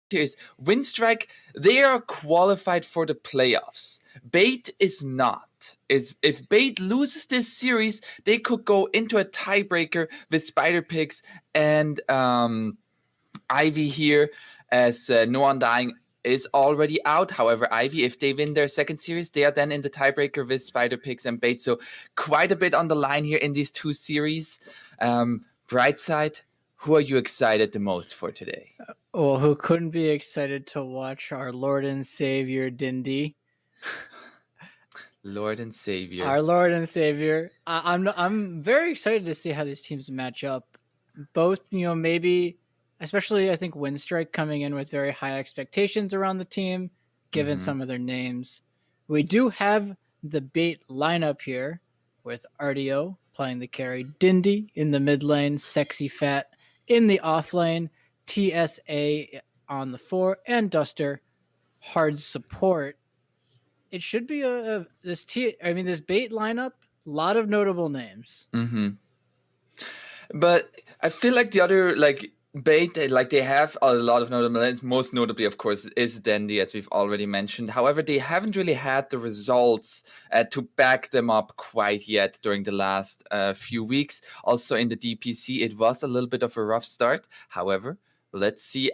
here is Winstrike, they are qualified for the playoffs. Bait is not. If Bait loses this series, they could go into a tiebreaker with Spider Pigs and Ivy here, as No Undying is already out. However, Ivy, if they win their second series, they are then in the tiebreaker with Spider Pigs and Bait. So quite a bit on the line here in these two series. Bright side, who are you excited the most for today? Well, who couldn't be excited to watch our Lord and Savior DENDI? Lord and Savior. Our Lord and Savior. I'm very excited to see how these teams match up. Both, maybe, especially I think Winstrike coming in with very high expectations around the team, given some of their names. We do have the Bait lineup here with Artio playing the carry, DENDI in the mid lane, Sexy Fat in the off lane, TSA on the 4, and Duster hard support. It should be this Bait lineup, a lot of notable names. But I feel like the other Bait, they have a lot of notable names. Most notably, of course, is DENDI, as we've already mentioned. However, they haven't really had the results to back them up quite yet during the last few weeks. Also in the DPC, it was a little bit of a rough start. However, let's see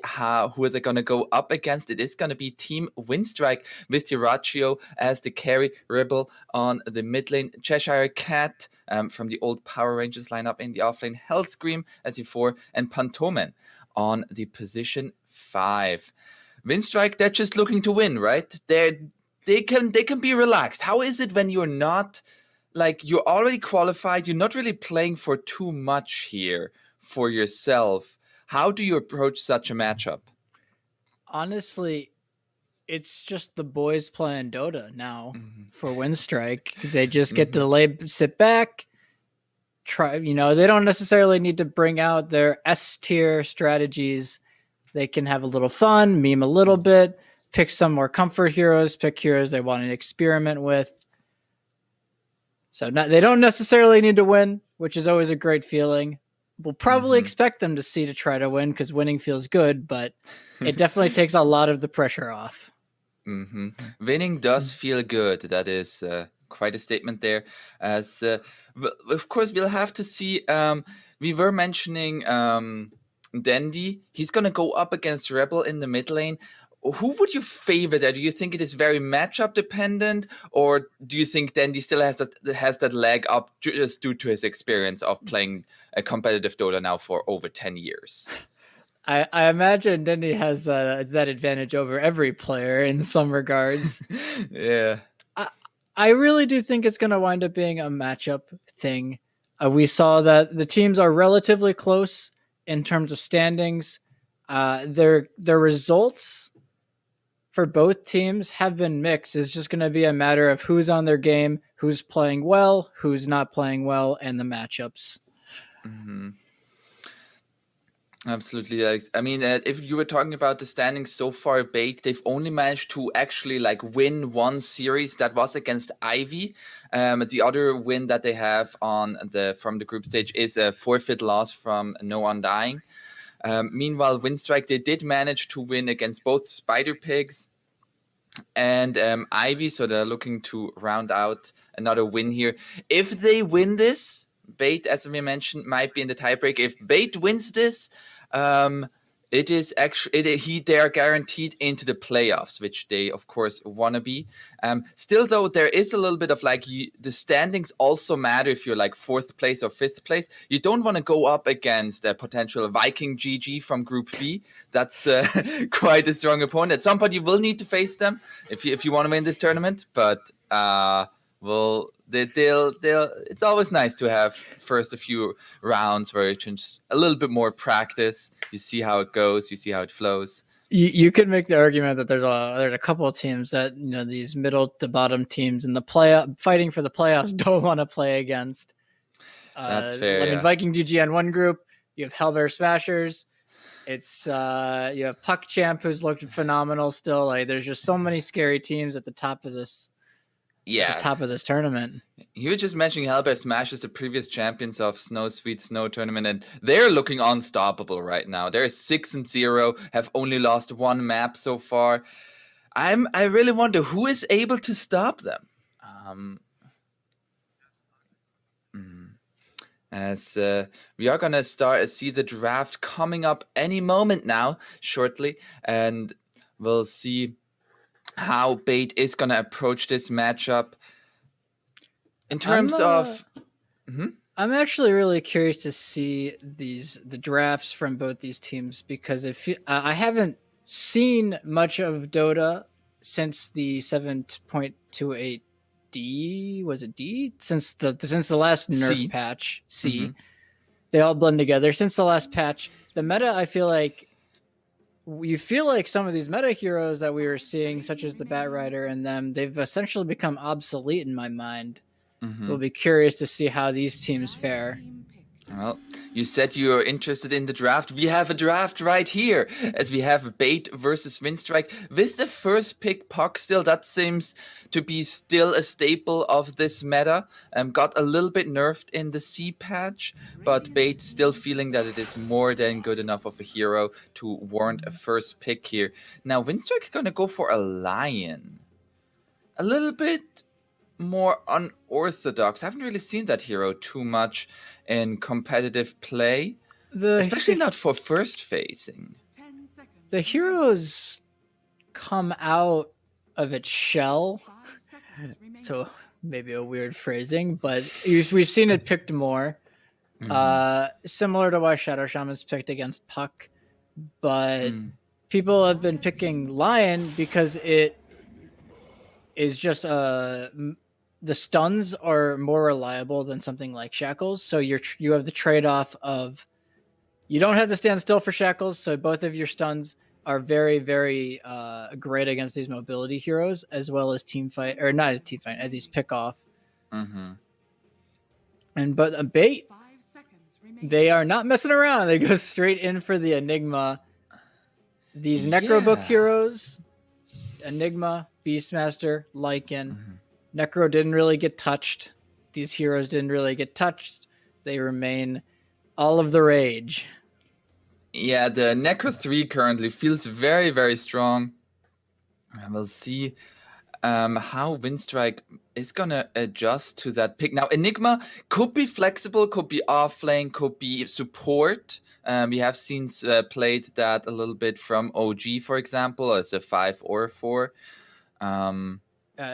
who they're going to go up against. It is going to be Team Winstrike with Tiraccio as the carry, Rebel on the mid lane, Cheshire Cat from the old Power Rangers lineup in the offlane, Hellscream as before, and Pantomen on the position 5. Winstrike, they're just looking to win, right? They can be relaxed. How is it when you're not, you're already qualified, you're not really playing for too much here for yourself? How do you approach such a matchup? Honestly, it's just the boys playing Dota now for Winstrike. They just get to sit back, try. They don't necessarily need to bring out their S tier strategies. They can have a little fun, meme a little bit, pick some more comfort heroes, pick heroes they want to experiment with. So they don't necessarily need to win, which is always a great feeling. We'll probably expect them to try to win because winning feels good, but it definitely takes a lot of the pressure off. Winning does feel good. That is quite a statement there. As of course, we'll have to see. We were mentioning DENDI. He's going to go up against Rebel in the mid lane. Who would you favor there? Do you think it is very matchup dependent, or do you think DENDI still has that leg up just due to his experience of playing a competitive Dota now for over 10 years? I imagine DENDI has that advantage over every player in some regards. Yeah. I really do think it's going to wind up being a matchup thing. We saw that the teams are relatively close in terms of standings. Their results for both teams have been mixed. It's just going to be a matter of who's on their game, who's playing well, who's not playing well, and the matchups. Absolutely. If you were talking about the standings so far, Bait, they've only managed to actually win one series. That was against Ivy. The other win that they have from the group stage is a forfeit loss from No Undying. Meanwhile, Winstrike, they did manage to win against both Spider Pigs and Ivy, so they're looking to round out another win here. If they win this, Bait, as we mentioned, might be in the tiebreak. If Bait wins this, it is actually they are guaranteed into the playoffs, which they of course want to be. Still, though, there is a little bit of the standings also matter. If you're 4th place or 5th place, you don't want to go up against a potential Viking GG from Group B. That's quite a strong opponent. At some point, you will need to face them if you want to win this tournament. But it's always nice to have first a few rounds where it's just a little bit more practice. You see how it goes, you see how it flows. You could make the argument that there's a couple of teams that these middle to bottom teams in the fighting for the playoffs don't want to play against. That's fair. Viking GG on one group, you have Hellbear Smashers. It's you have Puck Champ, who's looked phenomenal still. There's just so many scary teams at the top of this Yeah. the top of this tournament. You were just mentioning Hellbear Smash is the previous champions of Snow Sweet Snow tournament, and they're looking unstoppable right now. They're 6-0, have only lost one map so far. I really wonder who is able to stop them. As we are gonna see the draft coming up any moment now, shortly, and we'll see how Bait is gonna approach this matchup. In terms of, I'm actually really curious to see the drafts from both these teams, because I haven't seen much of Dota since the 7.28 D, was it D? Since the last nerf patch, C. They all blend together. Since the last patch, the meta, I feel like you feel like some of these meta heroes that we were seeing, such as the Bat Rider and them, they've essentially become obsolete in my mind. We'll be curious to see how these teams fare. Well, you said you are interested in the draft. We have a draft right here, as we have Bait versus Winstrike with the first pick Puck. Still, that seems to be still a staple of this meta. Got a little bit nerfed in the C patch, but Bait still feeling that it is more than good enough of a hero to warrant a first pick here. Now, Winstrike gonna go for a Lion. A little bit more unorthodox. I haven't really seen that hero too much in competitive play, especially not for first facing. The heroes come out of its shell, so maybe a weird phrasing, but we've seen it picked more, similar to why Shadow Shaman's picked against Puck, but people have been picking Lion because it is just the stuns are more reliable than something like Shackles. So you have the trade-off of you don't have to stand still for Shackles. So both of your stuns are very, very great against these mobility heroes, as well as team fight, or not a team fight, these pick off. But a Bait, they are not messing around. They go straight in for the Enigma. These Necrobook heroes, Enigma, Beastmaster, Lycan. Necro didn't really get touched. These heroes didn't really get touched. They remain all of the rage. Yeah, the Necro 3 currently feels very, very strong. And we'll see how Winstrike is going to adjust to that pick. Now, Enigma could be flexible, could be offlane, could be support. We have seen played that a little bit from OG, for example, as a 5 or 4. I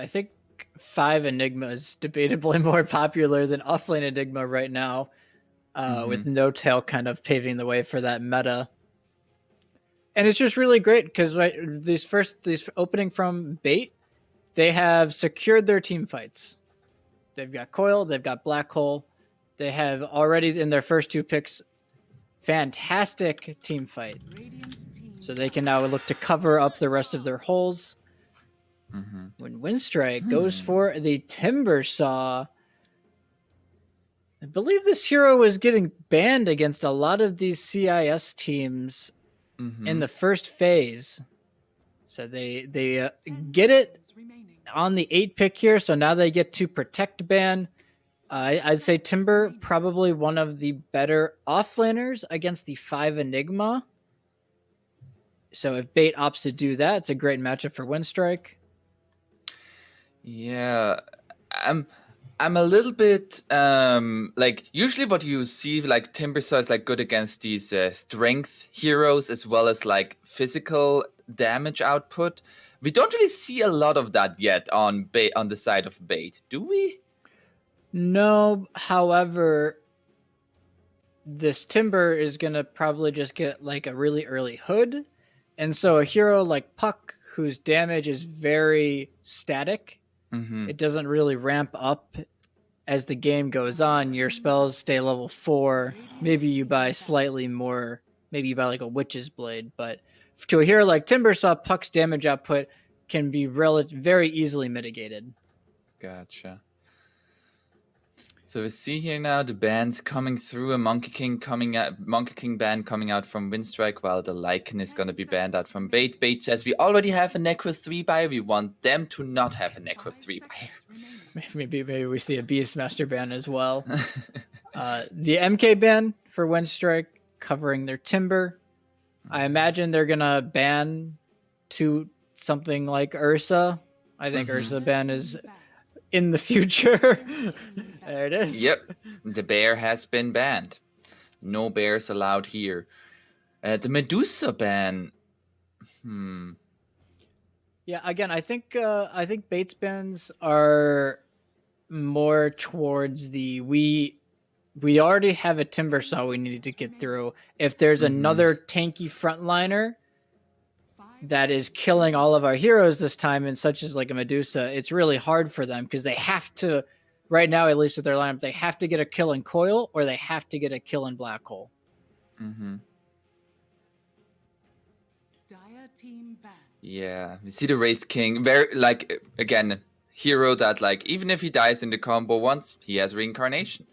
think 5 Enigma is debatably more popular than offlane Enigma right now, with No Tail kind of paving the way for that meta. And it's just really great because these opening from Bait, they have secured their team fights. They've got Coil, they've got Black Hole. They have already in their first 2 picks fantastic team fight. So they can now look to cover up the rest of their holes. When Winstrike goes for the Timber Saw, I believe this hero was getting banned against a lot of these CIS teams in the first phase. So they get it on the 8 pick here, so now they get to protect ban. I'd say Timber probably one of the better offlaners against the 5 Enigma. So if Bait opts to do that, it's a great matchup for Winstrike. Yeah, I'm a little bit like usually what you see like Timbersaw is like good against these strength heroes as well as like physical damage output. We don't really see a lot of that yet on the side of Bait, do we? No, however, this Timber is gonna probably just get like a really early hood, and so a hero like Puck, whose damage is very static. It doesn't really ramp up as the game goes on. Your spells stay level 4. Maybe you buy slightly more. Maybe you buy like a Witch's Blade. But to a hero like Timbersaw, Puck's damage output can be very easily mitigated. Gotcha. So we see here now the bands coming through, a Monkey King band coming out from Winstrike, while the Lycan is gonna be banned out from Bait. Bait says we already have a Necro 3 buyer, we want them to not have a Necro 3 buyer. Maybe we see a Beastmaster ban as well. The MK ban for Winstrike covering their Timber. I imagine they're gonna ban to something like Ursa. I think Ursa ban is in the future. There it is. Yep, the bear has been banned. No bears allowed here. The Medusa ban. Yeah, again, I think Bates bans are more towards the we already have a Timber Saw we need to get through. If there's another tanky frontliner that is killing all of our heroes this time, and such as like a Medusa, it's really hard for them because they have to, right now, at least with their lineup, they have to get a kill in Coil or they have to get a kill in Black Hole. Yeah, we see the Wraith King, very, like, again, hero that, like, even if he dies in the combo once, he has reincarnation.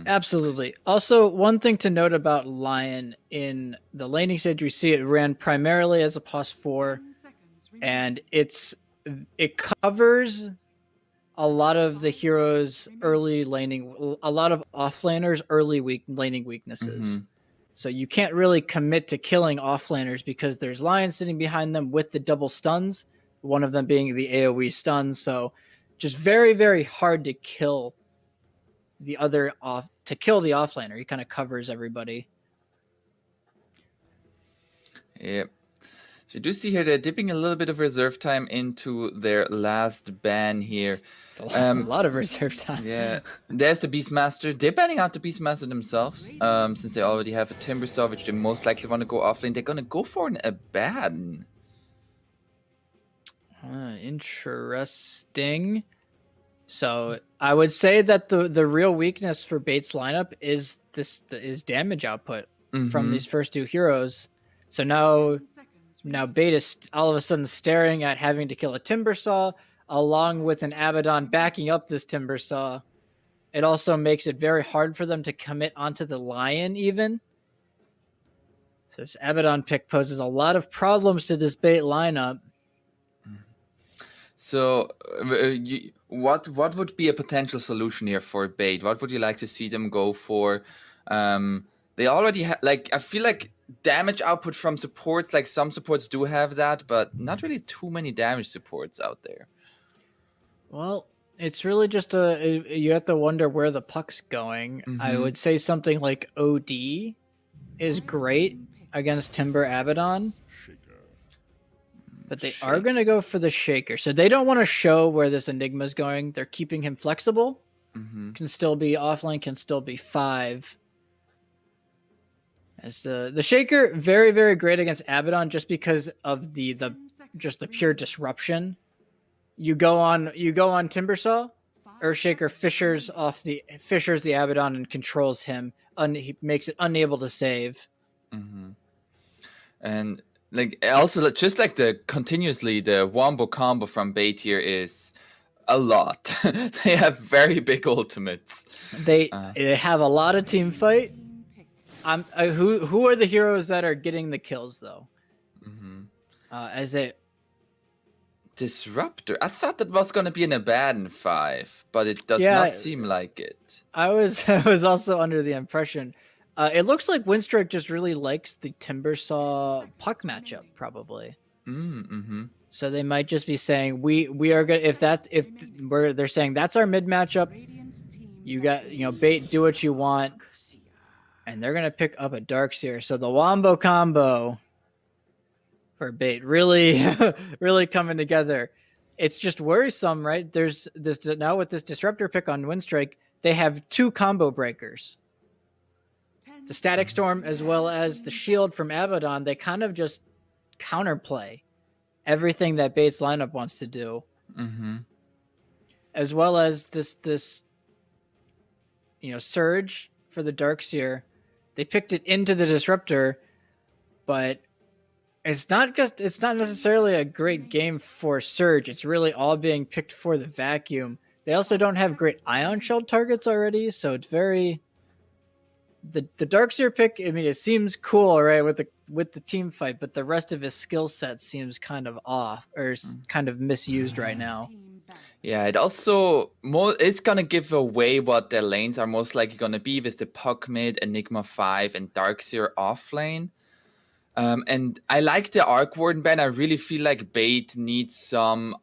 Absolutely. Also, one thing to note about Lion, in the laning stage, we see it ran primarily as a +4, and it covers a lot of the heroes' early laning, a lot of offlaners' early laning weaknesses. So you can't really commit to killing offlaners because there's Lion sitting behind them with the double stuns, one of them being the AoE stun. So just very, very hard to kill the offlaner. He kind of covers everybody. Yep. So you do see here they're dipping a little bit of reserve time into their last ban here. A lot of reserve time. Yeah. There's the Beastmaster. They're banning out the Beastmaster themselves, since they already have a Timber Saw, which they most likely want to go offlane. They're gonna go for a ban. Interesting. So I would say that the real weakness for Bates' lineup is damage output from these first two heroes. So now Bait is all of a sudden staring at having to kill a Timber Saw along with an Abaddon backing up this Timber Saw. It also makes it very hard for them to commit onto the Lion even. So this Abaddon pick poses a lot of problems to this Bait lineup. So, what would be a potential solution here for Bait? What would you like to see them go for? They already have, like, I feel like damage output from supports, like some supports do have that, but not really too many damage supports out there. Well, it's really just you have to wonder where the puck's going. I would say something like OD is great against Timber Abaddon. But they are going to go for the Shaker. So they don't want to show where this Enigma is going. They're keeping him flexible. Can still be offlane, can still be 5. As the Shaker, very, very great against Abaddon just because of the pure disruption. You go on Timbersaw, Earthshaker fishers the Abaddon and controls him. He makes it unable to save. And like also just like the wombo combo from Bait here is a lot. They have very big ultimates. They have a lot of team fight. Who are the heroes that are getting the kills though? As they Disruptor. I thought that was gonna be an Abaddon 5, but it does not seem like it. I was also under the impression. It looks like Winstrike just really likes the Timbersaw puck matchup, probably. So they might just be saying we are gonna they're saying that's our mid matchup. You got Bait, do what you want, and they're gonna pick up a Darkseer. So the wombo combo for Bait really really coming together. It's just worrisome, right? There's this now with this Disruptor pick on Winstrike, they have 2 combo breakers. The Static Storm as well as the Shield from Abaddon, they kind of just counterplay everything that Bait's lineup wants to do. As well as this Surge for the Darkseer. They picked it into the Disruptor, but It's not necessarily a great game for Surge. It's really all being picked for the vacuum. They also don't have great Ion Shell targets already, so it's very the Darkseer pick. I mean, it seems cool, right, with the team fight, but the rest of his skill set seems kind of off or kind of misused right now. Yeah, it also it's gonna give away what their lanes are most likely gonna be with the Puck mid, Enigma 5, and Darkseer off lane. And I like the Arc Warden ban. I really feel like Bait needs some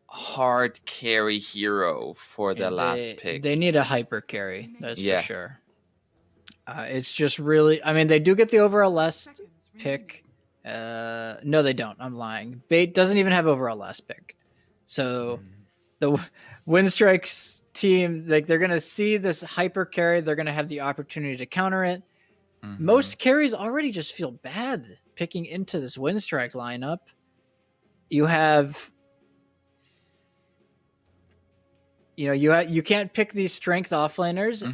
hard carry hero for the last pick. They need a hyper carry, that's for sure. It's just really, I mean, they do get the overall last pick. No, they don't. I'm lying. Bait doesn't even have overall last pick. So the Winstrike's team, like, they're going to see this hyper carry. They're going to have the opportunity to counter it. Most carries already just feel bad picking into this Winstrike lineup. You have, you can't pick these strength offlaners.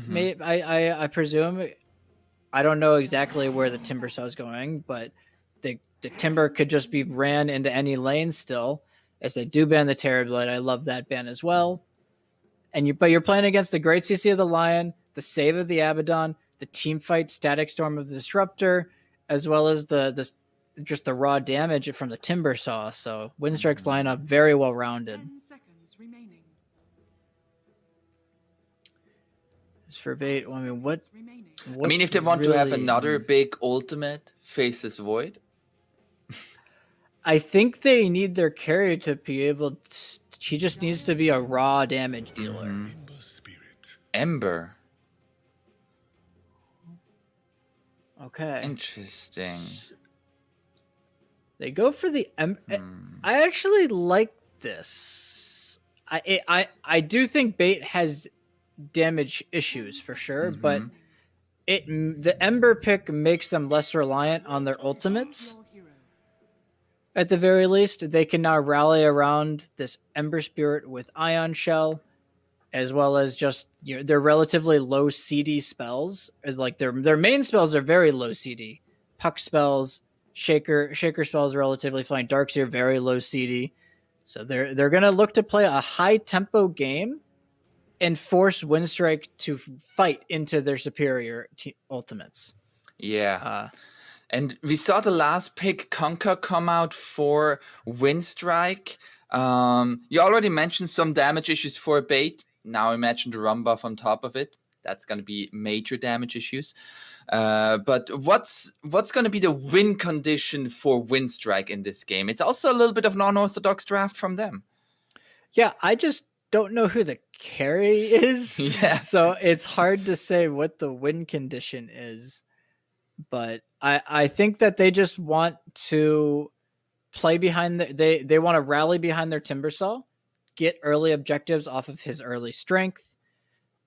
I presume. I don't know exactly where the Timber Saw is going, but the Timber could just be ran into any lane still, as they do ban the Terrorblade. I love that ban as well. But you're playing against the Great CC of the Lion, the Save of the Abaddon, the Teamfight Static Storm of the Disruptor, as well as just the raw damage from the Timber Saw. So Winstrike's lineup very well rounded. 10 seconds remaining. As for Bait, I mean, I mean, if they want to have another big ultimate, Faceless Void. I think they need their carry to be able to, she just needs to be a raw damage dealer. Ember. Okay. Interesting. They go for the I actually like this. I do think Bait has damage issues for sure, but the Ember pick makes them less reliant on their ultimates. At the very least, they can now rally around this Ember Spirit with Ion Shell, as well as just their relatively low CD spells. Like their main spells are very low CD. Puck spells, Shaker spells relatively fine. Darkseer very low CD. So they're gonna look to play a high tempo game and force Winstrike to fight into their superior ultimates. Yeah. And we saw the last pick, Conquer, come out for Winstrike. You already mentioned some damage issues for Bait. Now imagine the run buff on top of it. That's going to be major damage issues. But what's going to be the win condition for Winstrike in this game? It's also a little bit of an unorthodox draft from them. Yeah, I just don't know who the carry is. Yeah. So it's hard to say what the win condition is. But I think that they just want to play behind they want to rally behind their Timbersaw, get early objectives off of his early strength,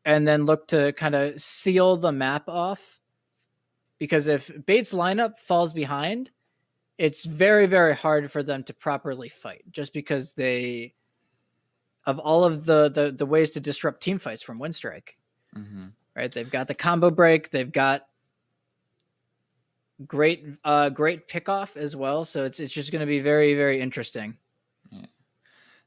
and then look to kind of seal the map off. Because if Bait's lineup falls behind, it's very, very hard for them to properly fight, just because of all of the ways to disrupt team fights from Winstrike. Right? They've got the combo break, they've got great pickoff as well, so it's just going to be very, very interesting.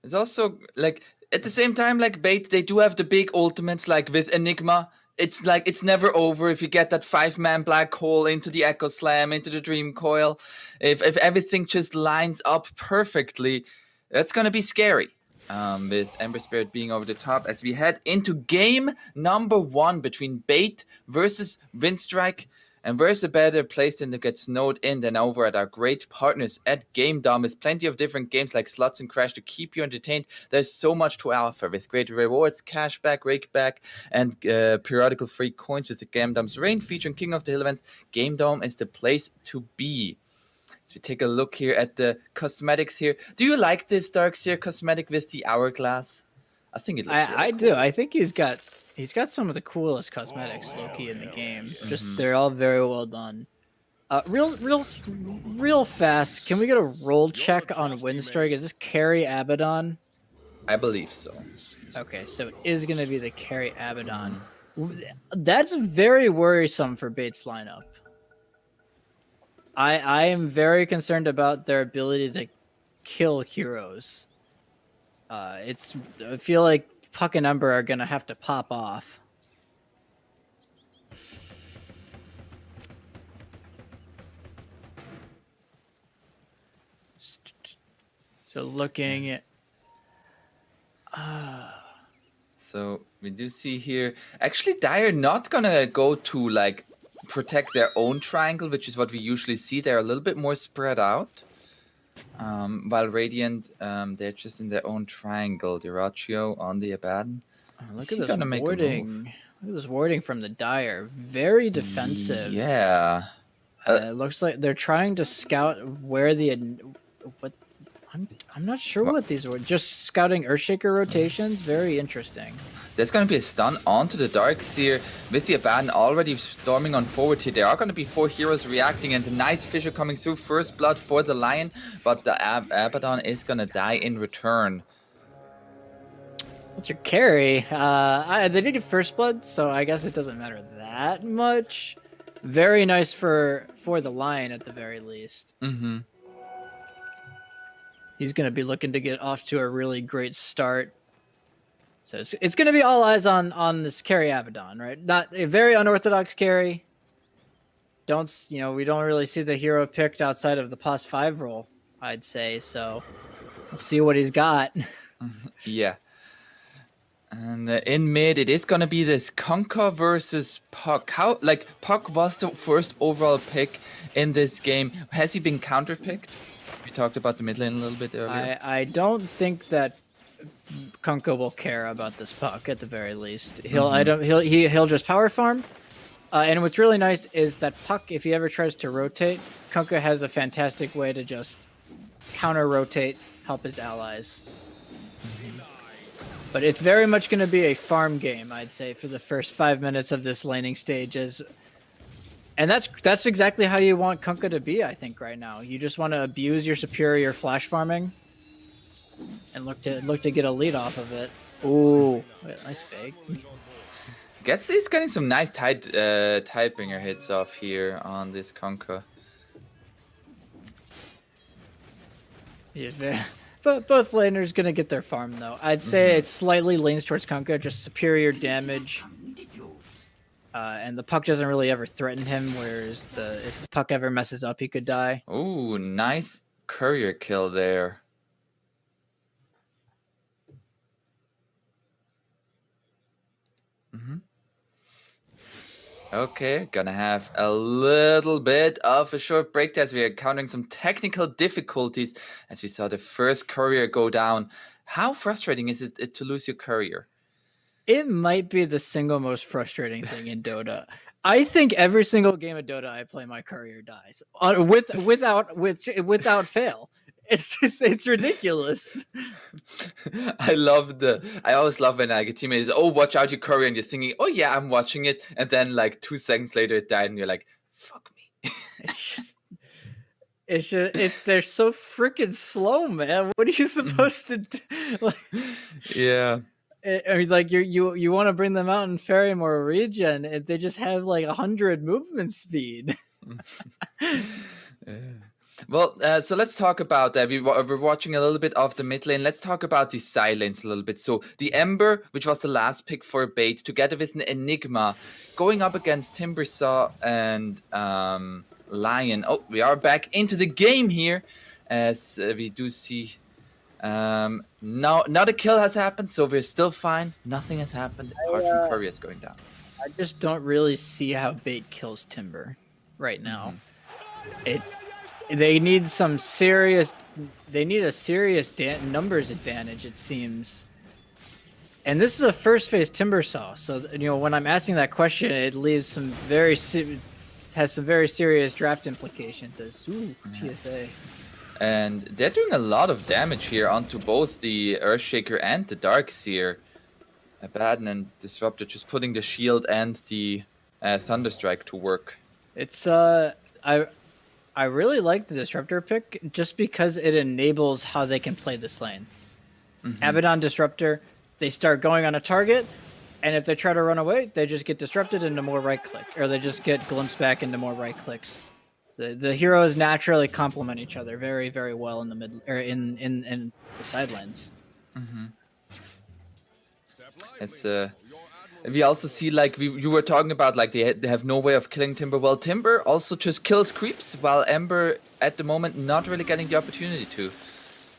It's also like at the same time, like Bait, they do have the big ultimates, like with Enigma. It's like it's never over if you get that 5-man black hole into the Echo Slam, into the Dream Coil. If everything just lines up perfectly, that's gonna be scary. With Ember Spirit being over the top as we head into game number 1 between Bait versus Winstrike. And where's a better place than to get snowed in than over at our great partners at GameDom with plenty of different games like Slots and Crash to keep you entertained. There's so much to offer with great rewards, cashback, rakeback, and periodical free coins with the GameDom's rain feature and King of the Hill events. GameDom is the place to be. So we take a look here at the cosmetics here. Do you like this Darkseer cosmetic with the hourglass? I think it looks really I cool. do. I think he's got some of the coolest cosmetics low-key in the game. Just they're all very well done. Real fast, can we get a roll check on Winstrike? Is this carry Abaddon? I believe so. Okay, so it is going to be the carry Abaddon. That's very worrisome for Bait's lineup. I am very concerned about their ability to kill heroes. I feel like Puck and Ember are gonna have to pop off. So looking at So we do see here, actually Dire not gonna go to like protect their own triangle, which is what we usually see. They're a little bit more spread out. While Radiant, they're just in their own triangle. Diraccio on the Abaddon. look at this warding. Look at this warding from the Dire. Very defensive. Yeah. It looks like they're trying to scout where what. I'm not sure what these were. Just scouting Earthshaker rotations. Very interesting. There's going to be a stun onto the Darkseer with the Abaddon already storming on forward here. There are going to be 4 heroes reacting, and the nice fissure coming through. First blood for the Lion, but the Abaddon is going to die in return. What's your carry? They did get first blood, so I guess it doesn't matter that much. Very nice for the Lion at the very least. Mm-hmm. He's going to be looking to get off to a really great start. So it's going to be all eyes on this carry Abaddon, right? Not a very unorthodox carry. We don't really see the hero picked outside of the +5 role, I'd say. So we'll see what he's got. Yeah. And in mid, it is going to be this Conker versus Puck. Puck was the first overall pick in this game. Has he been counterpicked? We talked about the mid lane a little bit earlier. I don't think that Kunko will care about this Puck at the very least. He'll just power farm. And what's really nice is that Puck, if he ever tries to rotate, Kunko has a fantastic way to just counter rotate, help his allies. But it's very much going to be a farm game, I'd say, for the first 5 minutes of this laning stage. And that's exactly how you want Kunkka to be, I think, right now. You just want to abuse your superior flash farming and look to get a lead off of it. Ooh, nice fake. He's getting some nice Tidebringer hits off here on this Kunkka. Yeah, but both laners gonna get their farm though. I'd say it slightly leans towards Kunkka, just superior damage. And the Puck doesn't really ever threaten him, whereas if the Puck ever messes up, he could die. Ooh, nice courier kill there. Okay, gonna have a little bit of a short break as we are encountering some technical difficulties as we saw the first courier go down. How frustrating is it to lose your courier? It might be the single most frustrating thing in Dota. I think every single game of Dota I play, my courier dies without fail. It's ridiculous. I always love when like a teammate is, oh, watch out your courier, and you're thinking, oh yeah, I'm watching it, and then like 2 seconds later it died, and you're like, fuck me. They're so freaking slow, man. What are you supposed to do? Yeah. I mean, like you want to bring them out in Ferrymore region, and they just have like 100 movement speed. Yeah. Well, so let's talk about that. We're watching a little bit of the mid lane. Let's talk about the side lanes a little bit. So the Ember, which was the last pick for bait, together with an Enigma, going up against Timbersaw and Lion. Oh, we are back into the game here, as we do see. Not a kill has happened, so we're still fine. Nothing has happened apart from couriers going down. I just don't really see how bait kills Timber right now. They need a serious numbers advantage, it seems. And this is a first phase Timbersaw, so when I'm asking that question, it leaves some has some very serious draft implications as TSA. And they're doing a lot of damage here onto both the Earthshaker and the Darkseer. Abaddon and Disruptor just putting the shield and the Thunderstrike to work. It's I really like the Disruptor pick just because it enables how they can play this lane. Abaddon Disruptor, they start going on a target, and if they try to run away, they just get disrupted into more right click, or they just get glimpsed back into more right clicks. The heroes naturally complement each other very, very well in the mid or in the side lanes. It's we also see like you were talking about like they have no way of killing Timber. Well, Timber also just kills creeps while Ember at the moment not really getting the opportunity to.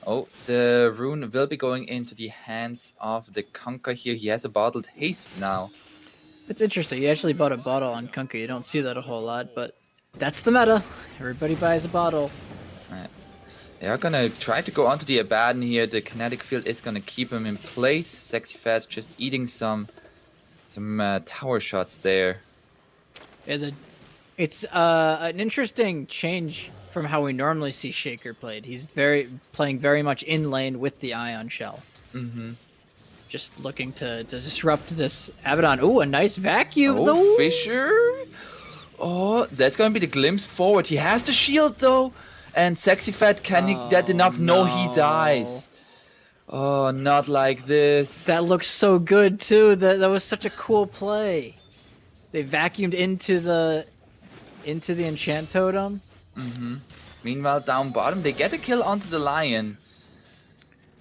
Oh, the rune will be going into the hands of the Kunkka here. He has a bottled haste now. It's interesting. You actually bought a bottle on Kunkka. You don't see that a whole lot, but that's the meta. Everybody buys a bottle. They are gonna try to go onto the Abaddon here. The kinetic field is gonna keep him in place. Sexy Fat just eating some tower shots there. Yeah, it's an interesting change from how we normally see Shaker played. He's playing very much in lane with the Ion Shell. Just looking to disrupt this Abaddon. Ooh, a nice vacuum though. Oh, Fisher. Oh, that's gonna be the glimpse forward. He has the shield though. And Sexy Fat, can he get enough? No, he dies. Oh, not like this. That looks so good too. That was such a cool play. They vacuumed into the enchant totem. Meanwhile, down bottom, they get a kill onto the Lion.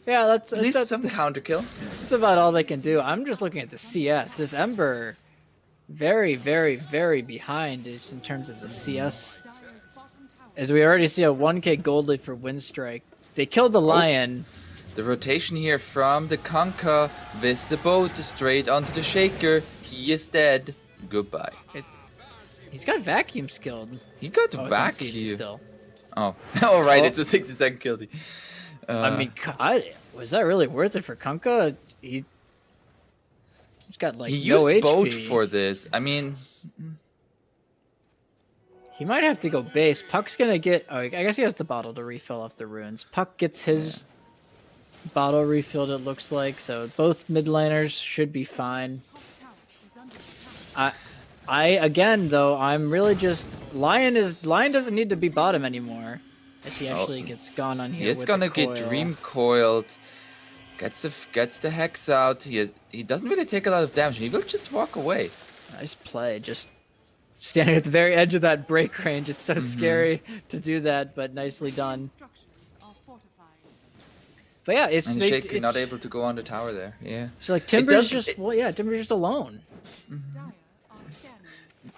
Yeah, that's at least some counter kill. That's about all they can do. I'm just looking at the CS. This Ember, very, very, very behind is in terms of the CS. As we already see a 1k gold lead for Winstrike. They killed the Lion. The rotation here from the Kunkka with the boat straight onto the Shaker. He is dead. Goodbye. He's got vacuum skilled. He got vacuum. Still. Oh, all right. It's a 60-second kill. I mean, God, was that really worth it for Kunkka? He's got like he no used HP. boat for this. I mean. He might have to go base. Puck's gonna get... Oh, I guess he has the bottle to refill off the runes. Puck gets his bottle refilled, it looks like. So both mid laners should be fine. Again, though, I'm really just... Lion doesn't need to be bottom anymore. As he actually gets gone on here. He's gonna get dream coiled. Gets the hex out. He doesn't really take a lot of damage. He will just walk away. Nice play. Just... standing at the very edge of that break range. It's so scary to do that, but nicely done. But yeah, it's... And Shaker not able to go on the tower there. Yeah. So like Timber's Timber's just alone.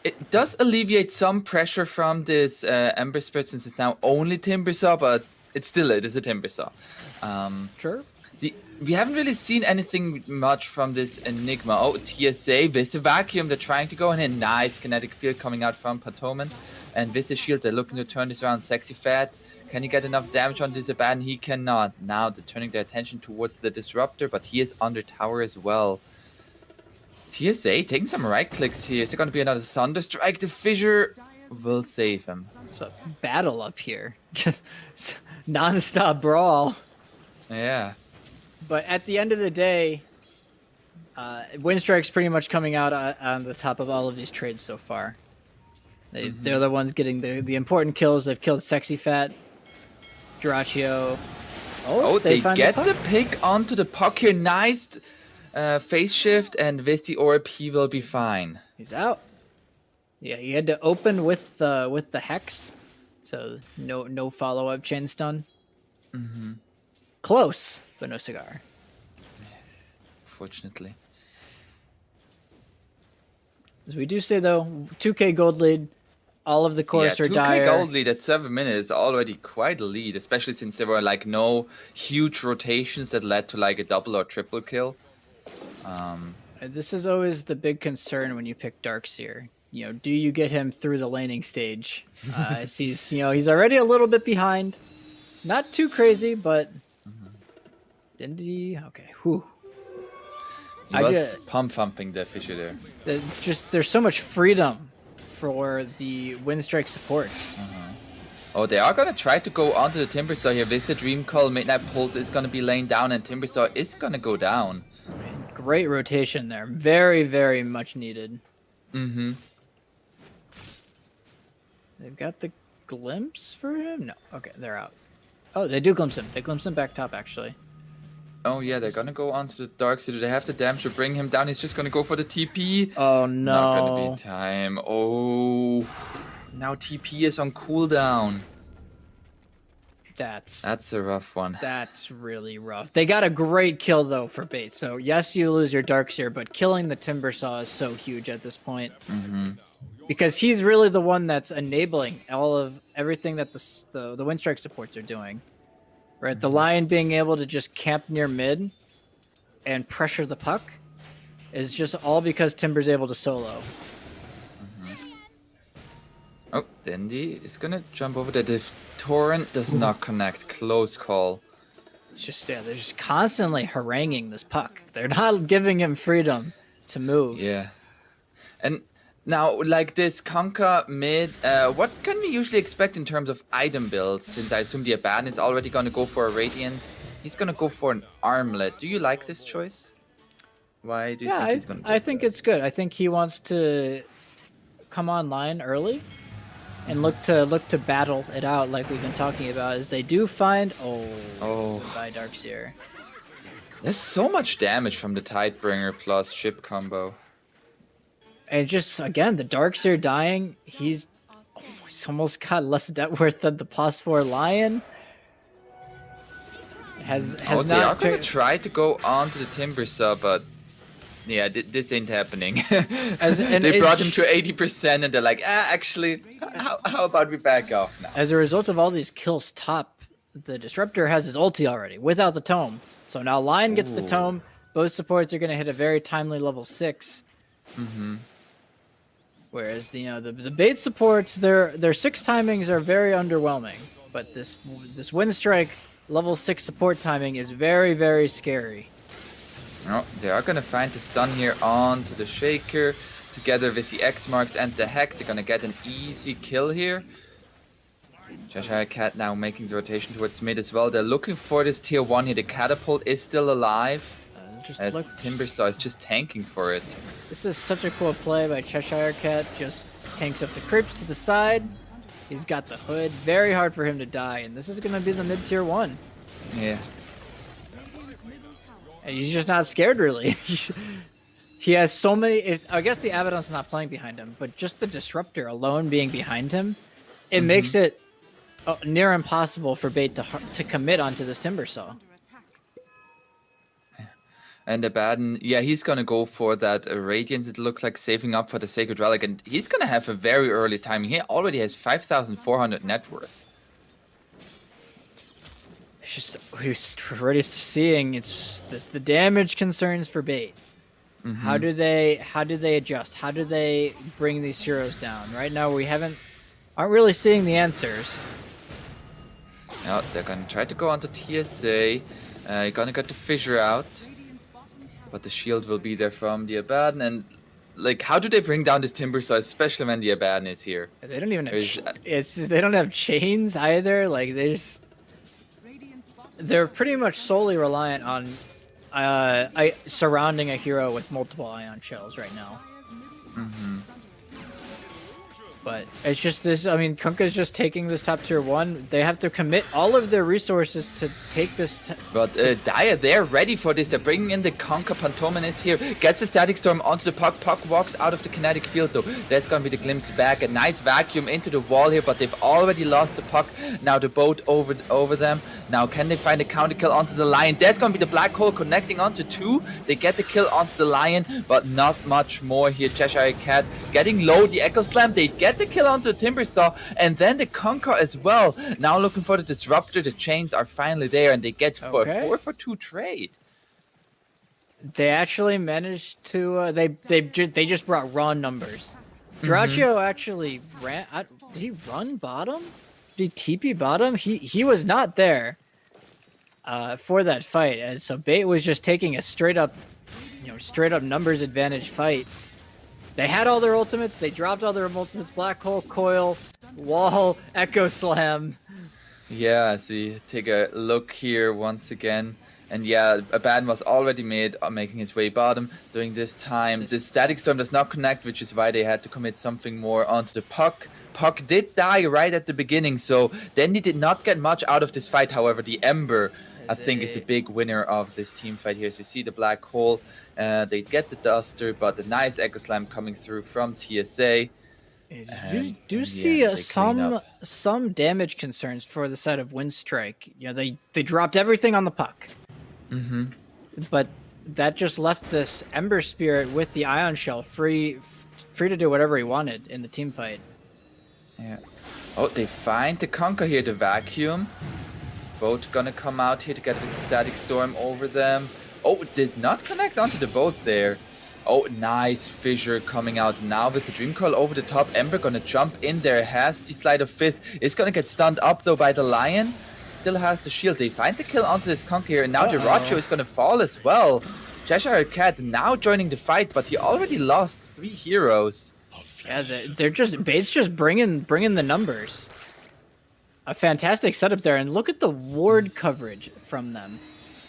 It does alleviate some pressure from this Ember Spirit since it's now only Timbersaw, but it is a Timbersaw. Sure. We haven't really seen anything much from this Enigma. Oh, TSA with the vacuum, they're trying to go in. A nice kinetic field coming out from Patoman. And with the shield, they're looking to turn this around. Sexy Fat, can he get enough damage on this Abaddon? He cannot. Now they're turning their attention towards the Disruptor, but he is under tower as well. TSA taking some right clicks here. Is there going to be another Thunder Strike? The Fissure will save him. So battle up here. Just non-stop brawl. Yeah. But at the end of the day, Winstrike's pretty much coming out on the top of all of these trades so far. They're the ones getting the important kills. They've killed Sexy Fat, Draccio. Oh, they get the pick onto the puck here. Nice phase shift, and with the orb, he will be fine. He's out. Yeah, he had to open with the hex, so no follow-up chain stun. Close, but no cigar. Fortunately. As we do say though, 2k gold lead. All of the cores are dire. 2k gold lead at 7 minutes is already quite a lead, especially since there were like no huge rotations that led to like a double or triple kill. This is always the big concern when you pick Darkseer. You know, do you get him through the laning stage? He's already a little bit behind. Not too crazy, but DENDI, okay. Whew. He was pump-thumping the Fissure there. There's so much freedom for the Winstrike supports. Oh, they are gonna try to go onto the Timbersaw here with the Dream Call. Midnight Pulse is gonna be laying down, and Timbersaw is gonna go down. Great rotation there. Very, very much needed. They've got the glimpse for him? No. Okay, they're out. Oh, they do glimpse him. They glimpse him back top, actually. Oh, yeah, they're gonna go onto the Darkseer. Do they have the damage to bring him down? He's just gonna go for the TP. Oh, no. Not gonna be time. Oh. Now TP is on cooldown. That's a rough one. That's really rough. They got a great kill though for bait. So yes, you lose your Darkseer, but killing the Timbersaw is so huge at this point. Because he's really the one that's enabling everything that the Winstrike supports are doing. Right? The Lion being able to just camp near mid and pressure the puck is just all because Timber's able to solo. Oh, DENDI is gonna jump over there. The torrent does not connect. Close call. It's just, they're just constantly haranguing this puck. They're not giving him freedom to move. Yeah. And now, like this Conker mid, what can we usually expect in terms of item builds? Since I assume the Abaddon is already gonna go for a Radiance. He's gonna go for an Armlet. Do you like this choice? Why do you think he's gonna go I think it's good. I think he wants to come online early and look to battle it out like we've been talking about. As they do find by Darkseer. There's so much damage from the Tidebringer plus ship combo. And just again, the Darkseer dying, he's almost got less net worth than the +4 Lion. They are gonna try to go onto the Timbersaw, but yeah, this ain't happening. They brought him to 80% and they're like, actually, how about we back off now? As a result of all these kills top, the Disruptor has his ulti already without the Tome. So now Lion gets the Tome. Both supports are going to hit a very timely level 6. Whereas the bait supports, their 6 timings are very underwhelming. But this Winstrike level 6 support timing is very, very scary. Oh, they are gonna find the stun here onto the Shaker. Together with the X marks and the Hex, they're gonna get an easy kill here. Cheshire Cat now making the rotation towards mid as well. They're looking for this tier 1 here. The Catapult is still alive. As Timbersaw is just tanking for it. This is such a cool play by Cheshire Cat. Just tanks up the crypt to the side. He's got the hood. Very hard for him to die. And this is gonna be the mid tier 1. Yeah. And he's just not scared, really. He has so many... I guess the Abaddon's not playing behind him, but just the Disruptor alone being behind him, it makes it near impossible for bait to commit onto this Timbersaw. And Abaddon, yeah, he's gonna go for that Radiance, it looks like, saving up for the Sacred Relic, and he's gonna have a very early time. He already has 5,400 net worth. He's already seeing it's the damage concerns for bait. How do they adjust? How do they bring these heroes down? Right now we aren't really seeing the answers. Yeah, they're gonna try to go onto TSA. You're gonna get the Fissure out, but the shield will be there from the Abaddon. And like, how do they bring down this Timbersaw, especially when the Abaddon is here? They don't even have. They don't have chains either. Like they're pretty much solely reliant on surrounding a hero with multiple ion shells right now. But it's just this. I mean, Kunkka's just taking this top tier 1. They have to commit all of their resources to take this. But Dire, they're ready for this. They're bringing in the Kunkka. Pantomen here. Gets the Static Storm onto the puck. Puck walks out of the kinetic field though. That's gonna be the glimpse back. A nice vacuum into the wall here, but they've already lost the puck. Now the boat over them. Now can they find a counter kill onto the Lion? That's gonna be the Black Hole connecting onto 2. They get the kill onto the Lion, but not much more here. Cheshire Cat getting low. The Echo Slam. They get the kill onto the Timbersaw, and then the Conker as well. Now looking for the Disruptor. The chains are finally there, and they get for a 4-for-2 trade. They actually managed to. They just brought raw numbers. Draccio actually ran. Did he run bottom? Did he TP bottom? He was not there for that fight, and so bait was just taking a straight up numbers advantage fight. They had all their ultimates. They dropped all their ultimates. Black Hole, Coil, Wall, Echo Slam. Yeah, so you take a look here once again. And yeah, Abaddon was already made, making his way bottom during this time. The Static Storm does not connect, which is why they had to commit something more onto the puck. Puck did die right at the beginning, so DENDI did not get much out of this fight. However, the Ember, I think, is the big winner of this team fight here. So you see the Black Hole. They get the Duster, but the nice Echo Slam coming through from TSA. You do in the see end, they clean up. some damage concerns for the side of Winstrike. You know, they dropped everything on the puck, but that just left this Ember Spirit with the Ion Shell free to do whatever he wanted in the team fight. Yeah. Oh, they find the Conquer here, the vacuum. Boat gonna come out here together with the Static Storm over them. Oh, did not connect onto the boat there. Oh, nice fissure coming out now with the Dream Coil over the top. Ember gonna jump in there, has the Sleight of Fist. Is gonna get stunned up though by the Lion. Still has the shield. They find the kill onto this Conquer here, and now the Rocho is gonna fall as well. Cheshire Cat now joining the fight, but he already lost 3 heroes. Yeah, they're just Bates just bringing the numbers. A fantastic setup there, and look at the ward coverage from them.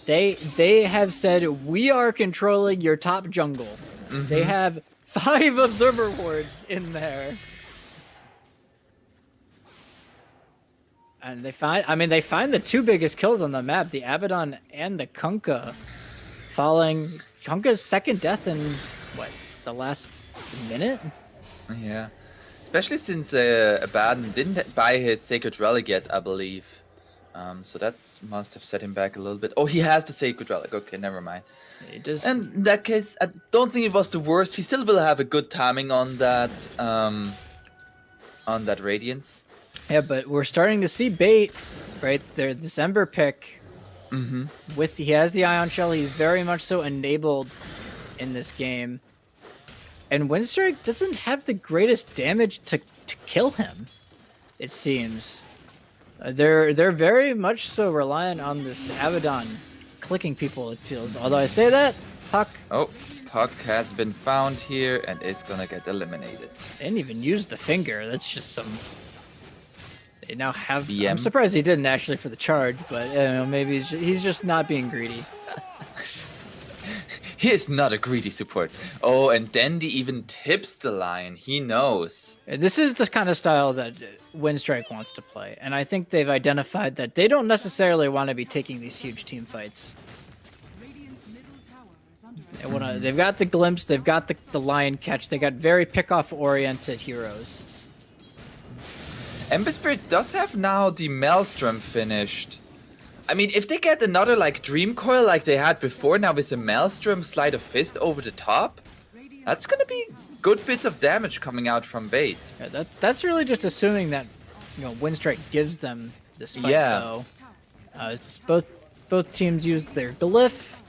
They have said, we are controlling your top jungle. They have 5 observer wards in there. And they find the 2 biggest kills on the map, the Abaddon and the Kunkka, falling Kunkka's second death in what, the last minute? Yeah. Especially since Abaddon didn't buy his Sacred Relic yet, I believe. So that must have set him back a little bit. Oh, he has the Sacred Relic. Okay, never mind. It does. And in that case, I don't think it was the worst. He still will have a good timing on that Radiance. Yeah, but we're starting to see Bait right there. This Ember pick. He has the Ion Shell. He's very much so enabled in this game. And Winstrike doesn't have the greatest damage to kill him, it seems. They're very much so reliant on this Abaddon clicking people, it feels. Although I say that, Puck. Oh, Puck has been found here and is gonna get eliminated. They didn't even use the finger. That's just some... They now have... BM. I'm surprised he didn't actually for the charge, but you know, maybe he's just not being greedy. He is not a greedy support. Oh, and DENDI even tips the Lion. He knows. This is the kind of style that Winstrike wants to play, and I think they've identified that they don't necessarily want to be taking these huge team fights. They've got the Glimpse, they've got the Lion Catch, they got very pick-off oriented heroes. Ember Spirit does have now the Maelstrom finished. I mean, if they get another like Dream Coil like they had before now with the Maelstrom Sleight of Fist over the top, that's gonna be good bits of damage coming out from Bait. Yeah, that's really just assuming that, you know, Winstrike gives them this fight though. It's both teams use their Glyph.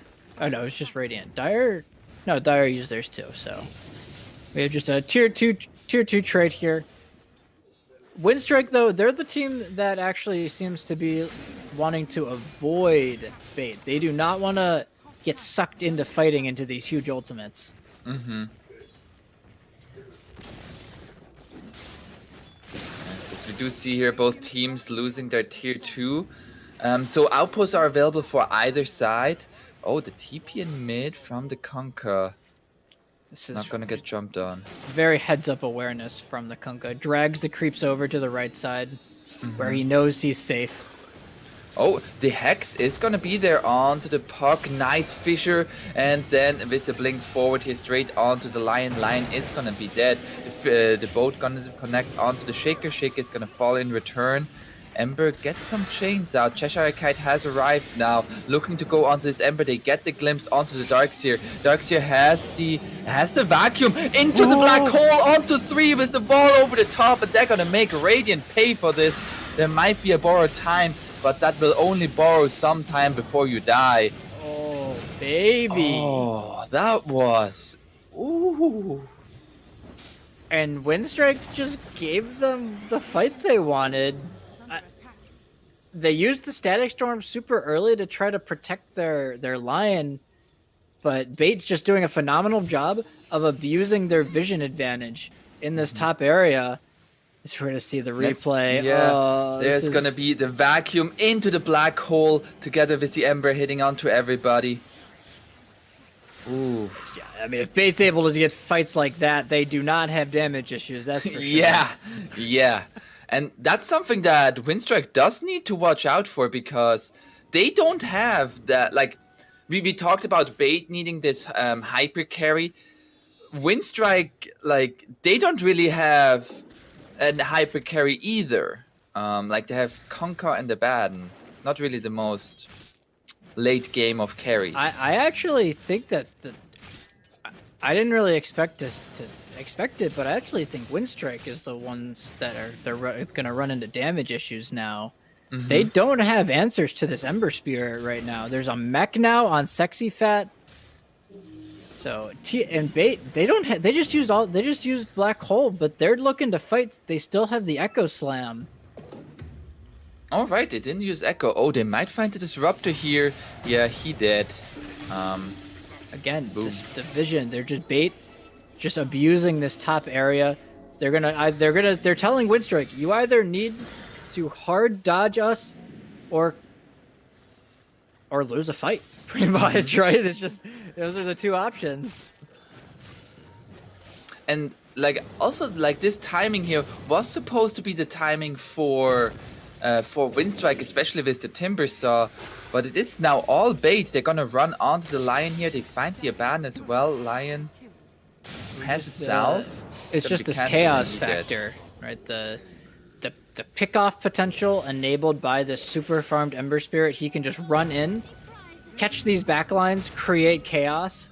Oh no, it's just Radiant. Dire used theirs too, so we have just a tier 2 trade here. Winstrike, though, they're the team that actually seems to be wanting to avoid Bait. They do not want to get sucked into fighting into these huge ultimates. As we do see here, both teams losing their tier 2. So outposts are available for either side. Oh, the TP in mid from the Kunkka. This is not gonna get jumped on. Very heads-up awareness from the Kunkka. Drags the creeps over to the right side, where he knows he's safe. Oh, the Hex is gonna be there onto the Puck. Nice fissure, and then with the blink forward here straight onto the Lion. Lion is gonna be dead. The boat gonna connect onto the Shaker. Shaker is gonna fall in return. Ember gets some chains out. Cheshire Kite has arrived now, looking to go onto this Ember. They get the glimpse onto the Darkseer. Darkseer has the vacuum into the black hole onto 3 with the ball over the top, and they're gonna make Radiant pay for this. There might be a borrowed time, but that will only borrow some time before you die. Oh, baby. Oh, that was... Ooh. And Winstrike just gave them the fight they wanted. They used the Static Storm super early to try to protect their Lion, but Bait's just doing a phenomenal job of abusing their vision advantage in this top area. It's rare to see the replay. There's gonna be the vacuum into the black hole together with the Ember hitting onto everybody. Ooh. Yeah, I mean, if Bait's able to get fights like that, they do not have damage issues, that's for sure. Yeah. And that's something that Winstrike does need to watch out for, because they don't have that, like, we talked about Bait needing this hyper carry. Winstrike, like, they don't really have a hyper carry either. Like, they have Conker and the Baden. Not really the most late game of carries. I actually think that I didn't really expect to expect it, but I actually think Winstrike is the ones that they're going to run into damage issues now. They don't have answers to this Ember Spirit right now. There's a mech now on Sexy Fat. So and Bait, they don't have, they just used Black Hole, but they're looking to fight. They still have the Echo Slam. All right, they didn't use Echo. Oh, they might find the Disruptor here. Yeah, he did. Again, this division, they're just Bait, just abusing this top area. They're telling Winstrike, you either need to hard dodge us or lose a fight. Pretty much, right? It's just, those are the two options. And like, also, like, this timing here was supposed to be the timing for Winstrike, especially with the Timber Saw, but it is now all Bait. They're gonna run onto the Lion here. They find the Aban as well. Lion has a salve. It's just this chaos factor, right? The pick-off potential enabled by this super farmed Ember Spirit. He can just run in, catch these backlines, create chaos.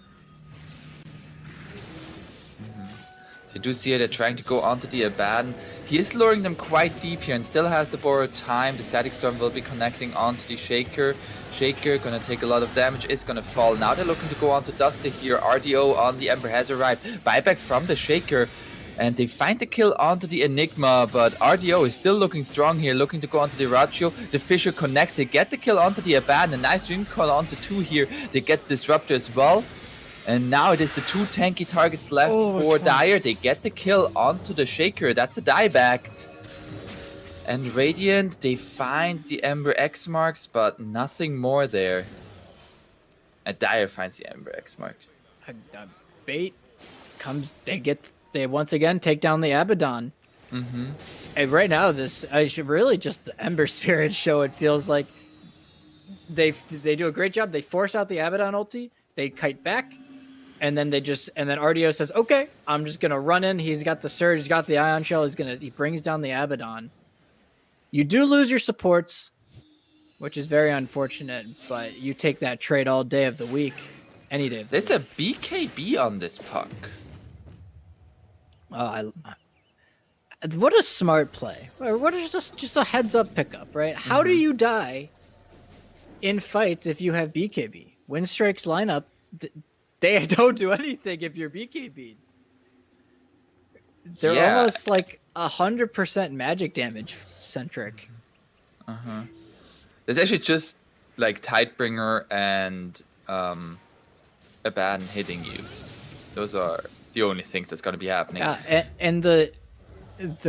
So you do see here they're trying to go onto the Abaddon. He is luring them quite deep here and still has the borrowed time. The Static Storm will be connecting onto the Shaker. Shaker gonna take a lot of damage, is gonna fall. Now they're looking to go onto Duster here. RDO on the Ember has arrived. Buyback from the Shaker. And they find the kill onto the Enigma, but RDO is still looking strong here, looking to go onto the Ratio. The Fisher connects, they get the kill onto the Abaddon. A nice dream call onto 2 here. They get the Disruptor as well. And now it is the 2 tanky targets left for Dire. They get the kill onto the Shaker. That's a dieback. And Radiant, they find the Ember X marks, but nothing more there. And Dire finds the Ember X marks. Bait comes, they once again take down the Abaddon. And right now, I should really just the Ember Spirit show. It feels like they do a great job. They force out the Abaddon ulti. They kite back, and then RDO says, "Okay, I'm just gonna run in." He's got the Surge. He's got the Ion Shell. He brings down the Abaddon. You do lose your supports, which is very unfortunate. But you take that trade all day of the week, any day. There's a BKB on this puck. What a smart play. What is just a heads up pickup, right? How do you die in fights if you have BKB? Winstrike's lineup, they don't do anything if you're BKB. They're almost like 100% magic damage centric. There's actually just like Tidebringer and Abaddon hitting you. Those are the only things that's going to be happening. Yeah, and the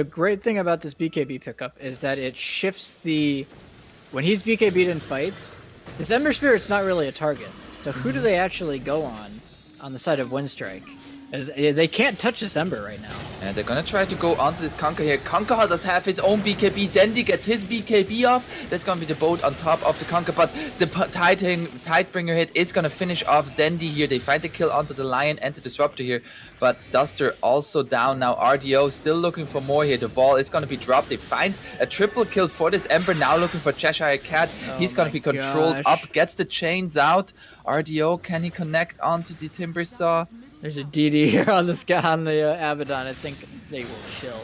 great thing about this BKB pickup is that it shifts when he's BKB'd in fights, this Ember Spirit's not really a target. So who do they actually go on the side of Winstrike? As they can't touch this Ember right now. And they're gonna try to go onto this Conker here. Conker does have his own BKB. Dendi gets his BKB off. That's gonna be the boat on top of the Conker. But the Tidebringer hit is gonna finish off Dendi here. They find the kill onto the Lion and the Disruptor here. But Duster also down now. RDO still looking for more here. The ball is gonna be dropped. They find a triple kill for this Ember. Now looking for Cheshire Cat. He's gonna be controlled up. Gets the chains out. RDO, can he connect onto the Timber Saw? There's a DD here on the Abaddon. I think they will chill.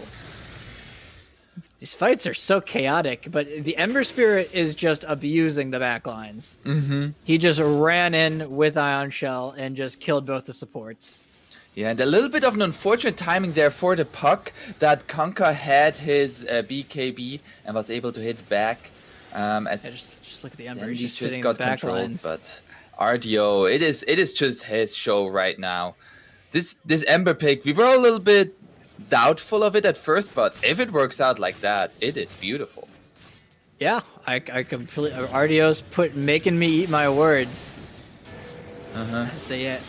These fights are so chaotic, but the Ember Spirit is just abusing the backlines. He just ran in with Ion Shell and just killed both the supports. Yeah, and a little bit of an unfortunate timing there for the puck that Conker had his BKB and was able to hit back. Just look at the Ember. He's just sitting got in the controlled, backlines. but RDO, it is just his show right now. This Ember pick, we were a little bit doubtful of it at first, but if it works out like that, it is beautiful. Yeah, I completely. RDO's making me eat my words. So yeah.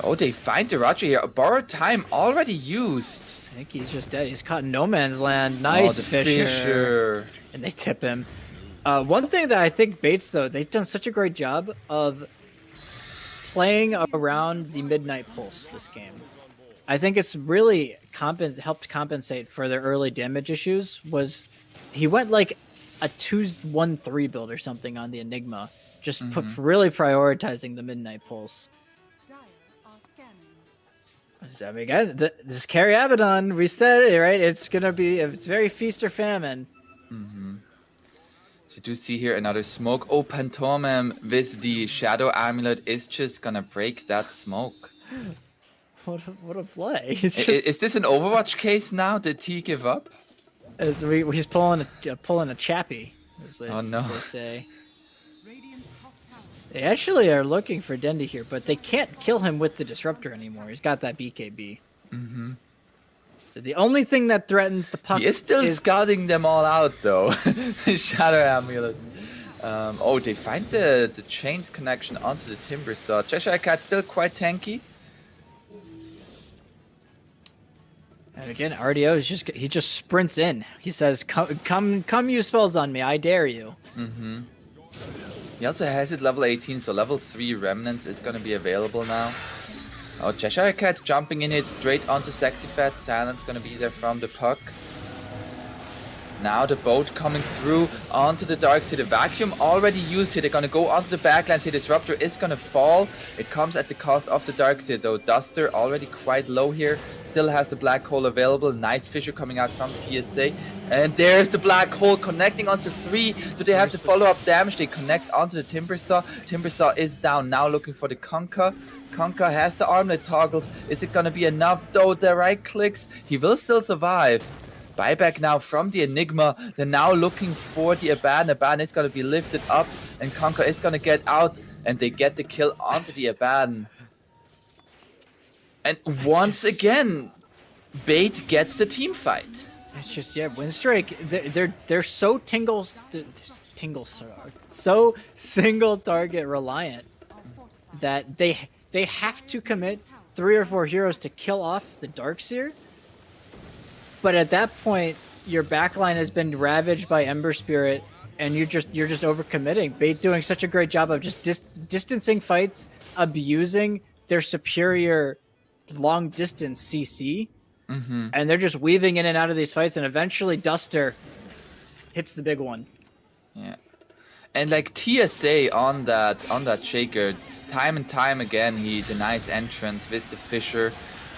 Oh, they find the Roger here. Borrowed time already used. I think he's just dead. He's caught in no man's land. Nice Fisher. And they tip him. One thing that I think Bates, though, they've done such a great job of playing around the Midnight Pulse this game. I think it's really helped compensate for their early damage issues. Was he went like a 2-1-3 build or something on the Enigma, just really prioritizing the Midnight Pulse. So we got this carry Abaddon. We said it, right? It's very feast or famine. So you do see here another smoke. Oh, Pantomime with the Shadow Amulet is just gonna break that smoke. What a play! Is this an Overwatch case now? Did he give up? He's pulling a chappy. Oh no! They say. They actually are looking for DENDI here, but they can't kill him with the Disruptor anymore. He's got that BKB. So the only thing that threatens the puck is scouting them all out, though. Shadow Amulet. Oh, they find the chains connection onto the Timber Saw. Cheshire Cat still quite tanky. And again, RDO is he just sprints in. He says, "Come, use spells on me. I dare you." He also has it level 18, so level 3 Remnants is going to be available now. Oh, Cheshire Cat jumping in it straight onto Sexy Fat. Silence going to be there from the puck. Now the boat coming through onto the Darkseid. The Vacuum already used here. They're going to go onto the backlines here. Disruptor is going to fall. It comes at the cost of the Darkseid though. Duster already quite low here. Still has the Black Hole available. Nice Fissure coming out from TSA. And there's the Black Hole connecting onto 3. Do they have to follow up damage? They connect onto the Timber Saw. Timber Saw is down. Now looking for the Conker. Conker has the armlet toggles. Is it going to be enough though? The right clicks. He will still survive. Buyback now from the Enigma. They're now looking for the Aban. Aban is going to be lifted up. And Conker is going to get out. And they get the kill onto the Aban. And once again, Bait gets the team fight. It's just, yeah, Winstrike, they're so so single target reliant that they have to commit 3 or 4 heroes to kill off the Darkseer. But at that point, your backline has been ravaged by Ember Spirit, and you're just overcommitting. Bait doing such a great job of just distancing fights, abusing their superior long distance CC. And they're just weaving in and out of these fights, and eventually Duster hits the big one. Yeah, and like TSA on that Shaker, time and time again he denies entrance with the Fissure.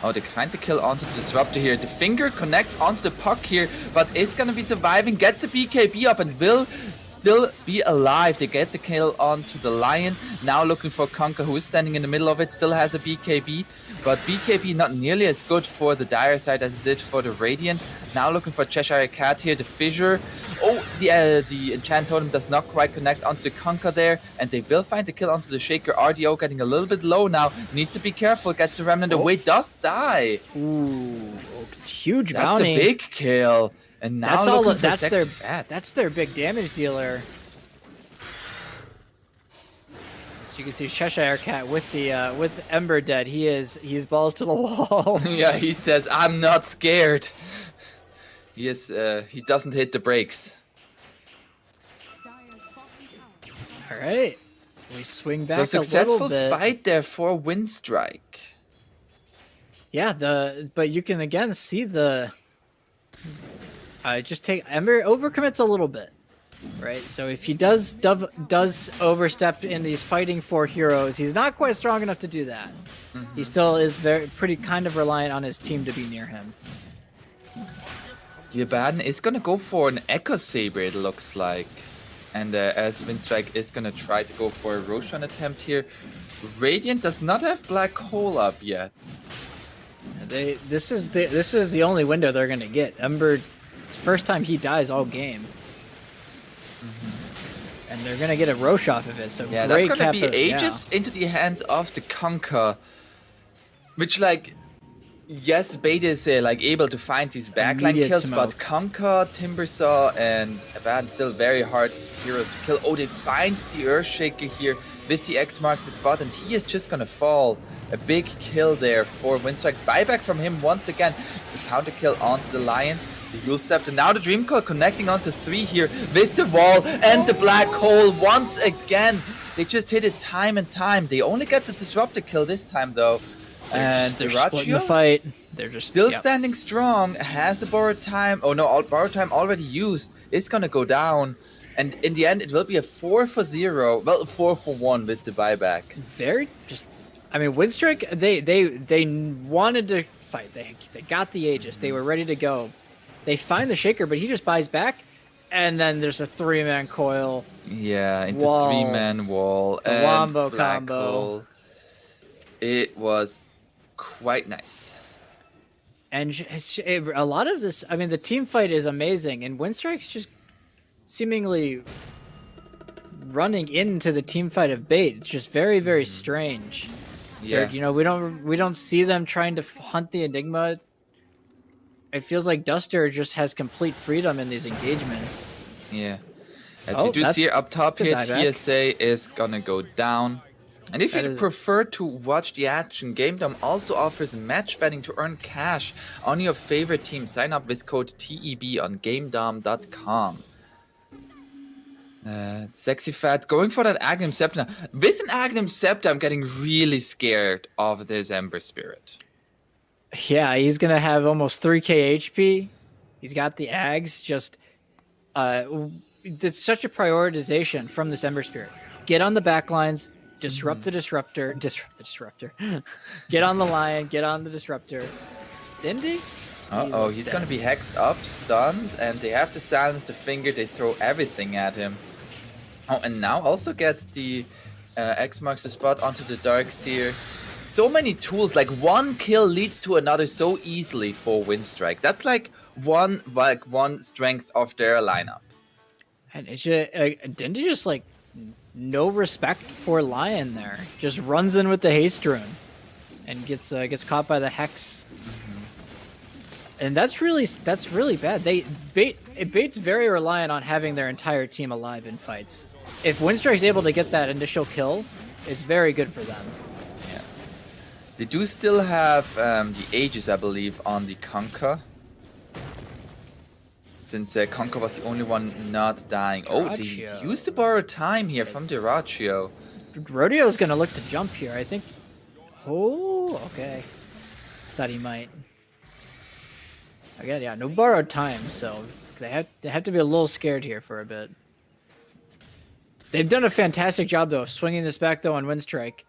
Oh, they find the kill onto the Disruptor here. The Finger connects onto the puck here, but is gonna be surviving. Gets the BKB off and will still be alive. They get the kill onto the Lion. Now looking for Conker, who is standing in the middle of it. Still has a BKB. But BKB not nearly as good for the Dire side as it did for the Radiant. Now looking for Cheshire Cat here, the Fissure. Oh, the Enchant Totem does not quite connect onto the Conker there. And they will find the kill onto the Shaker. RDO getting a little bit low now. Needs to be careful. Gets the Remnant away. Does die. Ooh, huge bounty. That's a big kill. And now that's their big damage dealer. So you can see Cheshire Cat with the with Ember dead. He's balls to the wall. Yeah, he says, "I'm not scared." He doesn't hit the brakes. All right, we swing back. So successful a little bit. Fight there for Winstrike. Yeah, but you can again see the. Just take Ember overcommits a little bit, right? So if he does overstep in these fighting 4 heroes, he's not quite strong enough to do that. He still is pretty kind of reliant on his team to be near him. The Abaddon is gonna go for an Echo Saber, it looks like, and as Winstrike is gonna try to go for a Roshan attempt here. Radiant does not have Black Hole up yet. This is the only window they're gonna get. Ember. It's the first time he dies all game. And they're going to get a Roche off of it. So yeah, that's going to be ages into the hands of the Conker. Which, like, yes, Bait is like able to find these backline kills, but Conker, Timbersaw, and Abaddon still very hard heroes to kill. Oh, they find the Earthshaker here with the X marks the spot, and he is just going to fall. A big kill there for Winstrike. Buyback from him once again. The counter kill onto the Lion. The Yule Scepter. Now the Dream Call connecting onto 3 here with the wall and the Black Hole once again. They just hit it time and time. They only get the Disruptor kill this time though. And they're splitting the Dyrachyo fight. They're just still standing strong, has the borrowed time. Oh no, borrowed time already used. It's gonna go down. And in the end, it will be a 4-0. Well, 4-1 with the buyback. Very just. I mean, Winstrike. They wanted to fight. They got the Aegis. They were ready to go. They find the Shaker, but he just buys back, and then there's a 3-man coil. Yeah, into Wall. 3-man wall The and wombo black combo. hole. It was quite nice. And a lot of this, I mean, the team fight is amazing, and Winstrike's just seemingly running into the team fight of bait. It's just very, very strange. Yeah, You know, we don't see them trying to hunt the Enigma. It feels like Duster just has complete freedom in these engagements. yeah. As you do see here up top here, TSA is gonna go down. And if you prefer to watch the action, GameDom also offers match betting to earn cash on your favorite team. Sign up with code TEB on GameDom.com. Sexy Fat going for that Aghanim Scepter. With an Aghanim Scepter, I'm getting really scared of this Ember Spirit. Yeah, he's gonna have almost 3k HP. He's got the Ags. Just it's such a prioritization from this Ember Spirit. Get on the backlines, disrupt the disruptor, get on the Lion, get on the disruptor. DENDI? Uh-oh, he's gonna be hexed up, stunned, and they have to silence the finger. They throw everything at him. Oh, and now also get the X marks the spot onto the Dark Seer. So many tools, like one kill leads to another so easily for Winstrike. That's like one strength of their lineup. And it's just, DENDI just like no respect for Lion there. Just runs in with the haste rune and gets caught by the hex. And that's really bad. Bait's very reliant on having their entire team alive in fights. If Winstrike's able to get that initial kill, it's very good for them. Yeah. They do still have the Aegis, I believe, on the Conquer. Since Conquer was the only one not dying. Oh, they used to borrow time here from Dyrachyo. Rodeo's gonna look to jump here, I think. Oh, okay. Thought he might. Again, yeah, no borrowed time, so they have to be a little scared here for a bit. They've done a fantastic job, though, of swinging this back, though, on Winstrike.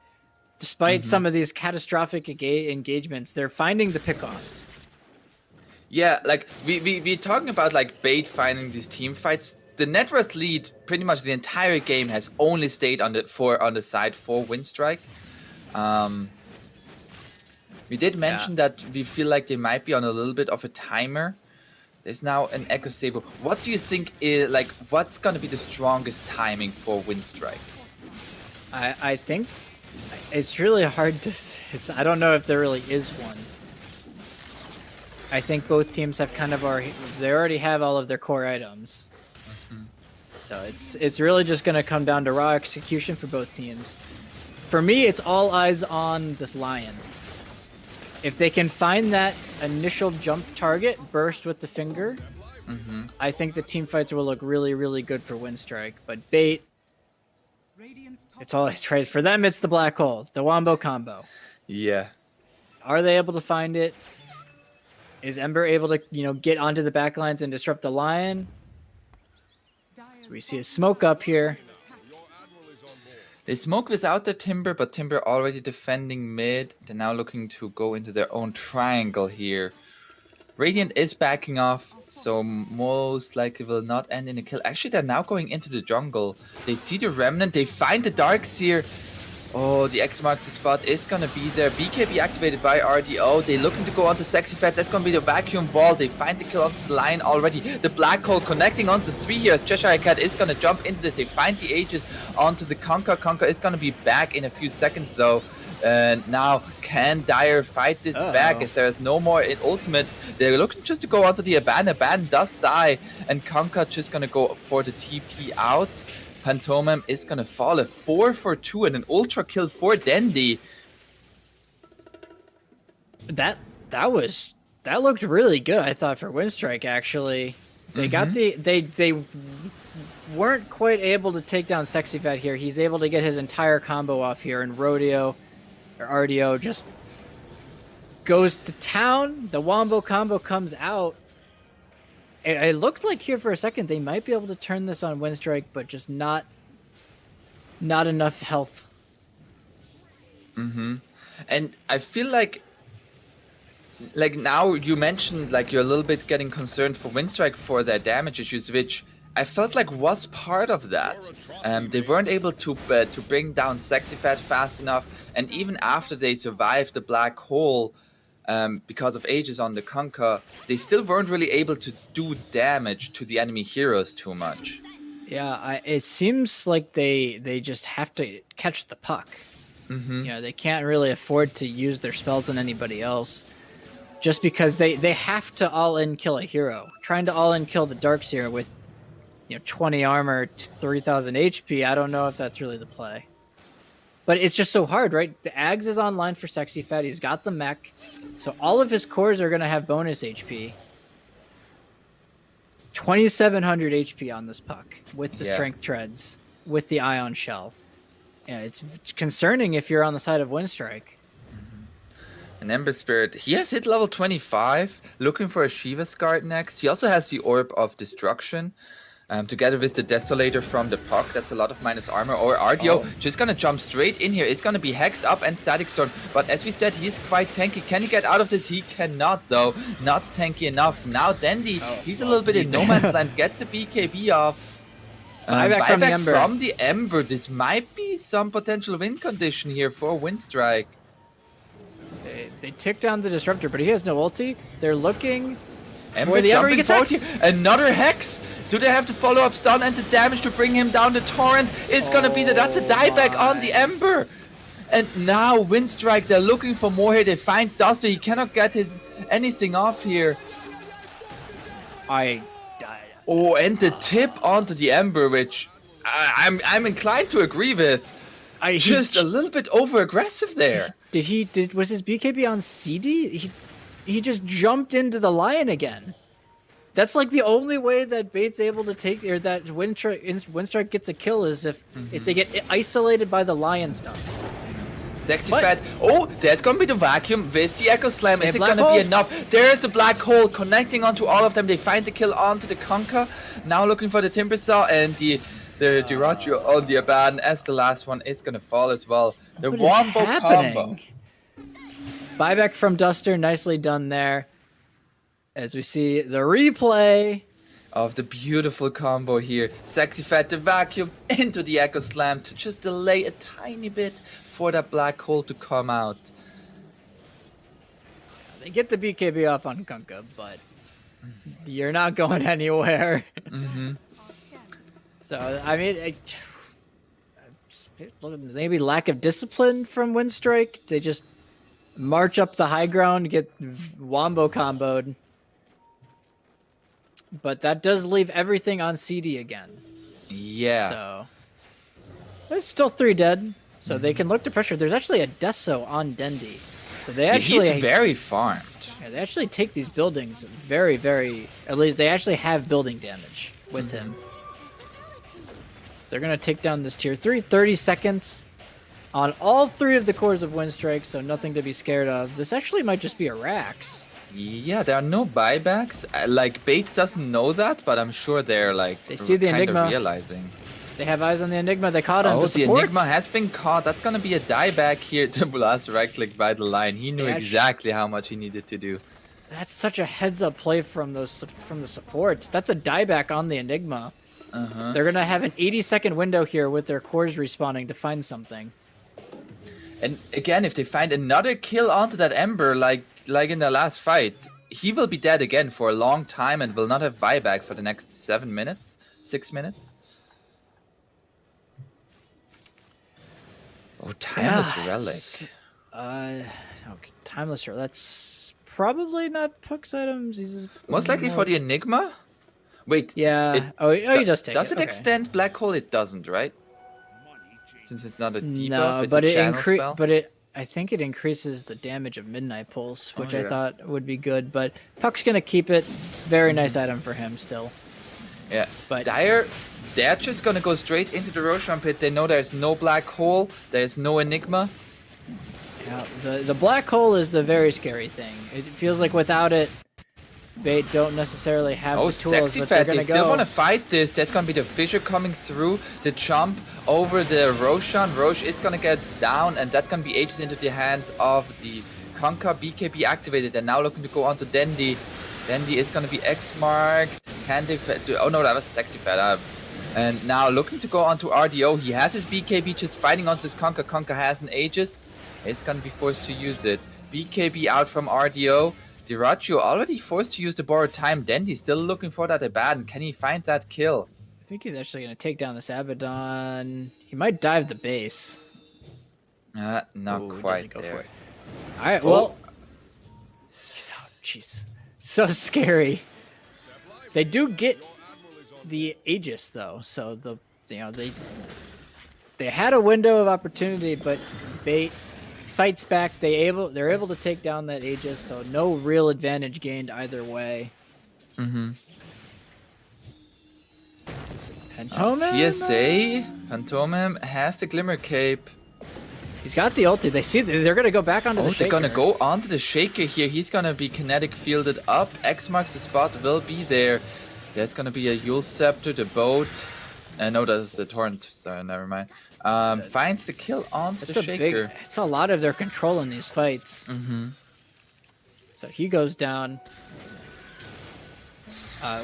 Despite some of these catastrophic engagements, they're finding the pickoffs. Yeah, like, we're talking about, like, Bait finding these team fights. The net worth lead, pretty much the entire game, has only stayed on the side for Winstrike. We did mention that we feel like they might be on a little bit of a timer. There's now an Echo Saber. What do you think is, like, what's going to be the strongest timing for Winstrike? I think it's really hard to say. I don't know if there really is one. I think both teams have kind of they already have all of their core items. So it's really just going to come down to raw execution for both teams. For me, it's all eyes on this Lion. If they can find that initial jump target, burst with the finger, I think the team fights will look really, really good for Winstrike. But Bait, it's always right. For them, it's the black hole, the wombo combo. Yeah. Are they able to find it? Is Ember able to, get onto the backlines and disrupt the Lion? So we see a smoke up here. They smoke without the Timber, but Timber already defending mid. They're now looking to go into their own triangle here. Radiant is backing off, so most likely will not end in a kill. Actually, they're now going into the jungle. They see the Remnant, they find the Darkseer. Oh, the X marks the spot is gonna be there. BKB activated by RDO. They're looking to go onto Sexy Fat. That's gonna be the vacuum wall. They find the kill onto the line already. The black hole connecting onto 3 here as Cheshire Cat is gonna jump into this. They find the Aegis onto the Conquer. Conquer is gonna be back in a few seconds though. And now, can Dire fight this back as there is no more in ultimate? They're looking just to go onto the Aban. Aban does die. And Conquer just gonna go for the TP out. Pantomime is gonna fall. A 4 for 2 and an ultra kill for DENDI. That looked really good, I thought, for Winstrike. Actually, they got they weren't quite able to take down Sexy Fat here. He's able to get his entire combo off here, and RDO just goes to town. The Wombo combo comes out. It looked like here for a second they might be able to turn this on Winstrike, but just not enough health. And I feel like now you mentioned like you're a little bit getting concerned for Winstrike for their damage issues, which I felt like was part of that. They weren't able to bring down SexyFat fast enough, and even after they survived the black hole because of Aegis on the Conquer, they still weren't really able to do damage to the enemy heroes too much. Yeah, it seems like they just have to catch the puck. You know, they can't really afford to use their spells on anybody else, just because they have to all-in kill a hero. Trying to all-in kill the Darkseer with 20 armor, 3,000 HP, I don't know if that's really the play. But it's just so hard, right? The Ags is online for SexyFat, he's got the mech, so all of his cores are going to have bonus HP. 2,700 HP on this puck with the strength treads, with the ion shell. Yeah, it's concerning if you're on the side of Winstrike. And Ember Spirit, he has hit level 25, looking for a Shiva's Guard next. He also has the Orb of Destruction, together with the Desolator from the puck. That's a lot of minus armor. Or RDO just gonna jump straight in here. It's gonna be Hexed up and Static Storm. But as we said, he's quite tanky. Can he get out of this? He cannot, though. Not tanky enough. Now DENDI, he's a little bit in no man's land. Gets a BKB off. Buyback from the Ember. This might be some potential win condition here for Winstrike. They tick down the Disruptor, but he has no ulti. They're looking Ember jumping forward here. Another Hex. Do they have to follow up stun and the damage to bring him down? The Torrent is gonna be that's a dieback on the Ember. And now Winstrike, they're looking for more here. They find Duster. He cannot get anything off here. Oh, and the tip onto the Ember, which I'm inclined to agree with. Just a little bit over aggressive there. Was his BKB on CD? He just jumped into the Lion again. That's like the only way that Bait's able to take, or that Winstrike gets a kill, is if they get isolated by the Lion stuns. SexyFat. Oh, there's gonna be the vacuum with the Echo Slam. Is it gonna be enough? There's the black hole connecting onto all of them. They find the kill onto the Conquer. Now looking for the Timbersaw and the Diracho on the Abaddon as the last one is gonna fall as well. The Wombo combo. Buyback from Duster, nicely done there. As we see the replay of the beautiful combo here. SexyFat, the vacuum into the Echo Slam to just delay a tiny bit for that black hole to come out. They get the BKB off on Kunkka, but you're not going anywhere. So, I mean, maybe lack of discipline from Winstrike. They just march up the high ground, get Wombo comboed. But that does leave everything on CD again. Yeah. So, there's still 3 dead. So they can look to pressure. There's actually a Deso on DENDI. So they actually... he's very farmed. Yeah, they actually take these buildings very, very... At least they actually have building damage with him. So they're going to take down this tier 3. 30 seconds on all 3 of the cores of Winstrike, so nothing to be scared of. This actually might just be a Rax. Yeah, there are no buybacks. Like, Bait doesn't know that, but I'm sure they're like... They see the Enigma. Realizing. They have eyes on the Enigma. They caught him. Oh, the Enigma has been caught. That's going to be a dieback here. The last right click by the line. He knew exactly how much he needed to do. That's such a heads-up play from the supports. That's a dieback on the Enigma. They're going to have an 80-second window here with their cores respawning to find something. And again, if they find another kill onto that Ember, like in the last fight, he will be dead again for a long time and will not have buyback for the next 7 minutes, 6 minutes. Oh, Timeless Relic. Okay, Timeless Relic. That's probably not Puck's items. Most likely for the Enigma? Wait. Yeah. He does take it. Does it extend Black Hole? It doesn't, right? Since it's not a debuff, no, it's but a channel spell. I think it increases the damage of Midnight Pulse, which I thought would be good. But Puck's gonna keep it. Very nice item for him still. Yeah, but they're just gonna go straight into the Roshan pit. They know there's no black hole, there's no Enigma. Now, the black hole is the very scary thing. It feels like without it, Bait don't necessarily have the tools. Sexy but Fat, they're they gonna still want to fight this. That's going to be the fissure coming through, the jump over the Roshan. Roche is going to get down, and that's going to be ages into the hands of the Conquer. BKB activated. They're now looking to go on to Dendi. Dendi is going to be X-marked. Can they... Oh no, that was Sexy Fat. And now looking to go on to RDO. He has his BKB just fighting onto this Conquer. Conquer has an Aegis. It's going to be forced to use it. BKB out from RDO. Diracho already forced to use the borrowed time. Dendi still looking for that Abaddon. Can he find that kill? I think he's actually going to take down this Abaddon. He might dive the base. Not quite there. All right, well. He's out. Jeez. So scary. They do get the Aegis, though. So, they had a window of opportunity, but Bait fights back. They're able to take down that Aegis, so no real advantage gained either way. Pantomime? TSA. Pantomime has the Glimmer Cape. He's got the ulti. They see they're gonna go back onto the Shaker. They're gonna go onto the Shaker here. He's gonna be kinetic fielded up. X marks the spot. Will be there. There's gonna be a Yule Scepter, the boat. No, that's the Torrent. Sorry, never mind. Finds the kill onto the Shaker. It's a lot of their control in these fights. So he goes down.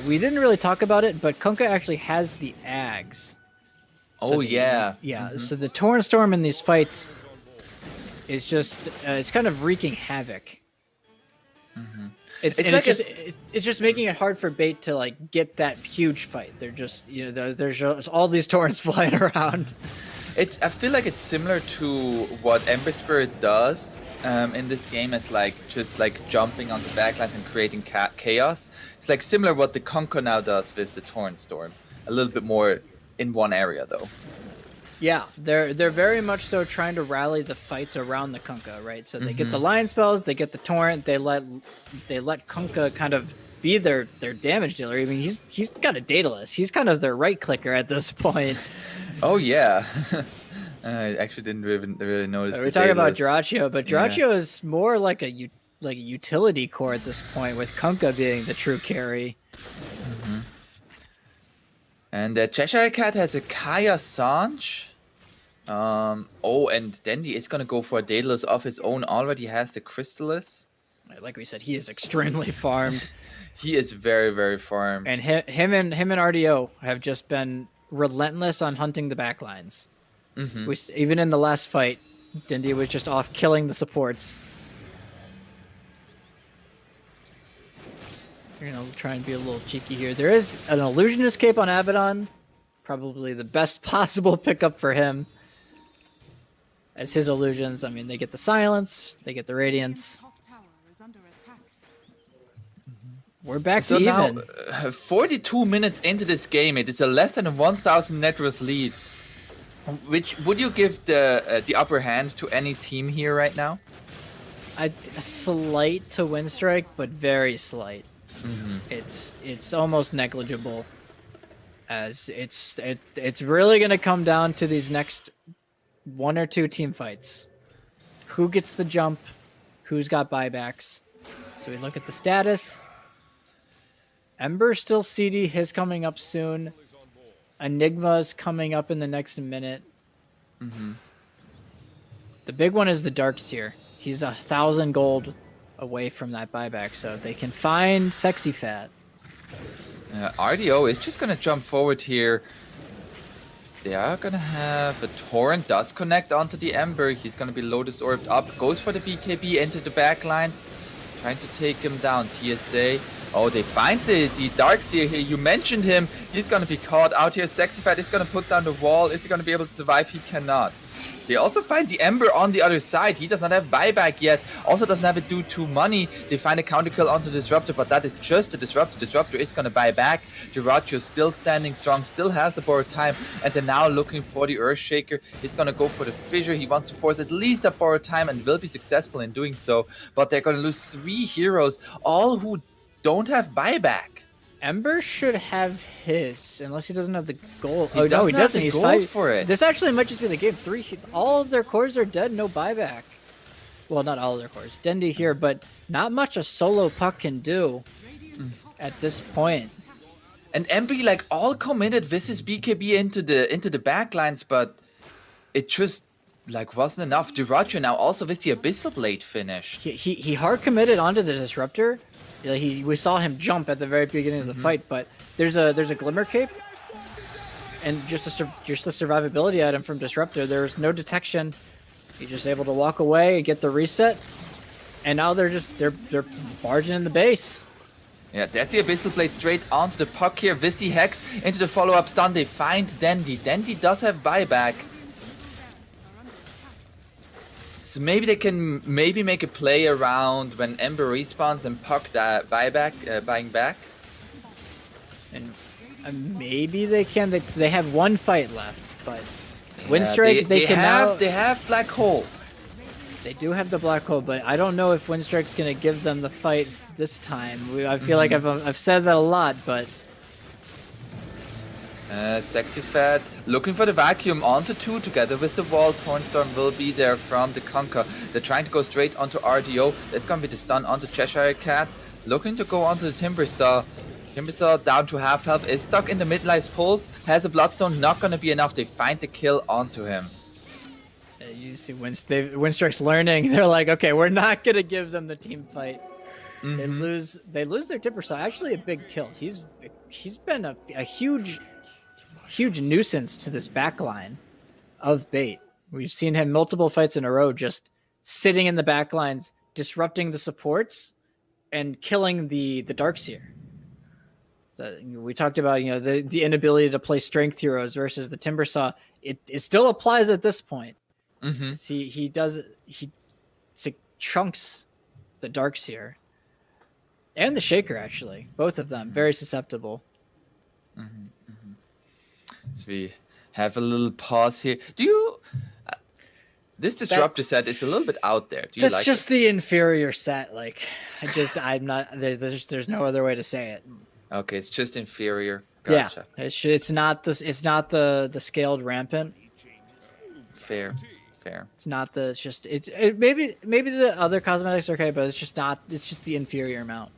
We didn't really talk about it, but Kunkka actually has the Ags. So yeah. So the Torrent Storm in these fights is just it's kind of wreaking havoc. It's just making it hard for Bait to like get that huge fight. They're just there's just all these torrents flying around. I feel like it's similar to what Ember Spirit does in this game, as just jumping on the backlines and creating chaos. It's like similar what the Conquer now does with the Torrent Storm. A little bit more in one area though. Yeah, they're very much so trying to rally the fights around the Kunkka, right? So they get the Lion spells, they get the Torrent, they let Kunkka kind of be their damage dealer. I mean, he's got a Daedalus. He's kind of their right clicker at this point. Oh yeah, I actually didn't really notice. We're talking about Dyrachyo, but Dyrachyo is more like a utility core at this point, with Kunkka being the true carry. And Cheshire Cat has a Kaya Sanj. And Dendi is gonna go for a Daedalus of his own. Already has the Crystallis. Like we said, he is extremely farmed. He is very, very farmed. And him and RDO have just been relentless on hunting the backlines. Even in the last fight, Dendi was just off killing the supports. You're gonna try and be a little cheeky here. There is an Illusionist Cape on Abaddon. Probably the best possible pickup for him. As his illusions, I mean, they get the silence, they get the radiance. We're back to even. Now, 42 minutes into this game, it is a less than a 1,000 net worth lead. Which would you give the upper hand to any team here right now? A slight to Winstrike, but very slight. It's almost negligible, as it's really going to come down to these next one or two team fights. Who gets the jump? Who's got buybacks? So we look at the status. Ember's still CD. His coming up soon. Enigma's coming up in the next minute. The big one is the Darkseer. He's 1,000 gold away from that buyback, so they can find Sexy Fat. RDO is just gonna jump forward here. They are gonna have a Torrent does connect onto the Ember. He's gonna be Lotus Orbed up, goes for the BKB into the backlines, trying to take him down. TSA. Oh, they find the Darkseer here. You mentioned him. He's gonna be caught out here. Sexy Fat is gonna put down the wall. Is he gonna be able to survive? He cannot. They also find the Ember on the other side. He does not have buyback yet. Also doesn't have it due to money. They find a counter kill onto Disruptor, but that is just a Disruptor. Disruptor is going to buy back. Dyrachyo still standing strong, still has the borrowed time, and they're now looking for the Earthshaker. He's going to go for the Fissure. He wants to force at least a borrowed time and will be successful in doing so, but they're going to lose 3 heroes, all who don't have buyback. Ember should have his, unless he doesn't have the gold. He doesn't. He's gold for it. This actually might just be the game. All of their cores are dead, no buyback. well, not all of their cores. DENDI here, but not much a solo puck can do at this point. And Embry like all committed with his BKB into the backlines, but it just like wasn't enough. DeRoger now also with the Abyssal Blade finished. He hard committed onto the Disruptor. We saw him jump at the very beginning of the fight, but there's a Glimmer Cape and just a survivability item from Disruptor. There's no detection. He's just able to walk away and get the reset, and now they're barging in the base. Yeah, that's the Abyssal Blade straight onto the puck here with the Hex into the follow-up stun. They find DENDI. DENDI does have buyback. So maybe they can make a play around when Ember respawns and puck that buying back. And maybe they can. They have one fight left, but Winstrike they have Black Hole. They do have the Black Hole, but I don't know if Winstrike's going to give them the fight this time. I feel like I've said that a lot, but Sexy Fat looking for the vacuum onto 2 together with the wall. Tornstorm will be there from the Conquer. They're trying to go straight onto RDO. That's going to be the stun onto Cheshire Cat. Looking to go onto the Timbersaw. Timbersaw down to half health, is stuck in the midlife pulse, has a Bloodstone, not going to be enough. They find the kill onto him. You see Winstrike's learning. They're like, okay, we're not going to give them the team fight. They lose their Timbersaw. Actually a big kill. He's been a huge nuisance to this backline of Bait. We've seen him multiple fights in a row just sitting in the backlines, disrupting the supports and killing the Darkseer. We talked about, the inability to play strength heroes versus the Timbersaw. It still applies at this point. He chunks the Darkseer and the Shaker, actually. Both of them very susceptible. So we have a little pause here. Do you... this Disruptor set is a little bit out there. Do you that's like just it? the inferior set. Like, I'm not... There's no other way to say it. Okay, it's just inferior. Gotcha. Yeah, it's not the scaled rampant. Fair. It's not the... maybe the other cosmetics are okay, but it's just not... It's just the inferior amount.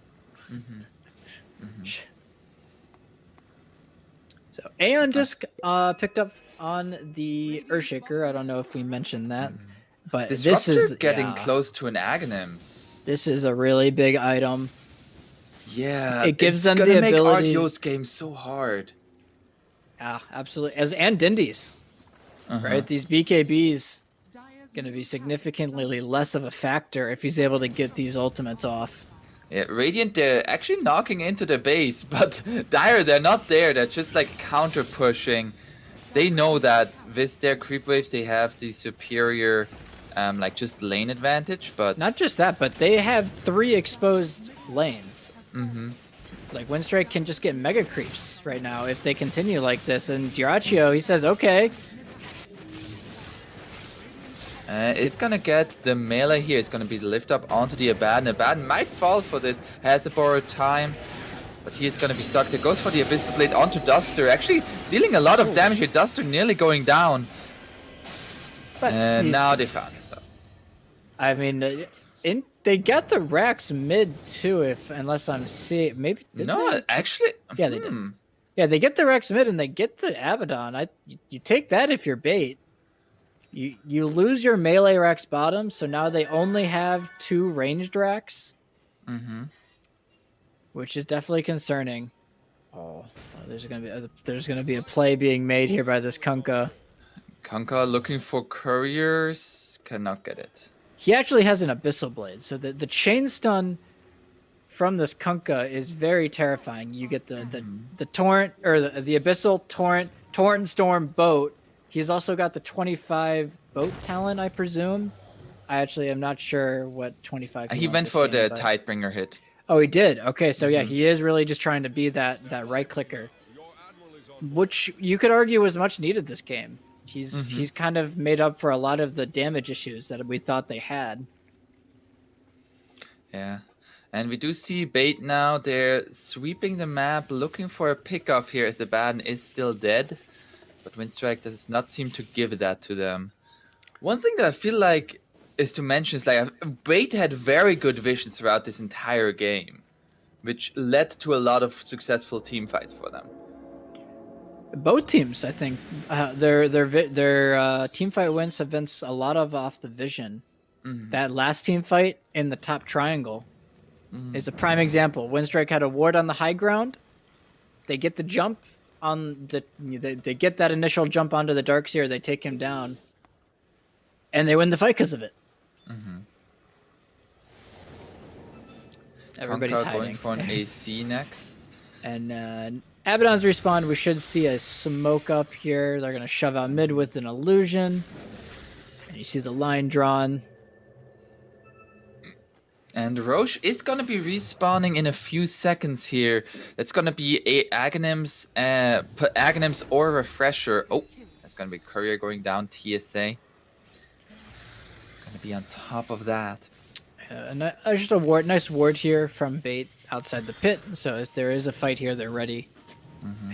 So Aeon Disc picked up on the Earthshaker. I don't know if we mentioned that, but Disruptor this is getting close to an Aghanims. This is a really big item. Yeah, it gives them the ability. It's gonna make RDO's game so hard. Yeah, absolutely. And Dendi's, right? These BKBs going to be significantly less of a factor if he's able to get these ultimates off. Yeah, Radiant, they're actually knocking into the base, but Dire, they're not there. They're just like counter pushing. They know that with their creep waves, they have the superior, like just lane advantage. But not just that, but they have 3 exposed lanes. Like Winstrike can just get mega creeps right now if they continue like this. And Dyrachio, he says, okay. It's gonna get the melee here. It's gonna be the lift up onto the Abaddon. Abaddon might fall for this. Has a borrowed time, but he's gonna be stuck. There goes for the Abyssal Blade onto Duster. Actually dealing a lot of damage here. Duster nearly going down. But and now they found it. So. I mean, they got the Rax mid too, unless I'm seeing maybe. Actually, yeah, they did. Yeah, they get the Rax mid and they get the Abaddon. You take that if you're Bait. You lose your melee Rax bottom, so now they only have 2 ranged Rax, which is definitely concerning. There's gonna be a play being made here by this Kunkka. Kunkka looking for couriers, cannot get it. He actually has an Abyssal Blade, so the chain stun from this Kunkka is very terrifying. You get the torrent or the Abyssal torrent and storm boat. He's also got the 25 boat talent, I presume. I actually am not sure what 25. He went for the Tidebringer hit. Oh, he did. Okay, so yeah, he is really just trying to be that right clicker, which you could argue was much needed this game. He's kind of made up for a lot of the damage issues that we thought they had. Yeah, and we do see Bait now. They're sweeping the map, looking for a pickoff here as Abaddon is still dead. But Winstrike does not seem to give that to them. One thing that I feel like is to mention is like Bait had very good vision throughout this entire game, which led to a lot of successful team fights for them. Both teams, I think, their team fight wins have been a lot of off the vision. That last team fight in the top triangle is a prime example. Winstrike had a ward on the high ground. They get the jump on they get that initial jump onto the Darkseer. They take him down, and they win the fight because of it. Everybody's Conquer hiding. going for an AC next. And Abaddon's respawn. We should see a smoke up here. They're going to shove out mid with an illusion. And you see the line drawn. And Roche is going to be respawning in a few seconds here. That's going to be a Aghanims or Refresher. Oh, that's going to be Courier going down, TSA. Going to be on top of that. Just a nice ward here from Bait outside the pit. So if there is a fight here, they're ready.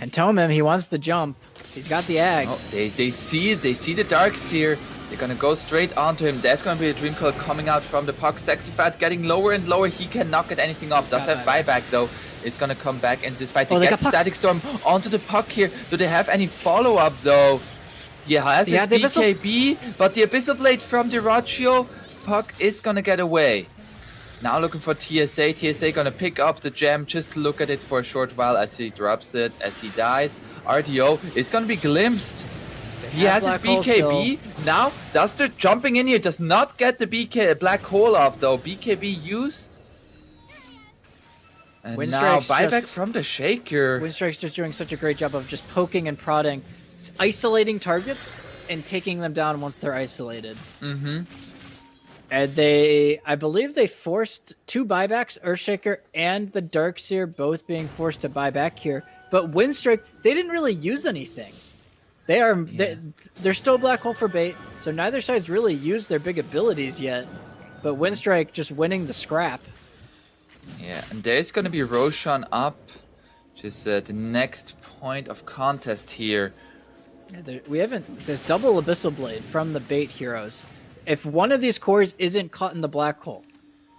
And Tomem, he wants to jump. He's got the Ags. Oh, they see the Darkseer. They're gonna go straight onto him. There's gonna be a Dream Coil coming out from the puck. Sexy Fat getting lower and lower. He cannot get anything off. Does have buyback though. It's gonna come back into this fight. They get Static Storm onto the puck here. Do they have any follow-up though? He has his BKB, but the Abyssal Blade from the Roccio puck is gonna get away. Now looking for TSA. TSA gonna pick up the gem just to look at it for a short while as he drops it, as he dies. RDO is gonna be glimpsed. He has his BKB. Now, Duster jumping in here does not get the black hole off though. BKB used. And now buyback from the Shaker. Winstrike's just doing such a great job of just poking and prodding, isolating targets and taking them down once they're isolated. And I believe they forced 2 buybacks, Earthshaker and the Darkseer both being forced to buy back here. But Winstrike, they didn't really use anything. They're still Black Hole for Bait, so neither side's really used their big abilities yet. But Winstrike just winning the scrap. Yeah, and there's going to be Roshan up, which is the next point of contest here. Yeah, there's double Abyssal Blade from the Bait heroes. If one of these cores isn't caught in the black hole,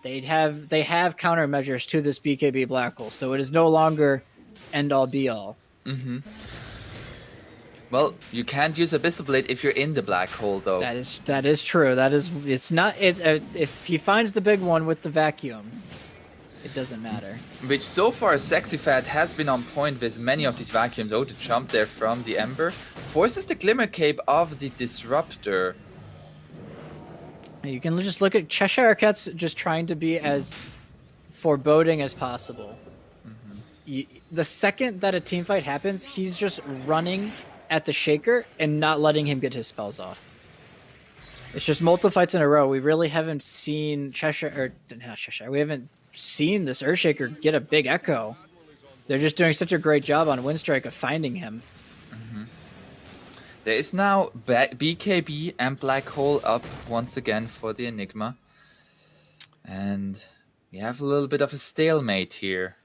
they have countermeasures to this BKB black hole, so it is no longer end all be all. Well, you can't use Abyssal Blade if you're in the black hole, though. That is true. If he finds the big one with the vacuum, it doesn't matter. Which so far, Sexy Fat has been on point with many of these vacuums. Oh, the jump there from the Ember forces the Glimmer Cape of the Disruptor. You can just look at Cheshire Cat's just trying to be as foreboding as possible. The second that a team fight happens, he's just running at the Shaker and not letting him get his spells off. It's just multiple fights in a row. We really haven't seen we haven't seen this Earthshaker get a big echo. They're just doing such a great job on Winstrike of finding him. There is now BKB and Black Hole up once again for the Enigma. And we have a little bit of a stalemate here.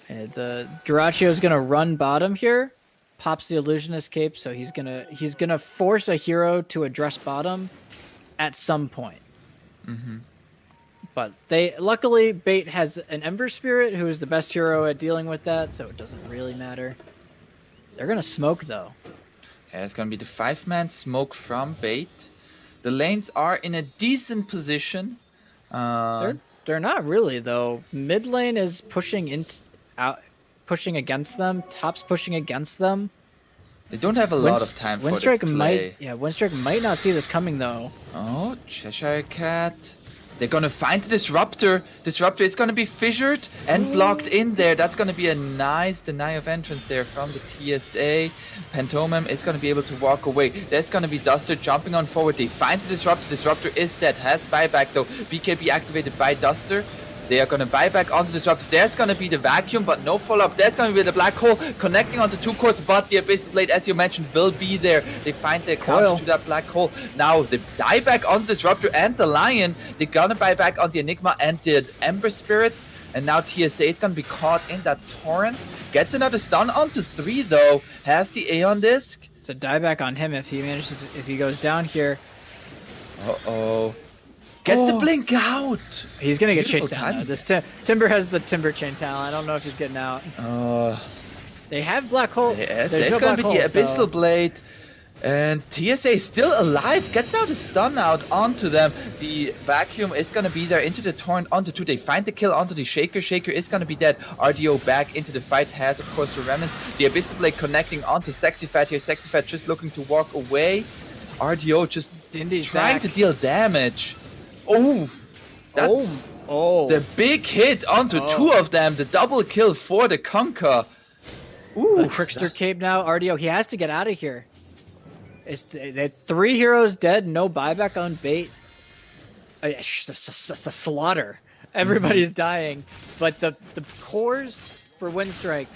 The Duraccio is going to run bottom here. Pops the Illusionist Cape, so he's gonna force a hero to address bottom at some point. But luckily Bait has an Ember Spirit who is the best hero at dealing with that, so it doesn't really matter. They're gonna smoke though. Yeah, it's gonna be the 5-man smoke from Bait. The lanes are in a decent position. They're not really though. Mid lane is pushing against them. Top's pushing against them. They don't have a lot of time for this play. Winstrike might not see this coming though. Oh, Cheshire Cat. They're gonna find the Disruptor. Disruptor is gonna be fissured and blocked in there. That's gonna be a nice deny of entrance there from the TSA. Pantomim is gonna be able to walk away. There's gonna be Duster jumping on forward. They find the Disruptor. Disruptor is dead. Has buyback though. BKB activated by Duster. They are going to buy back onto the Disruptor. There's going to be the vacuum, but no follow-up. There's going to be the black hole connecting onto 2 cores, but the Abyssal Blade, as you mentioned, will be there. They find their counter to that black hole. Now, the buyback on the Disruptor and the Lion. They're going to buy back on the Enigma and the Ember Spirit. And now TSA is going to be caught in that Torrent. Gets another stun onto 3, though. Has the Aeon Disc. It's a dieback on him if he goes down here. Uh-oh. Gets the blink out. He's gonna get Beautiful chased down. timing. This Timber has the Timber Chain talent. I don't know if he's getting out. They have Black Hole. There's no gonna Black be the Hole, Abyssal so- Blade. And TSA still alive, gets now the stun out onto them. The vacuum is gonna be there into the torrent onto 2. They find the kill onto the Shaker. Shaker is gonna be dead. RDO back into the fight, has of course the remnant. The Abyssal Blade connecting onto Sexy Fat here. Sexy Fat just looking to walk away. RDO just Dindy's trying back. to deal damage. Oh, that's the big hit onto 2 of them. The double kill for the Conquer. Ooh, The Trickster Cape now. RDO, he has to get out of here. It's 3 heroes dead, no buyback on bait. It's a slaughter. Everybody's dying. But the cores for Winstrike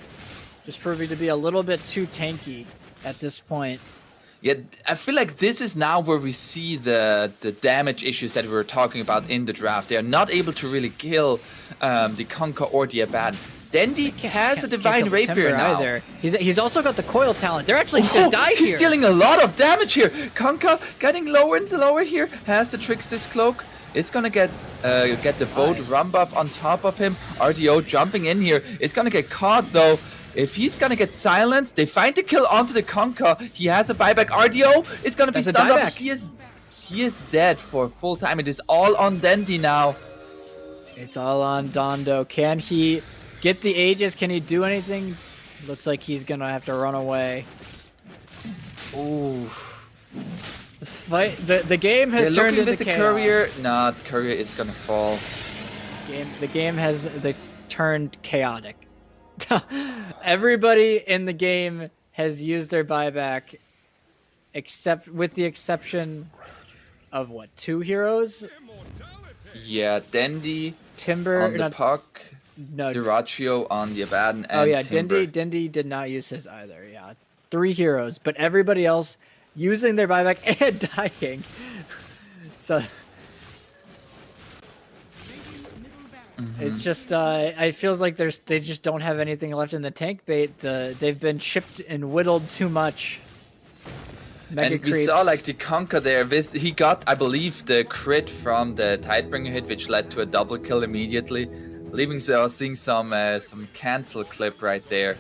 just proving to be a little bit too tanky at this point. Yeah, I feel like this is now where we see the damage issues that we were talking about in the draft. They are not able to really kill the Conquer or the Abaddon. Dendi has a Divine Rapier now. Either. He's also got the Coil talent. They're actually gonna die here. He's dealing a lot of damage here. Conquer getting lower and lower here. Has the Trickster's Cloak. It's gonna get the boat rum buff on top of him. RDO jumping in here. It's gonna get caught though. If he's gonna get silenced, they find the kill onto the Conquer. He has a buyback. RDO is gonna be stunned up. He is dead for full time. It is all on Dendi now. It's all on Dondo. Can he get the Aegis? Can he do anything? Looks like he's gonna have to run away. Ooh. The game has turned into the chaos. Courier. Nah, the Courier is gonna fall. The game has turned chaotic. Everybody in the game has used their buyback, with the exception of what, 2 heroes? Yeah, Dendi Timber on the puck. No, Duraccio on the Abaddon and Timber. Dendi did not use his either. Yeah, 3 heroes, but everybody else using their buyback and dying. So it's just it feels like they just don't have anything left in the tank bait. They've been chipped and whittled too much. Mega and we creeps. saw like the Conquer there he got, I believe, the crit from the Tidebringer hit, which led to a double kill immediately. Seeing some cancel clip right there.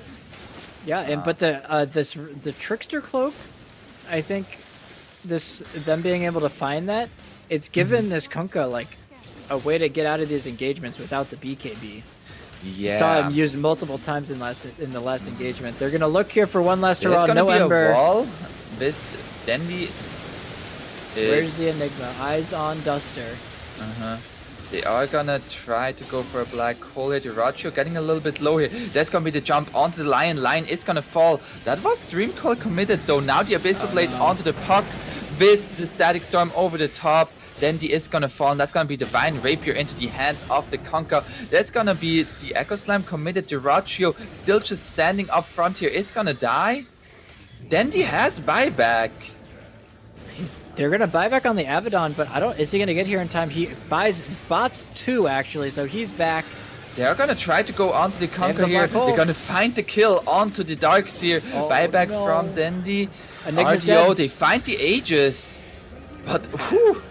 Yeah, but the Trickster Cloak, I think them being able to find that, it's given this Kunkka like a way to get out of these engagements without the BKB. Yeah, saw him used multiple times in the last engagement. They're gonna look here for one last hurrah. There's gonna No be Ember. a wall with Dendi. Where's the Enigma? Eyes on Duster. They are gonna try to go for a black hole here. Duraccio getting a little bit low here. There's gonna be the jump onto the Lion. Lion is gonna fall. That was Dream Call committed though. Now the Abyssal Blade onto the puck with the Static Storm over the top. Dendi is gonna fall, and that's gonna be Divine Rapier into the hands of the Conquer. That's gonna be the Echo Slam committed. Duraccio still just standing up front here. Is gonna die. Dendi has buyback. They're gonna buy back on the Abaddon, but is he gonna get here in time? He buys bots 2 actually, so he's back. They're gonna try to go onto the Conquer here. They're gonna find the kill onto the Darkseer. Buyback from Dendi. Enigma's RDO, dead. they find the Aegis. But whew.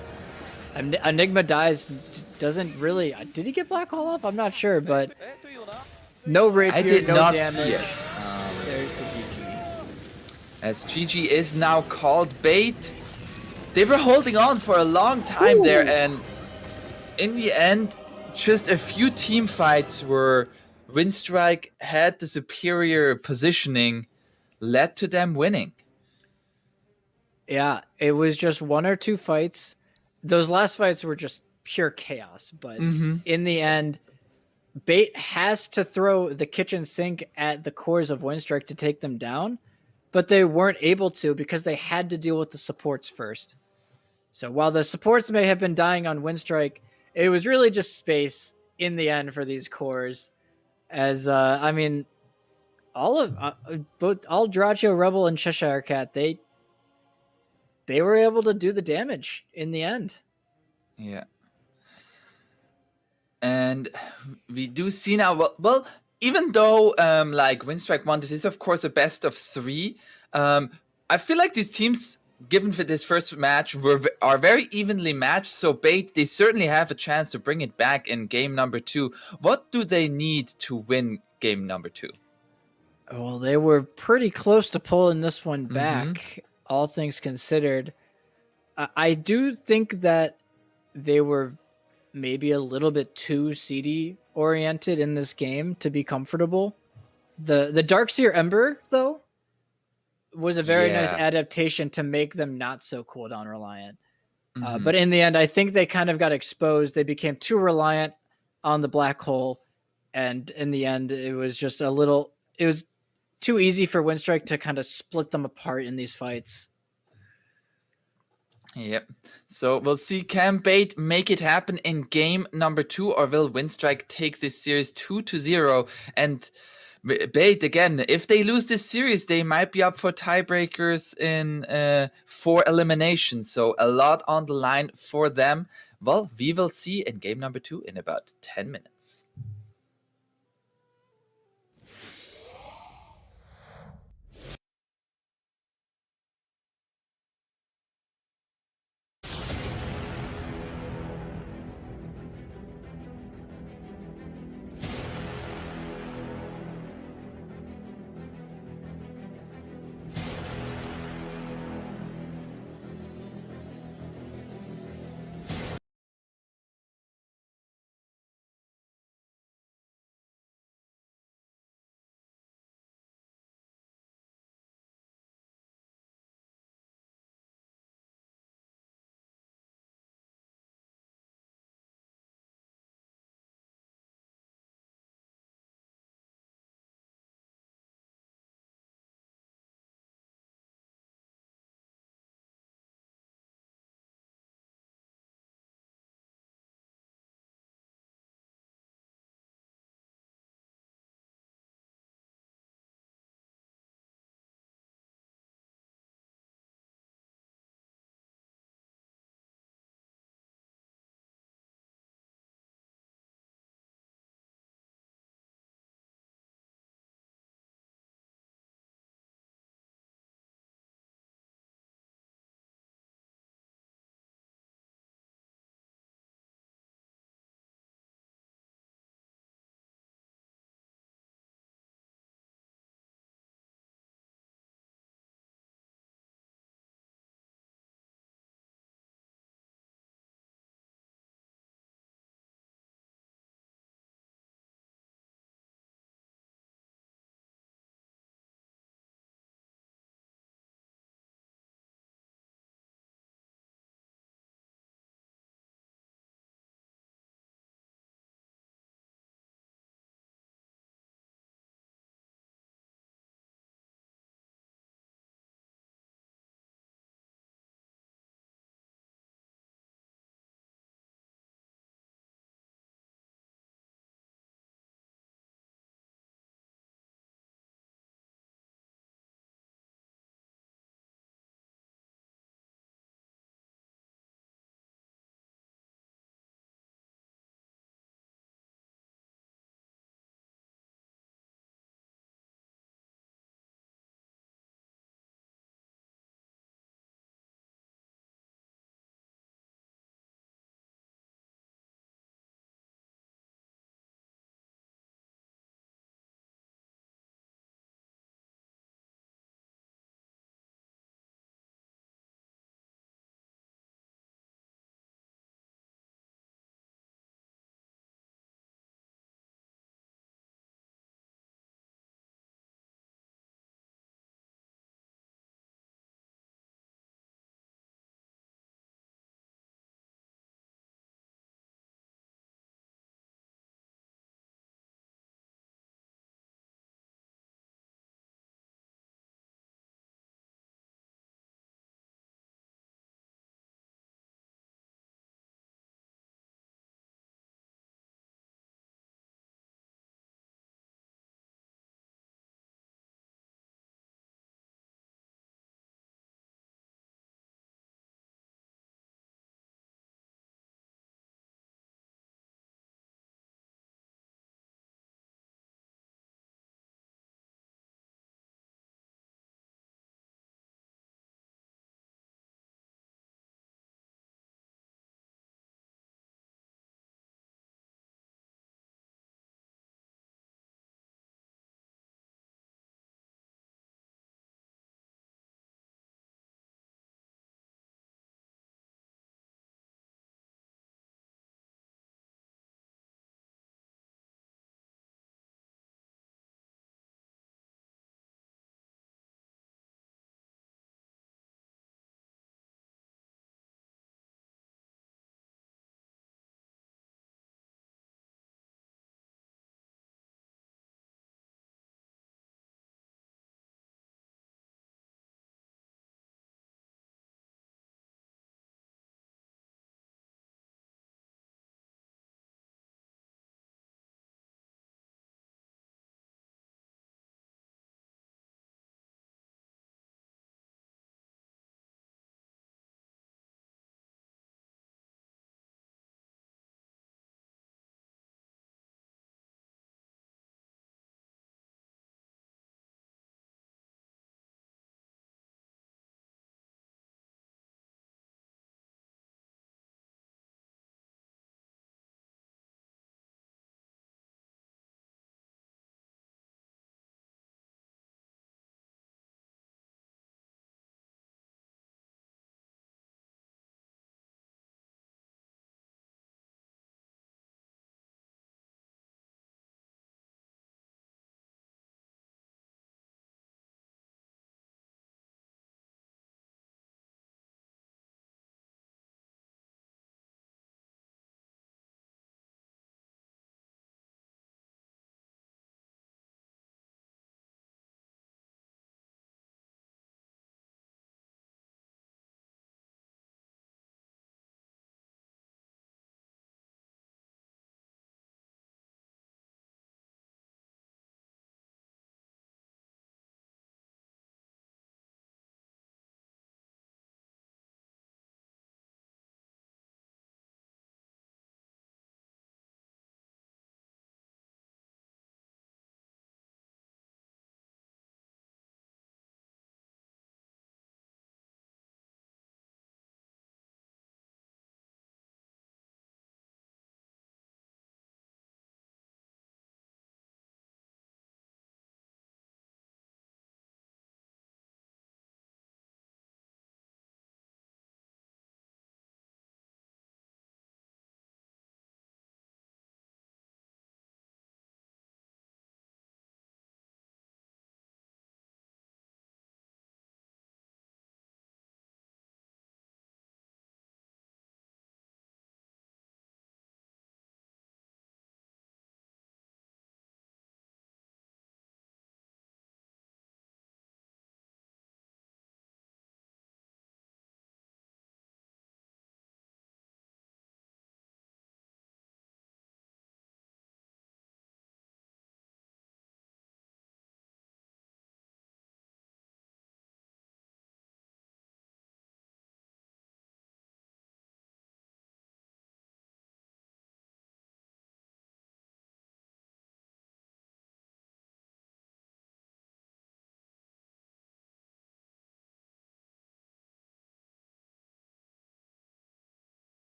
Enigma dies. Doesn't really. Did he get Black Hole off? I'm not sure, but no rapier, I did no not damage. see it. There's the GG. As GG is now called bait. They were holding on for a long time there, and in the end, just a few team fights where Winstrike had the superior positioning led to them winning. Yeah, it was just 1 or 2 fights. Those last fights were just pure chaos, but in the end, Bait has to throw the kitchen sink at the cores of Winstrike to take them down, but they weren't able to because they had to deal with the supports first. So while the supports may have been dying on Winstrike, it was really just space in the end for these cores. As I mean, all Duraccio, Rebel, and Cheshire Cat, they were able to do the damage in the end. Yeah. And we do see now, well, even though like Winstrike won, this is of course a best of 3. I feel like these teams given for this first match, are very evenly matched. So Bait, they certainly have a chance to bring it back in game number 2. What do they need to win game number 2? Well, they were pretty close to pulling this one back, all things considered. I do think that they were maybe a little bit too CD oriented in this game to be comfortable. The Darkseer Ember, though, was a very nice adaptation to make them not so cooldown reliant. But in the end, I think they kind of got exposed. They became too reliant on the black hole. And in the end, it was just it was too easy for Winstrike to kind of split them apart in these fights. Yep. So we'll see, can Bait make it happen in game number 2, or will Winstrike take this series 2-0? And Bait, again, if they lose this series, they might be up for tiebreakers in 4 eliminations. So a lot on the line for them. Well, we will see in game number 2 in about 10 minutes.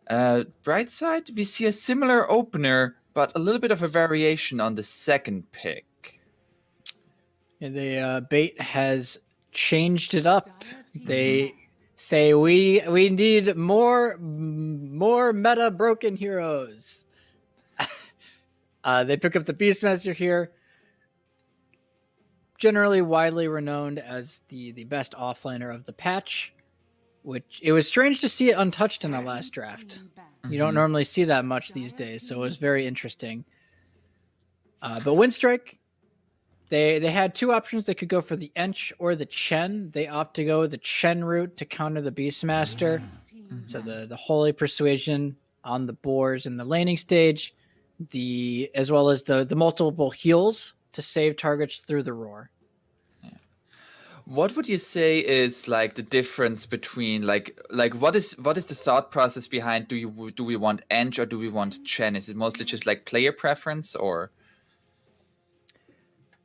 Bright side, we see a similar opener, but a little bit of a variation on the second pick. Yeah, the Bait has changed it up. They say we need more meta broken heroes. They pick up the Beastmaster here, generally widely renowned as the best offlaner of the patch, which it was strange to see it untouched in the last draft. You don't normally see that much these days, so it was very interesting. But Winstrike, they had two options. They could go for the Ench or the Chen. They opt to go the Chen route to counter the Beastmaster. So the Holy Persuasion on the boars in the laning stage, as well as the multiple heals to save targets through the roar. What would you say is like the difference between like what is the thought process behind do we want Ench or do we want Chen? Is it mostly just like player preference or?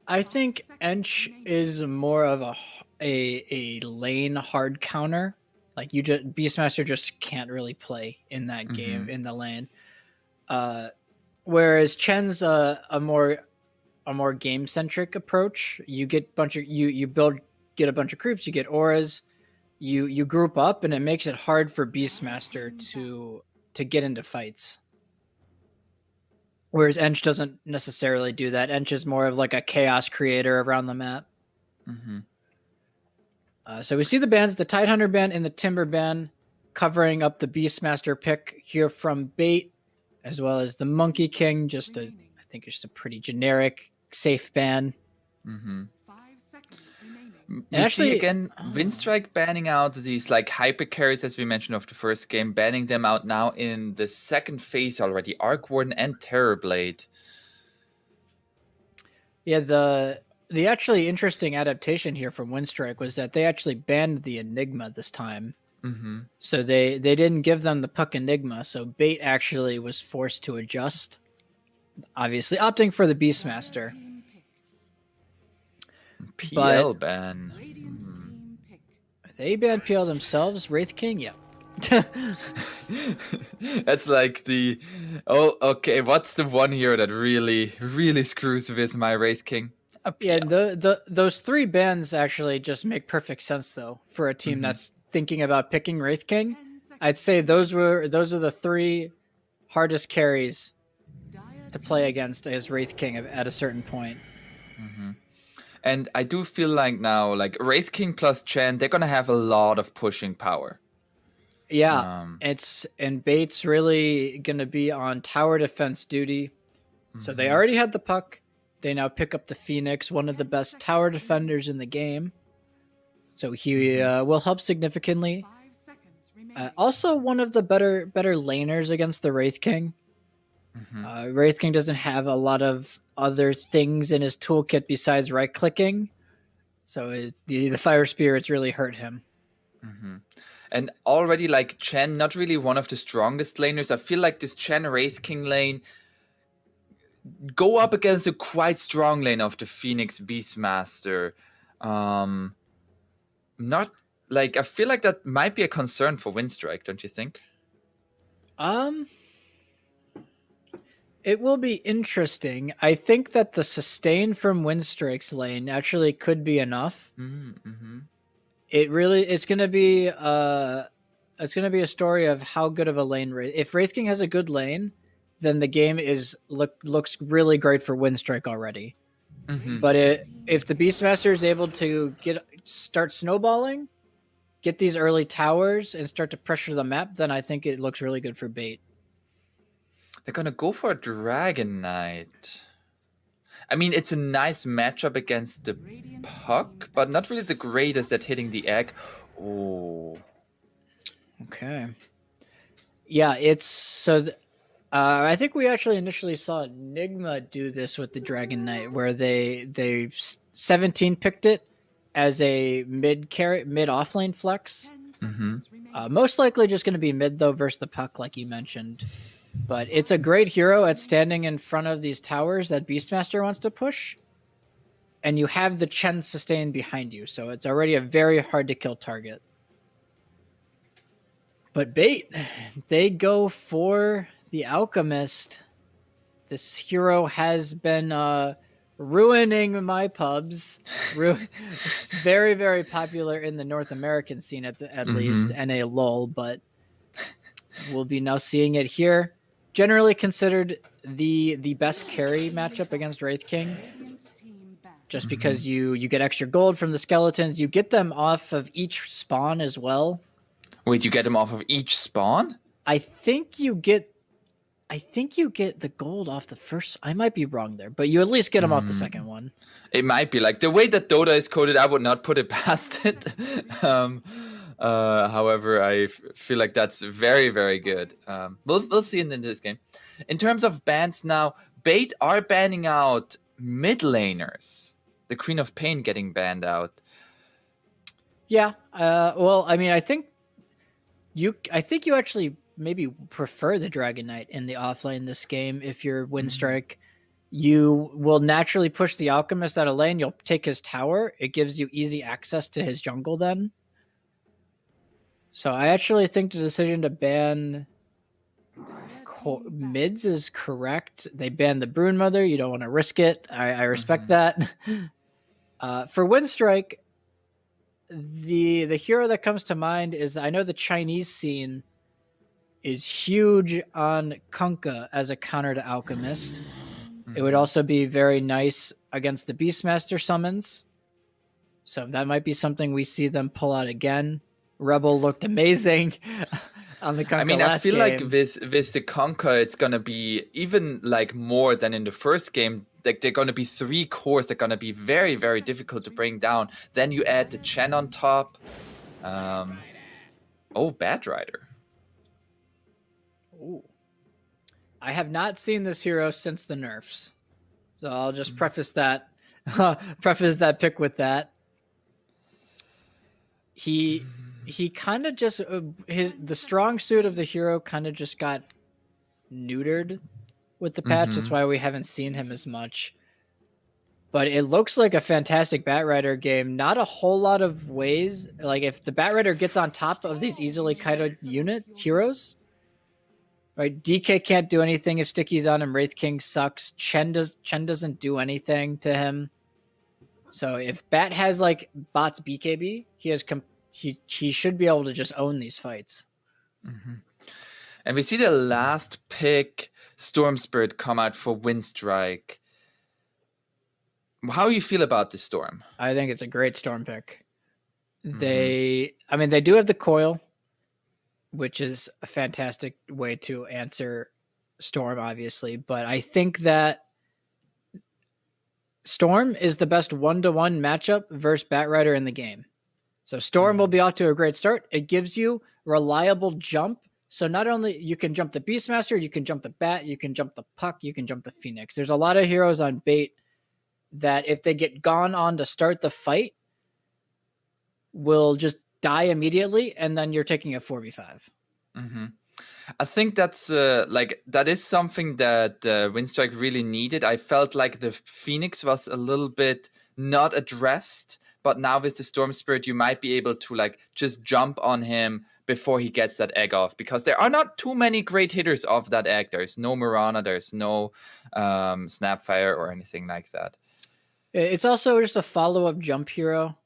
I think Ench is more of a lane hard counter. Like Beastmaster just can't really play in that game in the lane. Whereas Chen's a more game centric approach. You get get a bunch of creeps, you get auras, you group up, and it makes it hard for Beastmaster to get into fights. Whereas Ench doesn't necessarily do that. Ench is more of like a chaos creator around the map. So we see the bans, the Tidehunter ban and the Timber ban, covering up the Beastmaster pick here from Bait, as well as the Monkey King. I think it's just a pretty generic, safe ban. We see again Winstrike banning out these like hyper carries as we mentioned of the first game, banning them out now in the second phase already. Arc Warden and Terrorblade. Yeah, the actually interesting adaptation here from Winstrike was that they actually banned the Enigma this time. So they didn't give them the Puck Enigma, so Bait actually was forced to adjust, obviously opting for the Beastmaster. PL ban. They banned PL themselves. Wraith King, yeah. That's like okay, what's the one hero that really screws with my Wraith King? Yeah, those three bans actually just make perfect sense though for a team that's thinking about picking Wraith King. I'd say those are the three hardest carries to play against as Wraith King at a certain point. And I do feel like now, like Wraith King plus Chen, they're gonna have a lot of pushing power. Yeah, and Bait's really gonna be on tower defense duty. So they already had the Puck. They now pick up the Phoenix, one of the best tower defenders in the game. So he will help significantly. Also, one of the better laners against the Wraith King. Wraith King doesn't have a lot of other things in his toolkit besides right-clicking. So it's the Fire Spirits really hurt him. And already, like, Chen, not really one of the strongest laners. I feel like this Chen Wraith King lane go up against a quite strong lane of the Phoenix Beastmaster. Not like I feel like that might be a concern for Winstrike, don't you think? It will be interesting. I think that the sustain from Winstrike's lane actually could be enough. It's gonna be a story of how good of a lane if Wraith King has a good lane, then the game looks really great for Winstrike already. But if the Beastmaster is able to start snowballing, get these early towers, and start to pressure the map, then I think it looks really good for Bait. They're gonna go for a Dragon Knight. I mean, it's a nice matchup against the Puck, but not really the greatest at hitting the egg. Oh. Okay. Yeah, it's so. I think we actually initially saw Enigma do this with the Dragon Knight, where they 17 picked it as a mid offlane flex. Most likely just going to be mid though versus the Puck, like you mentioned. But it's a great hero at standing in front of these towers that Beastmaster wants to push, and you have the Chen sustain behind you, so it's already a very hard to kill target. But Bait, they go for the Alchemist. This hero has been ruining my pubs. It's very, very popular in the North American scene at least, NA LOL, but we'll be now seeing it here. Generally considered the best carry matchup against Wraith King. Just because you get extra gold from the skeletons. You get them off of each spawn as well. Wait, you get them off of each spawn? I think you get the gold off the first. I might be wrong there, but you at least get them off the second one. It might be. Like, the way that Dota is coded, I would not put it past it. However, I feel like that's very, very good. We'll see in this game. In terms of bans now, Bait are banning out mid laners. The Queen of Pain getting banned out. Yeah. Well, I mean, I think you actually maybe prefer the Dragon Knight in the offlane this game. If you're Winstrike, you will naturally push the Alchemist out of lane. You'll take his tower. It gives you easy access to his jungle then. So I actually think the decision to ban mids is correct. They banned the Broodmother. You don't want to risk it. I respect that. For Winstrike, the hero that comes to mind is, I know the Chinese scene is huge on Kunkka as a counter to Alchemist. It would also be very nice against the Beastmaster summons. So that might be something we see them pull out again. Rebel looked amazing on the Kunkka. I mean, I feel game. like with the Kunkka, it's gonna be even like more than in the first game. Like, they're gonna be 3 cores. They're gonna be very, very difficult to bring down. Then you add the Chen on top. Oh, Bat Rider. Ooh. I have not seen this hero since the nerfs, so I'll just preface that pick with that. He kind of just the strong suit of the hero kind of just got neutered with the patch. That's why we haven't seen him as much. But it looks like a fantastic Bat Rider game. Not a whole lot of ways. Like, if the Bat Rider gets on top of these easily kited heroes, right? DK can't do anything if Sticky's on him. Wraith King sucks. Chen doesn't do anything to him. So if Bat has like bots BKB, he should be able to just own these fights. And we see the last pick, Storm Spirit, come out for Winstrike. How do you feel about this Storm? I think it's a great Storm pick. They do have the coil, which is a fantastic way to answer Storm, obviously. But I think that Storm is the best 1-to-1 matchup versus Bat Rider in the game. So Storm will be off to a great start. It gives you reliable jump. So not only you can jump the Beastmaster, you can jump the Bat, you can jump the Puck, you can jump the Phoenix. There's a lot of heroes on Bait that if they get gone on to start the fight, will just die immediately, and then you're taking a 4v5. I think that's that is something that Winstrike really needed. I felt like the Phoenix was a little bit not addressed, but now with the Storm Spirit, you might be able to like just jump on him before he gets that egg off, because there are not too many great hitters of that egg. There's no Mirana, there's no Snapfire or anything like that. It's also just a follow-up jump hero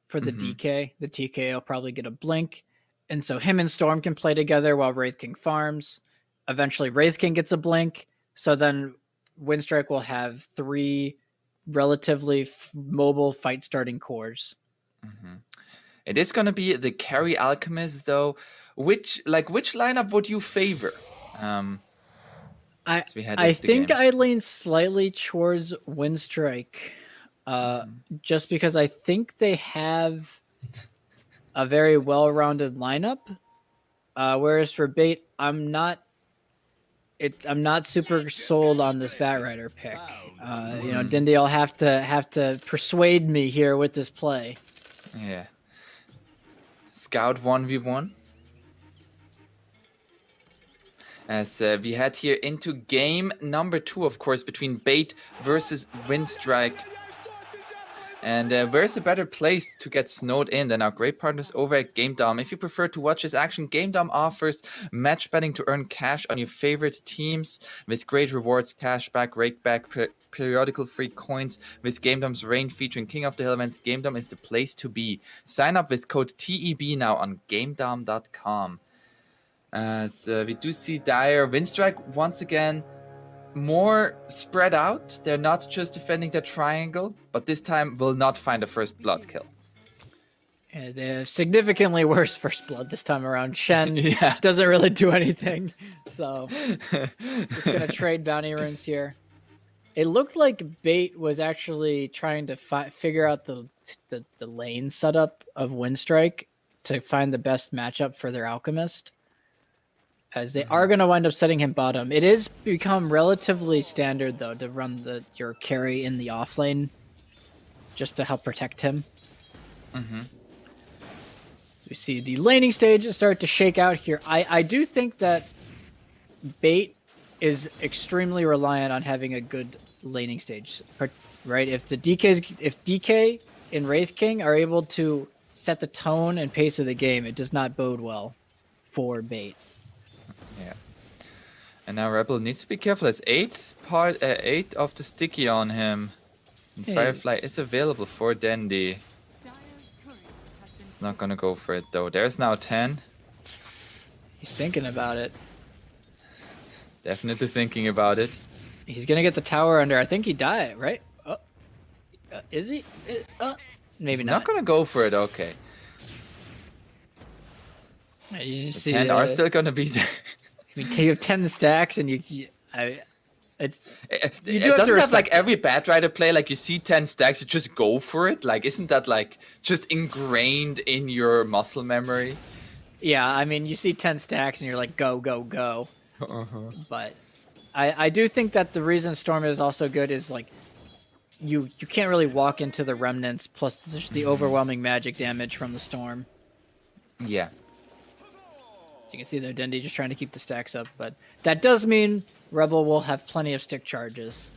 for the DK. The TK will probably get a blink. And so him and Storm can play together while Wraith King farms. Eventually Wraith King gets a blink. So then Winstrike will have 3 relatively mobile fight starting cores. It is going to be the carry Alchemist, though. Which lineup would you favor? I think I lean slightly towards Winstrike, just because I think they have a very well-rounded lineup. Whereas for Bait, I'm not super sold on this Bat Rider pick. DENDI will have to persuade me here with this play. Yeah. Scout 1v1. As we head here into game number 2, of course, between Bait versus Winstrike. And where's a better place to get snowed in than our great partners over at GameDom? If you prefer to watch this action, GameDom offers match betting to earn cash on your favorite teams with great rewards, cashback, rakeback, periodical free coins. With GameDom's rain featuring King of the Hill events, GameDom is the place to be. Sign up with code TEB now on GameDom.com. So we do see Dire Winstrike once again more spread out. They're not just defending their triangle, but this time will not find a first blood kill. Yeah, they're significantly worse first blood this time around. Shen doesn't really do anything, so just gonna trade bounty runes here. It looked like Bait was actually trying to figure out the lane setup of Winstrike to find the best matchup for their Alchemist, as they are going to wind up setting him bottom. It is become relatively standard, though, to run your carry in the off lane just to help protect him. We see the laning stage start to shake out here. I do think that Bait is extremely reliant on having a good laning stage, right? If DK and Wraith King are able to set the tone and pace of the game, it does not bode well for Bait. Yeah. And now Rebel needs to be careful. There's 8 of the sticky on him. And Firefly is available for DENDI. He's not gonna go for it though. There's now 10. He's thinking about it. Definitely thinking about it. He's gonna get the tower under. I think he died, right? Oh, is he? Maybe He's not. not gonna go for it. Okay. You The see, 10 are still gonna be there. You have 10 stacks, and you doesn't have like every Bad Rider play, like you see 10 stacks, you just go for it? Like, isn't that like just ingrained in your muscle memory? Yeah, I mean, you see 10 stacks and you're like, go, go, go. But I do think that the reason Storm is also good is like you can't really walk into the remnants, plus just the overwhelming magic damage from the Storm. Yeah. So you can see there, DENDI just trying to keep the stacks up, but that does mean Rebel will have plenty of stick charges,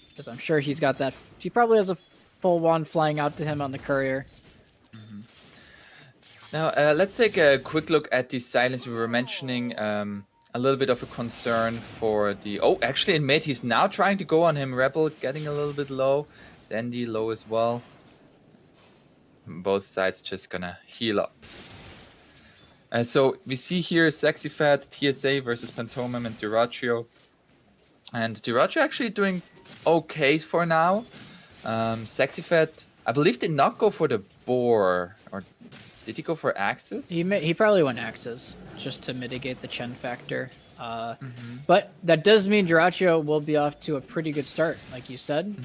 because I'm sure he's got that. He probably has a full wand flying out to him on the courier. Now let's take a quick look at the silence. We were mentioning a little bit of a concern for the... Oh, actually in mid, he's now trying to go on him. Rebel getting a little bit low. DENDI low as well. Both sides just gonna heal up. So we see here Sexy Fat, TSA versus Pantomime and Dyrachyo. And Dyrachyo actually doing okay for now. Sexy Fat, I believe, did not go for the boar. Or did he go for Axis? He probably went Axis, just to mitigate the Chen factor. But that does mean Dyrachyo will be off to a pretty good start, like you said.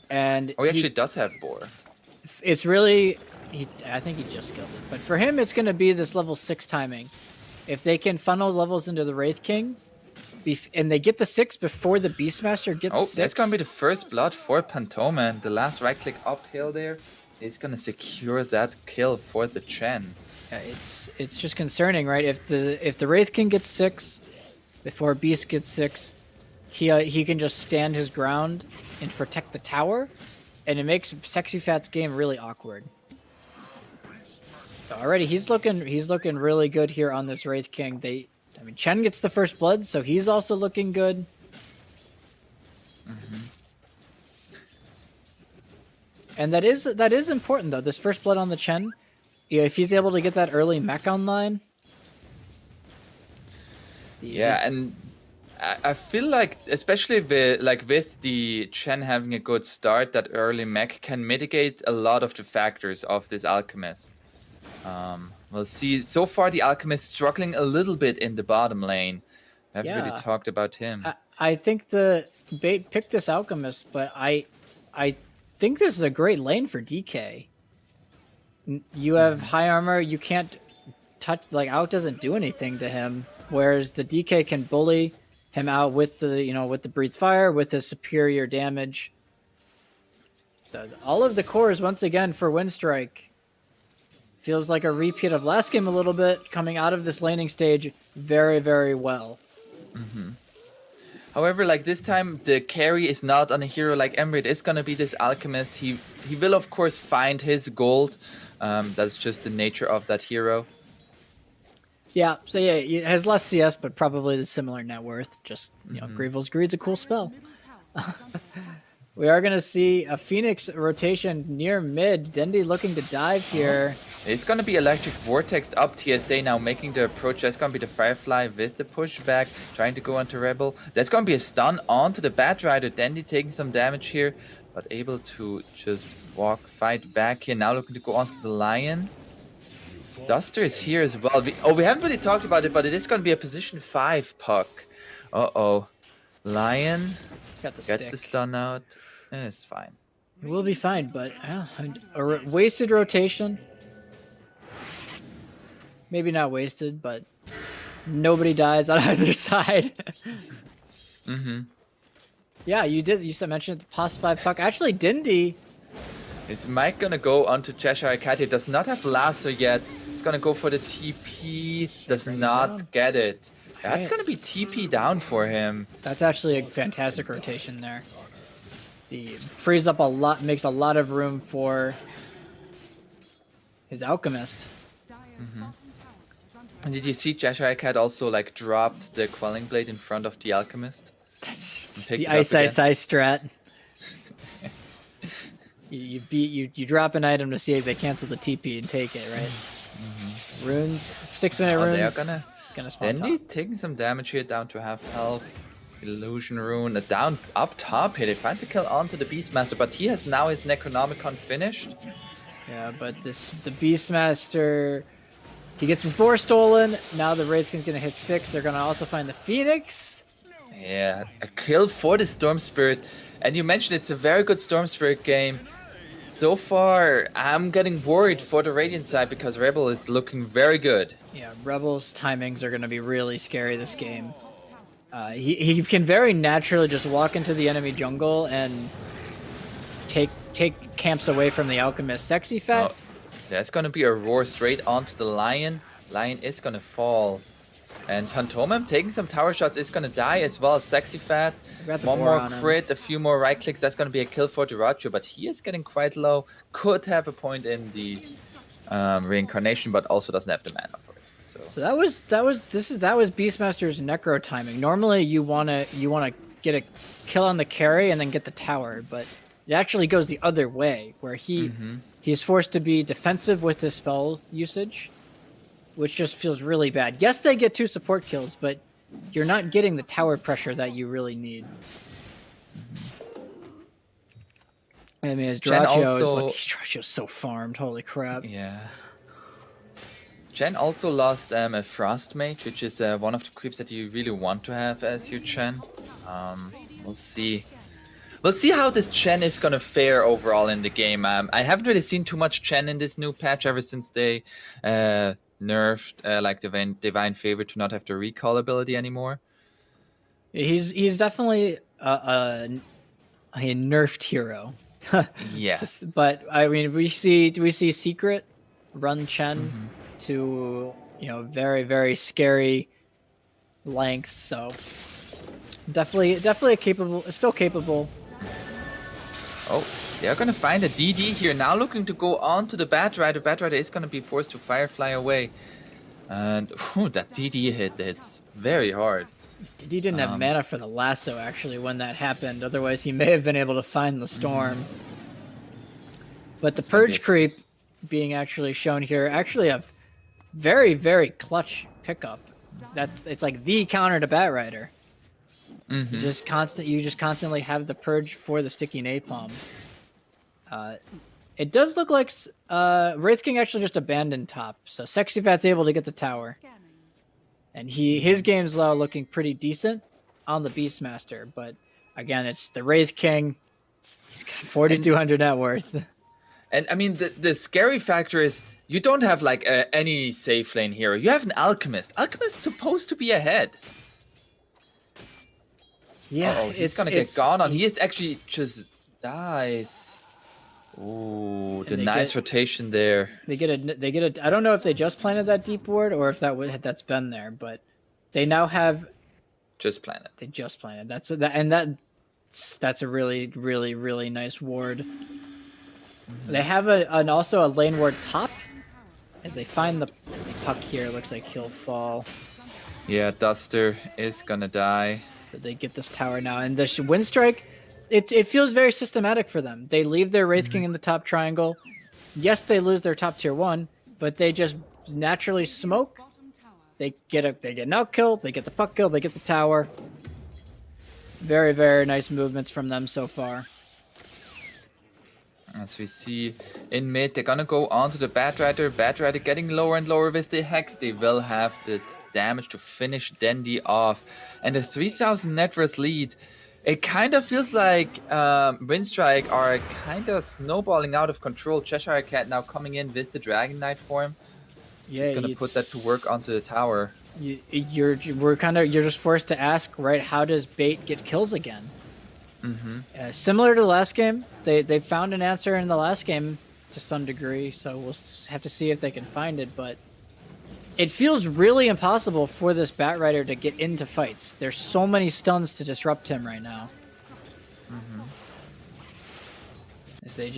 And he actually does have boar. It's really... I think he just killed it. But for him, it's going to be this level 6 timing. If they can funnel levels into the Wraith King, and they get the 6 before the Beastmaster gets 6... that's going to be the first blood for Pantomime. The last right-click uphill there is going to secure that kill for the Chen. Yeah, it's just concerning, right? If the Wraith King gets 6 before Beast gets 6, he can just stand his ground and protect the tower, and it makes Sexy Fat's game really awkward. So already he's looking really good here on this Wraith King. Chen gets the first blood, so he's also looking good. And that is important though. This first blood on the Chen, if he's able to get that early mech online. Yeah, and I feel like, especially with the Chen having a good start, that early mech can mitigate a lot of the factors of this Alchemist. We'll see. So far, the Alchemist struggling a little bit in the bottom lane. We haven't really talked about him. I think the Bait picked this Alchemist, but I think this is a great lane for DK. You have high armor. You can't touch. Like, Out doesn't do anything to him, whereas the DK can bully him out with the Breathe Fire, with his superior damage. So all of the cores once again for Winstrike. Feels like a repeat of last game a little bit, coming out of this laning stage very, very well. However, like this time, the carry is not on a hero like Ember. It is gonna be this Alchemist. He will of course find his gold. That's just the nature of that hero. Yeah, so yeah, it has less CS, but probably the similar net worth. Just, you know, Greevil's Greed's a cool spell. We are going to see a Phoenix rotation near mid. DENDI looking to dive here. It's going to be Electric Vortex up TSA now, making the approach. That's going to be the Firefly with the pushback, trying to go onto Rebel. There's going to be a stun onto the Batrider. DENDI taking some damage here, but able to just fight back here. Now looking to go onto the Lion. Duster is here as well. We haven't really talked about it, but it is going to be a position 5 puck. Uh-oh. Lion gets the stun out. And it's fine. It will be fine, but a wasted rotation. Maybe not wasted, but nobody dies on either side. Yeah, you mentioned pos 5 puck. Actually, DENDI. Is Mike gonna go onto Cheshire Cat? He does not have lasso yet. He's gonna go for the TP. Does not get it. That's gonna be TP down for him. That's actually a fantastic rotation there. He frees up a lot, makes a lot of room for his Alchemist. And did you see Cheshire Cat also like dropped the Quelling Blade in front of the Alchemist? That's the ice strat. You drop an item to see if they cancel the TP and take it, right? Runes, 6-minute runes. They're gonna spawn top. Taking some damage here, down to half health. Illusion Rune, down up top here. They find the kill onto the Beastmaster, but he has now his Necronomicon finished. Yeah, but the Beastmaster, he gets his boar stolen. Now the Wraithskin's gonna hit 6. They're gonna also find the Phoenix. Yeah, a kill for the Storm Spirit. And you mentioned it's a very good Storm Spirit game. So far, I'm getting worried for the Radiant side because Rebel is looking very good. Yeah, Rebel's timings are gonna be really scary this game. He can very naturally just walk into the enemy jungle and take camps away from the Alchemist. Sexy Fat. That's gonna be a roar straight onto the Lion. Lion is gonna fall. And Pantomim taking some tower shots is gonna die as well as Sexy Fat. One more crit, a few more right clicks. That's gonna be a kill for Duracho, but he is getting quite low. Could have a point in the reincarnation, but also doesn't have the mana for it. So that was Beastmaster's necro timing. Normally you wanna get a kill on the carry and then get the tower, but it actually goes the other way, where he's forced to be defensive with his spell usage, which just feels really bad. Yes, they get 2 support kills, but you're not getting the tower pressure that you really need. I mean, as Dracio's so farmed. Holy crap! Yeah. Chen also lost a Frost Mage, which is one of the creeps that you really want to have as your Chen. We'll see. We'll see how this Chen is gonna fare overall in the game. I haven't really seen too much Chen in this new patch ever since they nerfed like Divine Favor to not have the recall ability anymore. He's definitely a nerfed hero. Yeah. But I mean, we see Secret run Chen to, you know, very, very scary lengths. So definitely still capable. Oh, they're gonna find a DD here. Now looking to go on to the Batrider. Batrider is gonna be forced to Firefly away. And that DD hits very hard. DD didn't have mana for the lasso actually when that happened. Otherwise he may have been able to find the storm. But the Purge creep being actually shown here, actually a very, very clutch pickup. It's like the counter to Batrider. You just constantly have the Purge for the sticky napalm. It does look like Wraith King actually just abandoned top, so Sexy Fat's able to get the tower, and his game's looking pretty decent on the Beastmaster. But again, it's the Wraith King. He's got 4,200 net worth. And I mean, the scary factor is you don't have like any safe lane hero. You have an Alchemist. Alchemist's supposed to be ahead. Yeah, he's gonna get gone on. He is actually just dies. Ooh, the nice rotation there. They get a. I don't know if they just planted that deep ward or if that's been there, but they now have Just planet. They just planted. That's a really, really, really nice ward. They have also a lane ward top. As they find the puck here, it looks like he'll fall. Yeah, Duster is gonna die. But they get this tower now, and the Winstrike, it feels very systematic for them. They leave their Wraith King in the top triangle. Yes, they lose their top tier 1, but they just naturally smoke. They get an out kill, they get the puck kill, they get the tower. Very, very nice movements from them so far. As we see in mid, they're gonna go onto the Batrider. Batrider getting lower and lower with the Hex. They will have the damage to finish DENDI off. And a 3000 net worth lead. It kind of feels like Winstrike are kind of snowballing out of control. Cheshire Cat now coming in with the Dragon Knight form. Yeah, he's gonna put that to work onto the tower. You're just forced to ask, right? How does Bait get kills again? Similar to the last game, they found an answer in the last game to some degree. So we'll have to see if they can find it. But it feels really impossible for this Batrider to get into fights. There's so many stuns to disrupt him right now. As they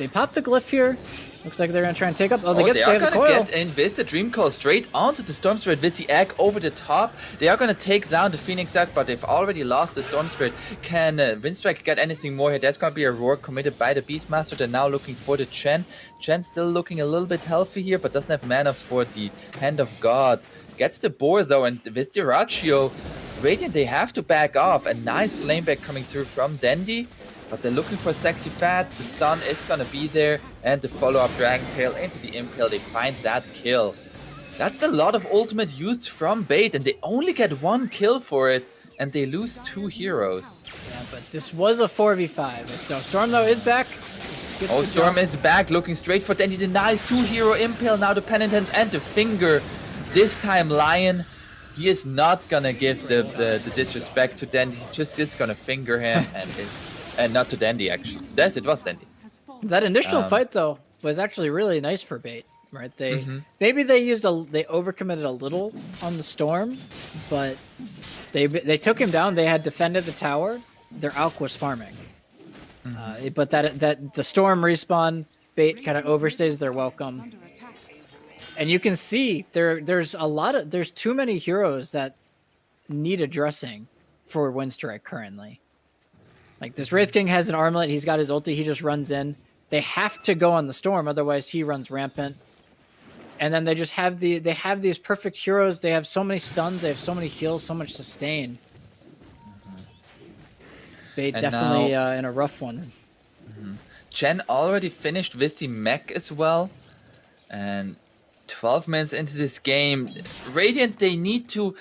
pop the glyph here. Looks like they're gonna try and take up. Oh, they are the gonna coil. get in with the Dream Coil straight onto the Storm Spirit with the egg over the top. They are gonna take down the Phoenix Egg, but they've already lost the Storm Spirit. Can Winstrike get anything more here? There's gonna be a roar committed by the Beastmaster. They're now looking for the Chen. Chen still looking a little bit healthy here, but doesn't have mana for the Hand of God. Gets the boar though, and with the Ratio, Radiant, they have to back off. A nice flameback coming through from DENDI. But they're looking for Sexy Fat. The stun is gonna be there. And the follow-up Dragon Tail into the Impale. They find that kill. That's a lot of ultimate use from Bait. And they only get 1 kill for it. And they lose 2 heroes. Yeah, but this was a 4v5. So Storm, though, is back. Oh, Storm is back. Looking straight for DENDI. Denies 2-hero Impale. Now the Penitence and the Finger. This time Lion. He is not gonna give the disrespect to DENDI. He just is gonna finger him. And not to DENDI, actually. Yes, it was DENDI. That initial fight, though, was actually really nice for Bait, right? Maybe they overcommitted a little on the Storm, but they took him down. They had defended the tower. Their Alk was farming, but that the Storm respawn, Bait kind of overstays their welcome, and you can see there's too many heroes that need addressing for Winstrike currently. Like, this Wraith King has an armlet, he's got his ulti, he just runs in. They have to go on the Storm, otherwise he runs rampant. And then they just have these perfect heroes. They have so many stuns, they have so many heals, so much sustain. Bait definitely in a rough one. Chen already finished with the mech as well. And 12 minutes into this game, Radiant, they need to...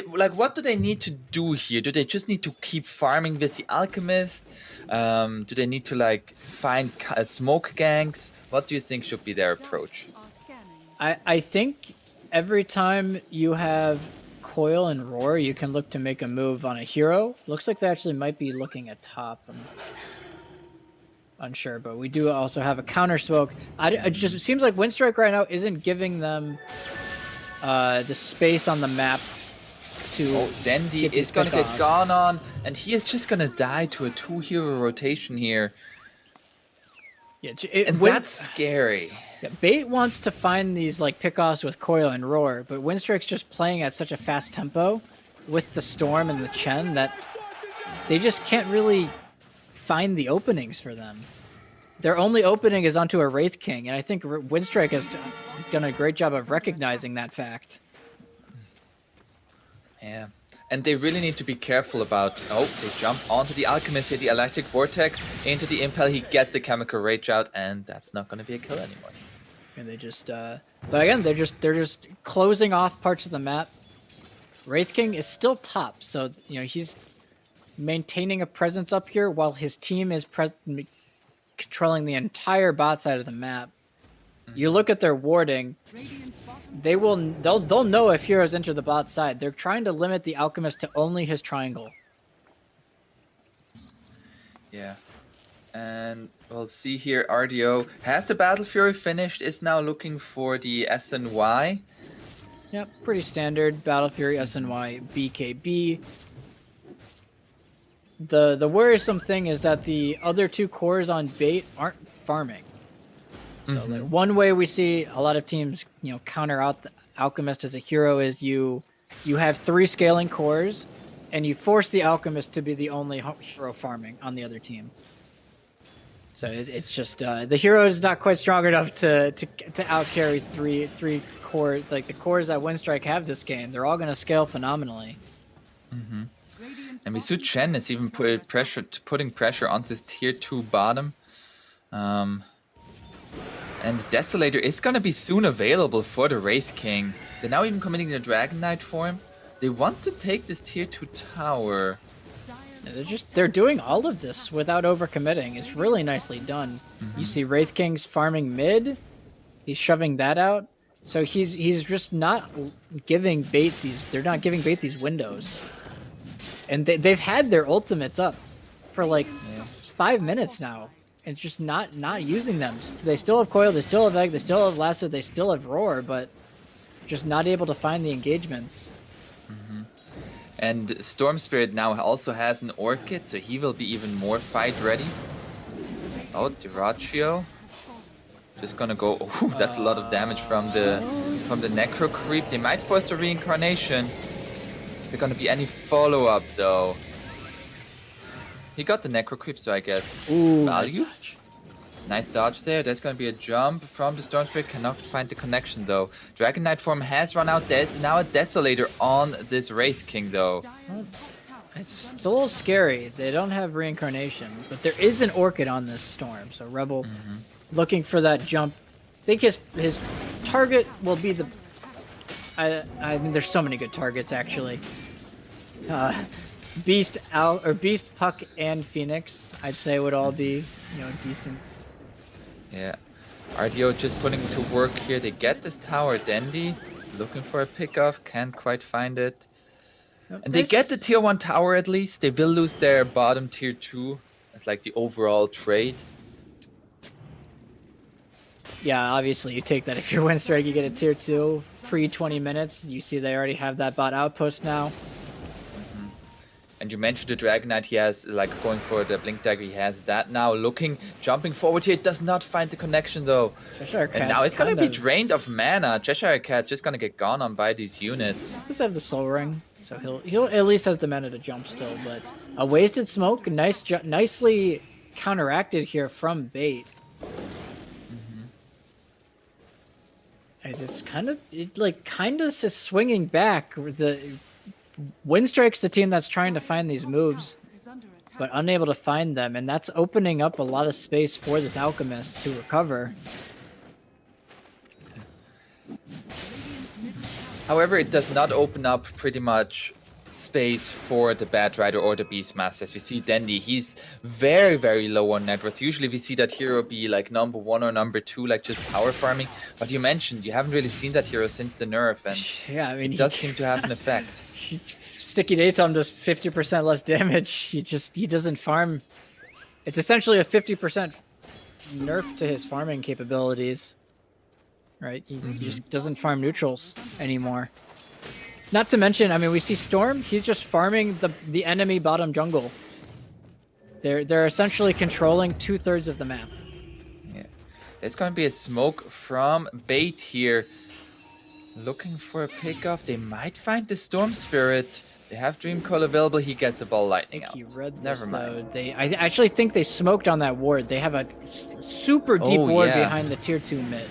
what do they need to do here? Do they just need to keep farming with the Alchemist? Do they need to, find smoke ganks? What do you think should be their approach? I think every time you have Coil and Roar, you can look to make a move on a hero. Looks like they actually might be looking at top. I'm unsure, but we do also have a counter smoke. It just seems like Winstrike right now isn't giving them the space on the map to. Oh, DENDI is gonna get gone on, and he is just gonna die to a 2-hero rotation here. Yeah, that's scary. Yeah, Bait wants to find these pickoffs with Coil and Roar, but Winstrike's just playing at such a fast tempo with the Storm and the Chen that they just can't really find the openings for them. Their only opening is onto a Wraith King, and I think Winstrike has done a great job of recognizing that fact. Yeah. And they really need to be careful about... Oh, they jump onto the Alchemist here, the Electric Vortex, into the Impale. He gets the Chemical Rage out, and that's not going to be a kill anymore. And they just... but again, they're just closing off parts of the map. Wraith King is still top, so he's maintaining a presence up here while his team is controlling the entire bot side of the map. You look at their warding, they'll know if heroes enter the bot side. They're trying to limit the Alchemist to only his triangle. Yeah. And we'll see here, RDO has the Battle Fury finished, is now looking for the SNY. Yep, pretty standard. Battle Fury, SNY, BKB. The worrisome thing is that the other 2 cores on bait aren't farming. So like, one way we see a lot of teams, you know, counter out the Alchemist as a hero is you have 3 scaling cores, and you force the Alchemist to be the only hero farming on the other team. So it's just the hero is not quite strong enough to outcarry three cores, like the cores that Winstrike have this game. They're all going to scale phenomenally. And we see Chen is even putting pressure on this tier 2 bottom. And Desolator is going to be soon available for the Wraith King. They're now even committing the Dragon Knight form. They want to take this tier 2 tower. They're doing all of this without overcommitting. It's really nicely done. You see Wraith King's farming mid. He's shoving that out. So he's just not giving bait these. They're not giving bait these windows. And they've had their ultimates up for like 5 minutes now. And just not using them. They still have Coil, they still have Egg, they still have Lasso, they still have Roar, but just not able to find the engagements. And Storm Spirit now also has an Orchid, so he will be even more fight ready. Oh, Diraccio. Just gonna go. Oh, that's a lot of damage from the Necro Creep. They might force the Reincarnation. Is there gonna be any follow-up though? He got the Necro Creep, so I guess value. Nice dodge there. There's going to be a jump from the Storm Spirit. Cannot find the connection though. Dragon Knight form has run out. There's now a Desolator on this Wraith King though. It's a little scary. They don't have Reincarnation, but there is an Orchid on this Storm. So Rebel looking for that jump. I think his target will be the... I mean, there's so many good targets actually. Beast, Puck, and Phoenix, I'd say would all be, you know, decent. Yeah, RDO just putting to work here. They get this tower. DENDI looking for a pickoff, can't quite find it. And they get the tier 1 tower at least. They will lose their bottom tier 2. It's like the overall trade. Yeah, obviously you take that if you're Winstrike, you get a tier 2 pre 20 minutes. You see they already have that bot outpost now. And you mentioned the Dragon Knight, he has, like, going for the Blink Dagger, he has that now. Jumping forward here, it does not find the connection though. And now it's gonna be drained of mana. Cheshire Cat just gonna get gone on by these units. He does have the Soul Ring, so he'll at least has the mana to jump still, but a wasted smoke, nicely counteracted here from bait. It's kind of swinging back. The Winstrike's the team that's trying to find these moves, but unable to find them, and that's opening up a lot of space for this Alchemist to recover. However, it does not open up pretty much space for the Bat Rider or the Beastmaster. As we see DENDI, he's very, very low on net worth. Usually we see that hero be like number 1 or number 2, like just power farming. But you mentioned you haven't really seen that hero since the nerf, and yeah, I mean, it does seem to have an effect. Sticky Datum does 50% less damage. He doesn't farm. It's essentially a 50% nerf to his farming capabilities. Right? He just doesn't farm neutrals anymore. Not to mention, I mean, we see Storm. He's just farming the enemy bottom jungle. They're essentially controlling 2/3 of the map. Yeah, there's going to be a smoke from bait here. Looking for a pickoff. They might find the Storm Spirit. They have Dream Coil available. He gets a ball lightning out. He read this, Never mind. I actually think they smoked on that ward. They have a super deep ward behind the tier 2 mid.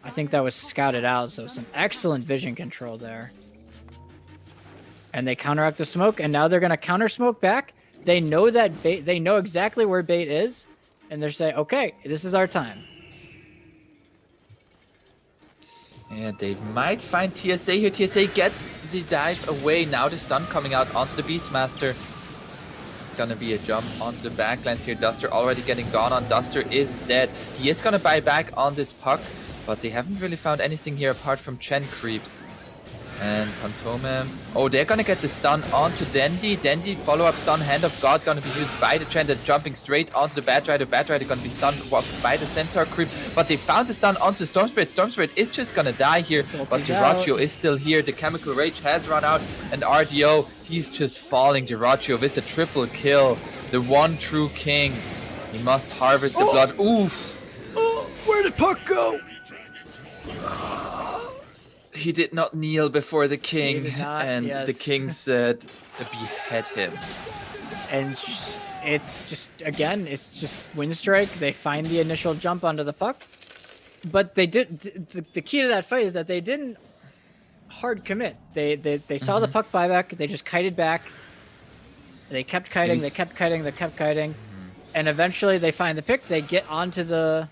I think that was scouted out, so some excellent vision control there. And they counteract the smoke, and now they're going to counter smoke back. They know that bait. They know exactly where bait is, and they're saying, "Okay, this is our time." Yeah, they might find TSA here. TSA gets the dive away. Now the stun coming out onto the Beastmaster. It's gonna be a jump onto the backlands here. Duster already getting gone on. Duster is dead. He is gonna buy back on this puck, but they haven't really found anything here apart from Chen creeps. And Pantomime. Oh, they're gonna get the stun onto Dendi. Dendi, follow-up stun, Hand of God gonna be used by the Chandler, jumping straight onto the Bat Rider. Bat Rider gonna be stunned by the Centaur creep. But they found the stun onto Storm Spirit. Storm Spirit is just gonna die here. But Dyrachyo is still here. The Chemical Rage has run out. And RDO, he's just falling. Dyrachyo with a triple kill. The one true king. He must harvest the blood. Oof! Oh, where did Puck go? He did not kneel before the king, and yes. the king said, behead him. And it's just Winstrike. They find the initial jump onto the puck, but they did. The key to that fight is that they didn't hard commit. They saw the puck buyback. They just kited back. They kept kiting. They kept kiting. They kept kiting, and eventually they find the pick. They get onto the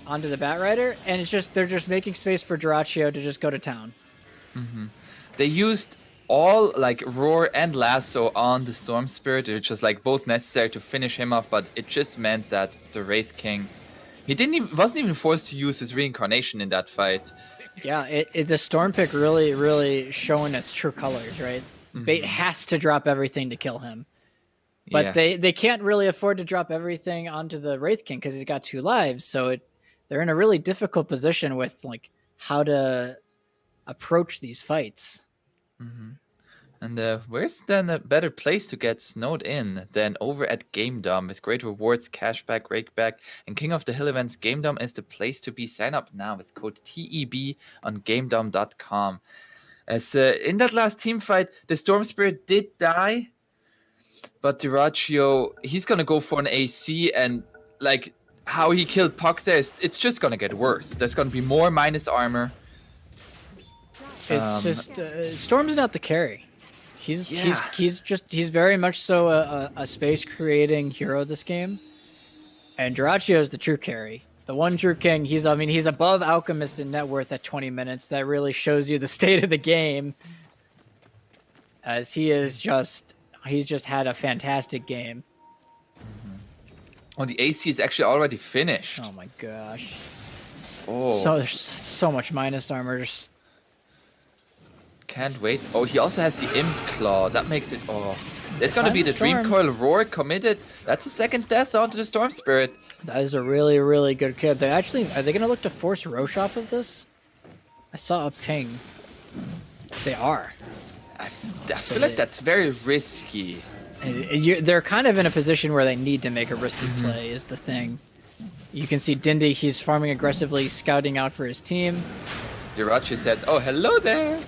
Bat Rider, and they're just making space for Dyrachyo to just go to town. They used all like Roar and Lasso on the Storm Spirit. They're just like both necessary to finish him off, but it just meant that the Wraith King, wasn't even forced to use his reincarnation in that fight. Yeah, the Storm pick really showing its true colors, right? Bait has to drop everything to kill him. But they can't really afford to drop everything onto the Wraith King because he's got 2 lives, so they're in a really difficult position with like how to approach these fights. And where's then a better place to get snowed in than over at Game Dome with great rewards, cashback, rakeback, and King of the Hill events. Game Dome is the place to be. Sign up now with code TEB on GameDome.com. As in that last team fight, the Storm Spirit did die, but Dyrachyo, he's gonna go for an AC, and like how he killed Puck there, it's just gonna get worse. There's gonna be more minus armor. It's just Storm's not the carry. He's very much so a space creating hero this game, and Dyrachyo is the true carry, the one true king. He's above Alchemist in net worth at 20 minutes. That really shows you the state of the game, as he's just had a fantastic game. Oh, the AC is actually already finished. Oh my gosh. Oh. So there's so much minus armor. Can't wait. Oh, he also has the Imp Claw. That makes it... Oh. There's going to be the Dream Coil Roar committed. That's a second death onto the Storm Spirit. That is a really good kill. Are they going to look to force Roche off of this? I saw a ping. They are. I feel like that's very risky. They're kind of in a position where they need to make a risky play, is the thing. You can see DENDI, he's farming aggressively, scouting out for his team. Dyrachyo says, oh, hello there.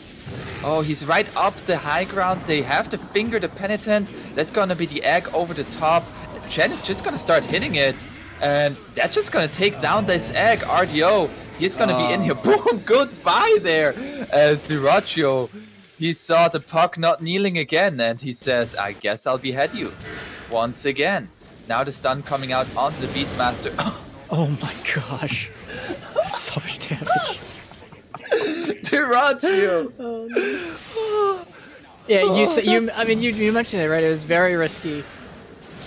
Oh, he's right up the high ground. They have to finger the penitence. That's going to be the egg over the top. Chen is just going to start hitting it. And that's just going to take down this egg. RDO, he's going to be in here. Boom, goodbye there. As Dyrachyo, he saw the puck not kneeling again, and he says, I guess I'll behead you. Once again. Now the stun coming out onto the Beastmaster. Oh my gosh. So much damage. Dyrachyo! Oh, no. Yeah, you mentioned it, right? It was very risky.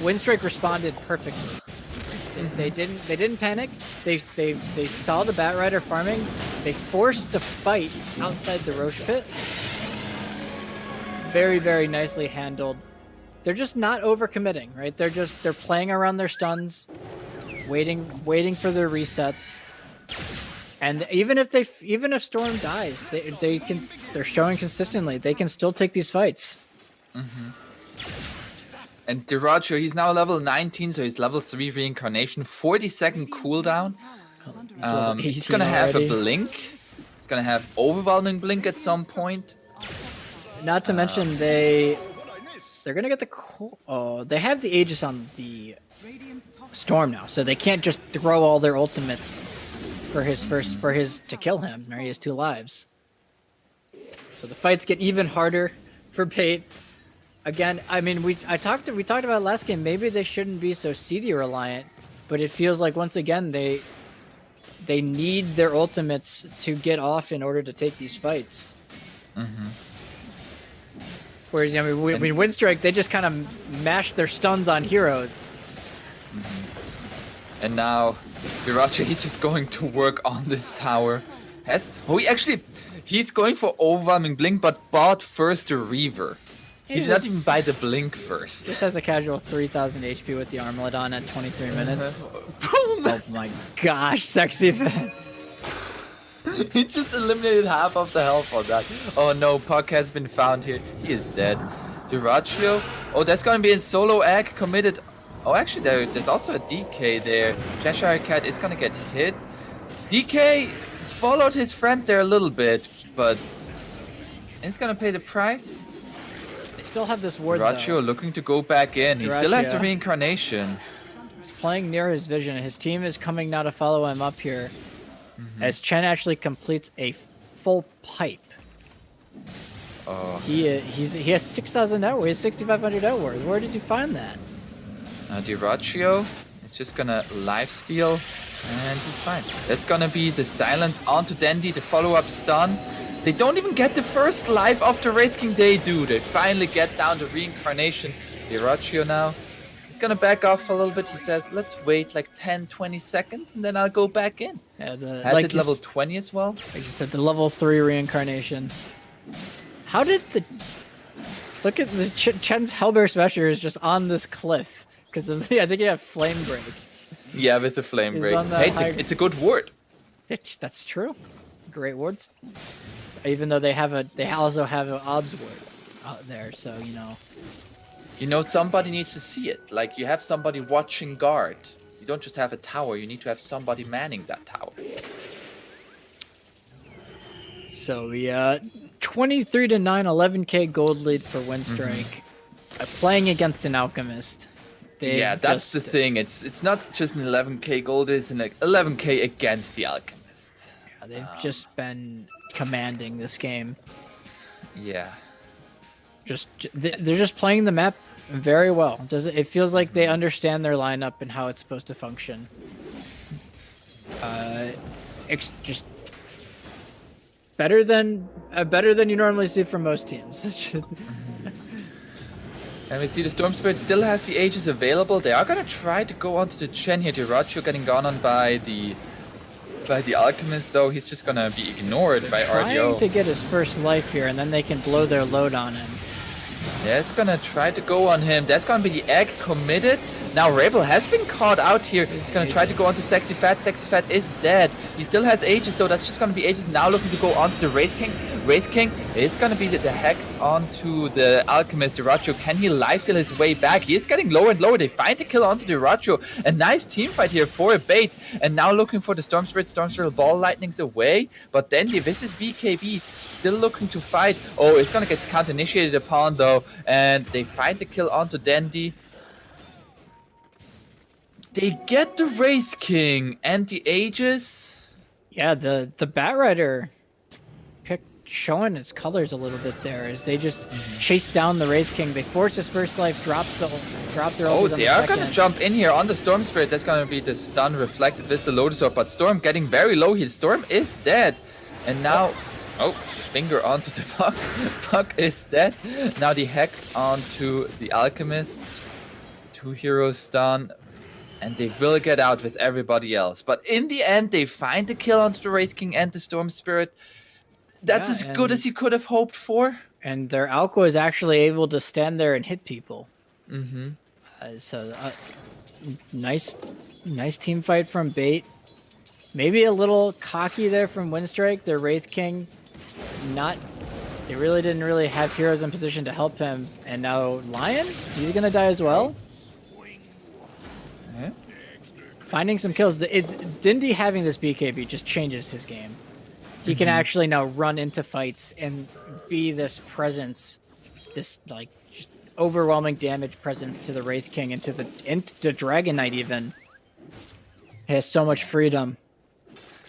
Winstrike responded perfectly. They didn't panic. They saw the Bat Rider farming. They forced the fight outside the Roche pit. Very nicely handled. They're just not overcommitting, right? They're playing around their stuns, waiting for their resets. And even if Storm dies, they're showing consistently they can still take these fights. And Dyrachyo, he's now level 19, so he's level 3 reincarnation, 40-second cooldown. He's gonna have a blink. He's gonna have overwhelming blink at some point. Not to mention they're gonna get they have the Aegis on the Storm now, so they can't just throw all their ultimates for his to kill him. Or he has 2 lives. So the fights get even harder for Bait. Again, I mean, we talked about last game. Maybe they shouldn't be so CD reliant, but it feels like once again they need their ultimates to get off in order to take these fights. Whereas, Winstrike, they just kind of mash their stuns on heroes. And He's going for overwhelming blink, but bought first the Reaver. He did not even buy the blink first. This has a casual 3,000 HP with the armlet on at 23 minutes. Boom! Oh my gosh, sexy fan. He just eliminated half of the health on that. Oh no, Puck has been found here. He is dead. Duraccio. Oh, that's gonna be a solo egg committed. Oh, actually, there's also a DK there. Cheshire Cat is gonna get hit. DK followed his friend there a little bit, but he's gonna pay the price. They still have this ward, Duraccio looking to go back in. He still has the reincarnation. He's playing near his vision. His team is coming now to follow him up here. As Chen actually completes a full pipe. Oh. He has 6,000 outward. He has 6,500 outward. Where did you find that? Duraccio is just gonna lifesteal, and he's fine. That's gonna be the silence onto DENDI, the follow-up stun. They don't even get the first life of the Wraith King. They do. They finally get down the reincarnation. Duraccio now. He's gonna back off a little bit. He says, let's wait like 10-20 seconds and then I'll go back in. Yeah, Has it level 20 as well? Like you said, the level 3 reincarnation. How did the... Look at the Chen's Hellbear Smasher is just on this cliff. Because I think he had Flame Break. Yeah, with the Flame Break. Hey, it's a good ward. That's true. Great wards. Even though they also have an odds ward out there, so you know. You know, somebody needs to see it. Like, you have somebody watching guard. You don't just have a tower, you need to have somebody manning that tower. So we 23-9, 11k gold lead for Winstrike. Playing against an alchemist. Yeah, that's the thing. It's not just an 11k gold, it's an 11k against the alchemist. Yeah, they've just been commanding this game. Yeah. They're just playing the map very well. It feels like they understand their lineup and how it's supposed to function. Just better than you normally see from most teams. It's just And we see the Storm Spirit still has the Aegis available. They are gonna try to go onto the Chen here. Duraccio getting gone on by the Alchemist, though. He's just gonna be ignored by RDO. Trying to get his first life here, and then they can blow their load on him. Yeah, it's gonna try to go on him. That's gonna be the egg committed. Now Rebel has been caught out here. He's gonna try to go onto Sexy Fat. Sexy Fat is dead. He still has Aegis, though. That's just gonna be Aegis now looking to go onto the Wraith King. Wraith King is gonna be the hex onto the Alchemist. Duraccio, can he lifesteal his way back? He is getting lower and lower. They find the kill onto Duraccio. A nice team fight here for a bait. And now looking for the Storm Spirit. Storm Spirit ball lightnings away. But then this is BKB still looking to fight. Oh, it's gonna get counter-initiated upon, though. And they find the kill onto DENDI. They get the Wraith King and the Aegis. Yeah, the Batrider showing its colors a little bit there as they just chase down the Wraith King. They force his first life, drop their Oh, they are gonna jump in here on the Storm Spirit. That's gonna be the stun reflected with the Lotus Orb, but Storm getting very low here. Storm is dead. And now, finger onto the Puck. Puck is dead. Now the Hex onto the Alchemist. 2 heroes stun. And they will get out with everybody else. But in the end, they find the kill onto the Wraith King and the Storm Spirit. That's as good as you could have hoped for. And their Alco is actually able to stand there and hit people. Nice team fight from Bait. Maybe a little cocky there from Winstrike. Their Wraith King, they really didn't really have heroes in position to help him. And now Lion, he's gonna die as well. Yeah. Finding some kills. DENDI having this BKB just changes his game. He can actually now run into fights and be this presence, this like just overwhelming damage presence to the Wraith King and to the Dragon Knight even. He has so much freedom.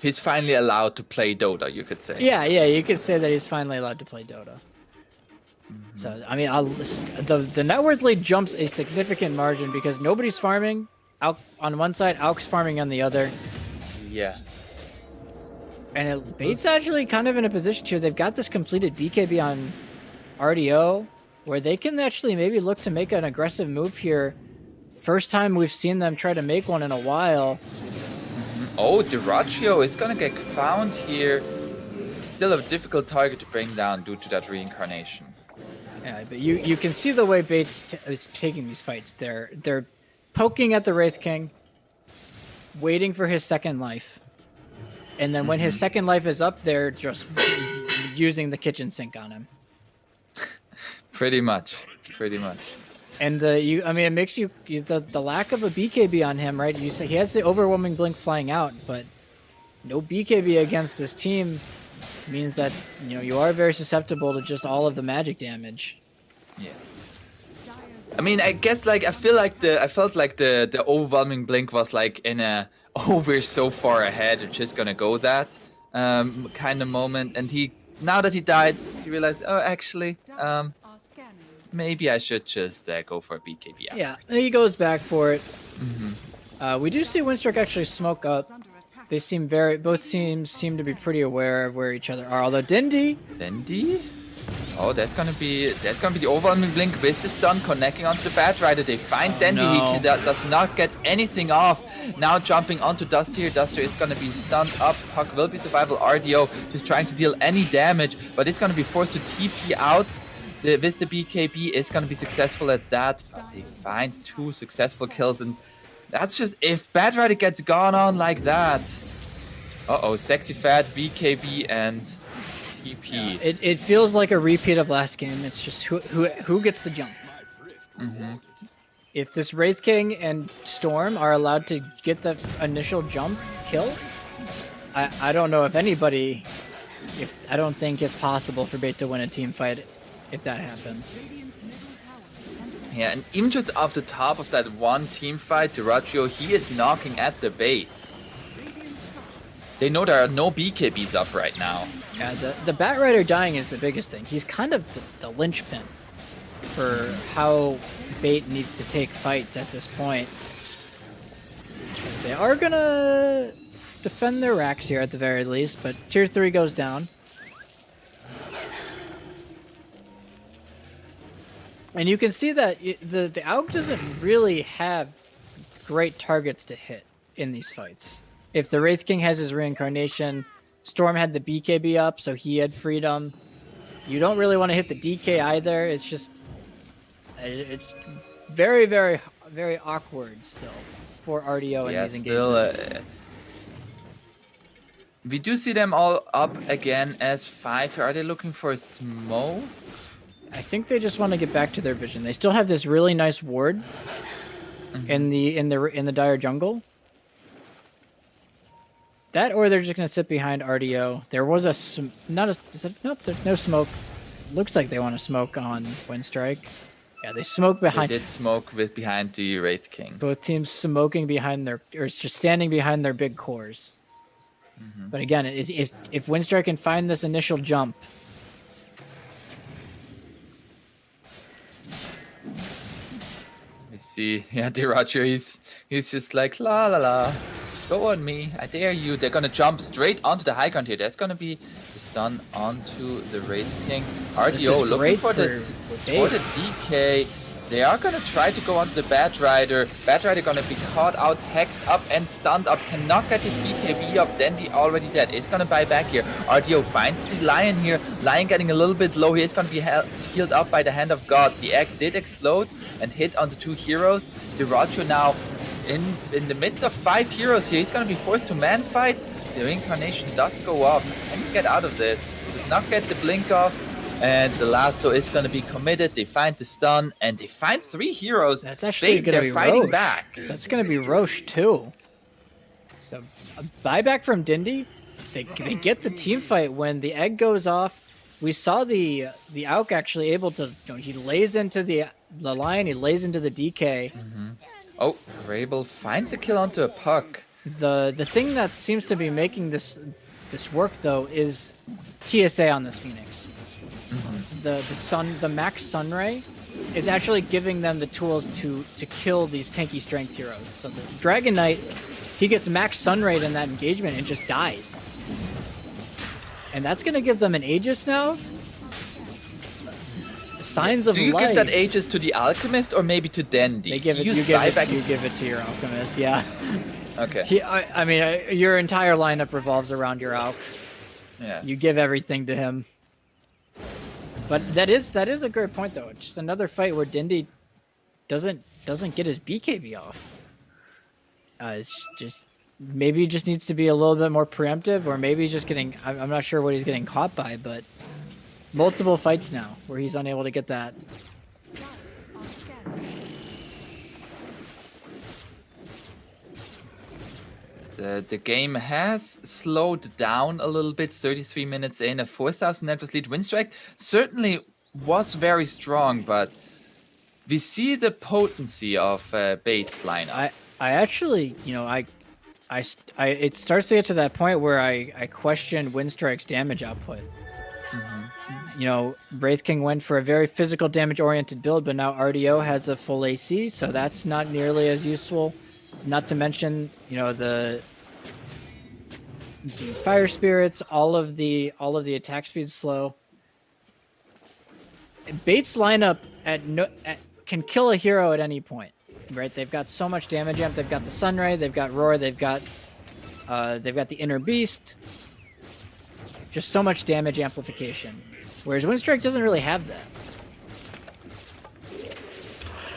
He's finally allowed to play Dota, you could say. Yeah, you could say that he's finally allowed to play Dota. So, I mean, the net worth lead jumps a significant margin because nobody's farming. On one side, Auk's farming on the other. Yeah. And Bait's actually kind of in a position here. They've got this completed BKB on RDO, where they can actually maybe look to make an aggressive move here. First time we've seen them try to make one in a while. Oh, Duraccio is gonna get found here. still a difficult target to bring down due to that reincarnation. Yeah, but you can see the way Bates is taking these fights. They're poking at the Wraith King, waiting for his second life. And then when his second life is up, they're just using the kitchen sink on him. Pretty much. And it makes the lack of a BKB on him, right? You say he has the overwhelming blink flying out, but no BKB against this team means that you are very susceptible to just all of the magic damage. Yeah. I mean, I guess I felt like the overwhelming blink was like in a we're so far ahead, we're just gonna go that kind of moment. And now that he died, he realized, oh, actually, maybe I should just go for a BKB. Yeah, he goes back for it. We do see Winstrike actually smoke up. They seem both teams seem to be pretty aware of where each other are. Although Dendi? Oh, that's gonna be the overwhelming blink with the stun connecting onto the Batrider. They find Dendi. No. He does not get anything off. Now jumping onto Duster. Duster is gonna be stunned up. Puck will be survival. RDO just trying to deal any damage, but it's gonna be forced to TP out. With the BKB is gonna be successful at that, but they find 2 successful kills, and that's just if Batrider gets gone on like that. Sexy Fat, BKB, and TP. Yeah, it feels like a repeat of last game. It's just who gets the jump. If this Wraith King and Storm are allowed to get the initial jump kill, I don't know if anybody. I don't think it's possible for Bait to win a team fight if that happens. Yeah, and even just off the top of that one team fight, Duraggio, he is knocking at the base. They know there are no BKBs up right now. Yeah, the Batrider dying is the biggest thing. He's kind of the linchpin for how Bait needs to take fights at this point. They are gonna defend their racks here at the very least, but tier 3 goes down. And you can see that the AUG doesn't really have great targets to hit in these fights. If the Wraith King has his reincarnation, Storm had the BKB up, so he had freedom. You don't really want to hit the DK either. It's just it's very, very, very awkward still for RDO in these engagements. We do see them all up again as 5. Are they looking for a smoke? I think they just want to get back to their vision. They still have this really nice ward in the dire jungle. That, or they're just gonna sit behind RDO. There was nope. There's no smoke. Looks like they want to smoke on Winstrike. Yeah, they smoke behind. They did smoke behind the Wraith King. Both teams smoking behind or just standing behind their big cores. But again, if Winstrike can find this initial jump. See, yeah, Duraggio, he's just like, la la la, go on me, I dare you. They're gonna jump straight onto the high ground here. That's gonna be the stun onto the Wraith King. RDO looking for the DK. They are gonna try to go onto the Batrider. Batrider gonna be caught out, hexed up and stunned up. Cannot get his BKB up. Dendi already dead. Is gonna buy back here. RDO finds the Lion here. Lion getting a little bit low. He is gonna be healed up by the hand of God. The egg did explode and hit onto 2 heroes. Duraggio now in the midst of 5 heroes here. He's gonna be forced to man fight. The reincarnation does go up. Can he get out of this? Does not get the blink off. And the lasso is going to be committed. They find the stun, and they find 3 heroes. That's actually going to be fighting Roche. Back. That's going to be Roche too. So a buyback from Dendi. They get the team fight when the egg goes off. We saw the AUG actually able to. He lays into the Lion. He lays into the DK. Oh, Rabel finds a kill onto a puck. The thing that seems to be making this work though is TSA on this Phoenix. The max Sunray is actually giving them the tools to kill these tanky strength heroes. So the Dragon Knight, he gets max Sunray in that engagement and just dies. And that's going to give them an Aegis now. Signs of life. Do you give that Aegis to the Alchemist or maybe to Dendi? They give it, you give it to your Alchemist, yeah. Okay. I mean, your entire lineup revolves around your Alch. Yeah. You give everything to him. But that is a great point though. Just another fight where DENDI doesn't get his BKB off. It's just maybe he just needs to be a little bit more preemptive, or maybe he's just getting. I'm not sure what he's getting caught by, but multiple fights now where he's unable to get that. The game has slowed down a little bit. 33 minutes in, a 4,000 net worth lead. Winstrike certainly was very strong, but we see the potency of Bates' lineup. I actually, you know, it starts to get to that point where I question Winstrike's damage output. You know, Wraith King went for a very physical damage-oriented build, but now RDO has a full AC, so that's not nearly as useful. Not to mention, you know, the fire spirits, all of the attack speed slow. Bates' lineup can kill a hero at any point, right? They've got so much damage amp. They've got the Sunray, they've got Roar, they've got the Inner Beast. Just so much damage amplification. Whereas Winstrike doesn't really have that.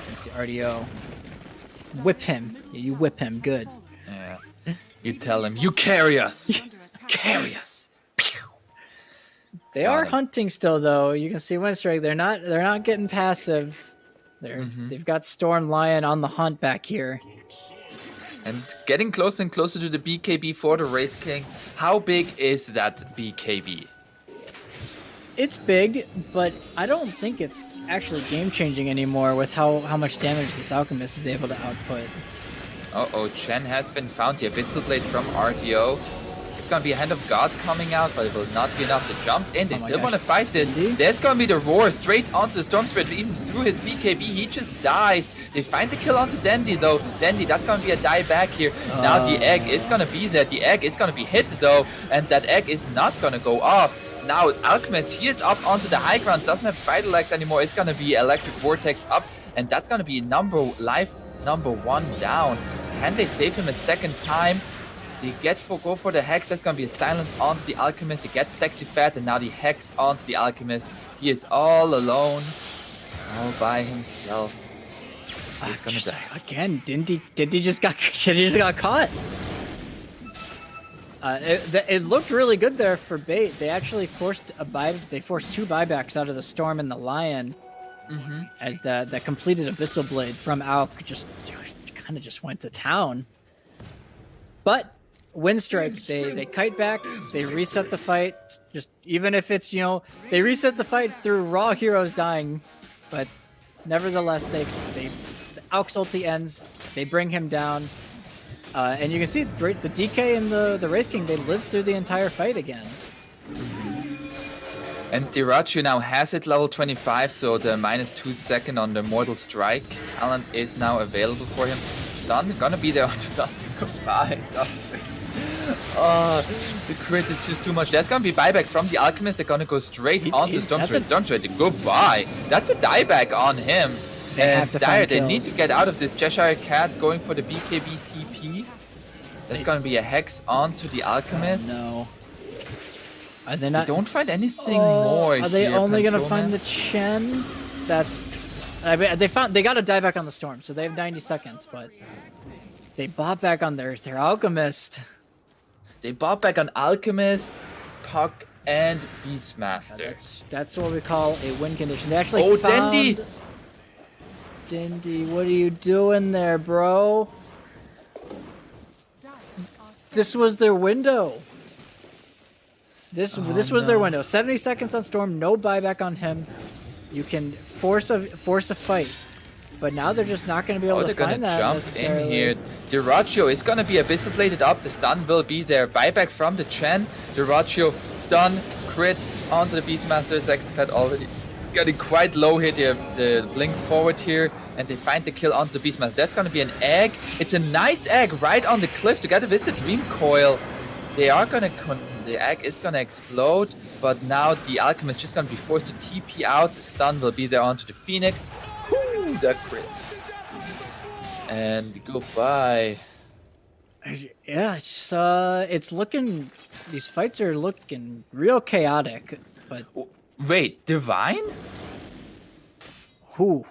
Let's see, RDO. Whip him. You whip him. Good. Yeah. You tell him, you carry us. Carry us. Pew. They are hunting still, though. You can see Winstrike. They're not getting passive. They've got Storm Lion on the hunt back here. And getting closer and closer to the BKB for the Wraith King. How big is that BKB? It's big, but I don't think it's actually game-changing anymore with how much damage this Alchemist is able to output. Uh-oh, Chen has been found. The Abyssal Blade from RTO. It's gonna be a Hand of God coming out, but it will not be enough to jump in. They still want to fight this. There's gonna be the Roar straight onto the Storm Spirit, even through his BKB. He just dies. They find the kill onto DENDI, though. DENDI, that's gonna be a die back here. Now the egg is gonna be there. The egg is gonna be hit, though, and that egg is not gonna go off. Now Alchemist, he is up onto the high ground, doesn't have Spider Legs anymore. It's gonna be Electric Vortex up, and that's gonna be number one down. Can they save him a second time? They go for the Hex. That's gonna be a silence onto the Alchemist. They get Sexy Fat, and now the Hex onto the Alchemist. He is all alone, all by himself. He's gonna die again. DENDI just got caught. It looked really good there for Bait. They actually forced two buybacks out of the Storm and the Lion, as that completed Abyssal Blade from Alk just kind of just went to town. But Winstrike, they kite back, they reset the fight. Just even if it's, you know, they reset the fight through raw heroes dying, but nevertheless the Alk's ulti ends. They bring him down. And you can see the DK and the Wraith King, they lived through the entire fight again. And Dirachu now has it level 25, so the -2 second on the Mortal Strike talent is now available for him. Stun gonna be there onto Dustin. Goodbye, Dustin. Oh, the crit is just too much. There's gonna be buyback from the Alchemist. They're gonna go straight onto Stormtrade. Goodbye. That's a dieback on him. And Dire, they need to get out of this. Cheshire Cat going for the BKB TP. There's gonna be a Hex onto the Alchemist. No. Are they not? They don't find anything more. Are they only gonna find the Chen? They got a dieback on the Storm, so they have 90 seconds, but they bought back on their Alchemist. They bought back on Alchemist, Puck, and Beastmaster. That's what we call a win condition. They actually found... DENDI! DENDI, what are you doing there, bro? This was their window. This was their window. 70 seconds on Storm, no buyback on him. You can force a fight. But now they're just not going to be able to find that. They're going to jump in here. Dirachu is going to be Abyssal Bladed up. The stun will be there. Buyback from the Chen. Dirachu stun, crit onto the Beastmaster. Zexfed already getting quite low here. They have the blink forward here. And they find the kill onto the Beastmaster. That's going to be an egg. It's a nice egg right on the cliff together with the Dream Coil. They are going to... The egg is going to explode. But now the Alchemist is just going to be forced to TP out. The stun will be there onto the Phoenix. The crit. And goodbye. Yeah, it's looking. These fights are looking real chaotic. But Wait, Divine? who?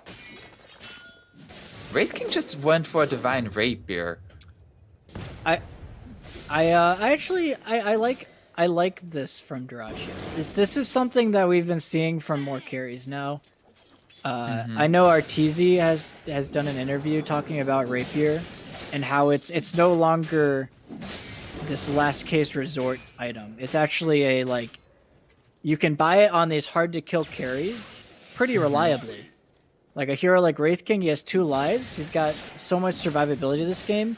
Wraith King just went for a Divine Rapier. I like this from Dyrachyo. This is something that we've been seeing from more carries now. I know Arteezy has done an interview talking about Rapier and how it's no longer this last case resort item. It's actually a like you can buy it on these hard to kill carries pretty reliably. Like a hero like Wraith King, he has 2 lives. He's got so much survivability this game.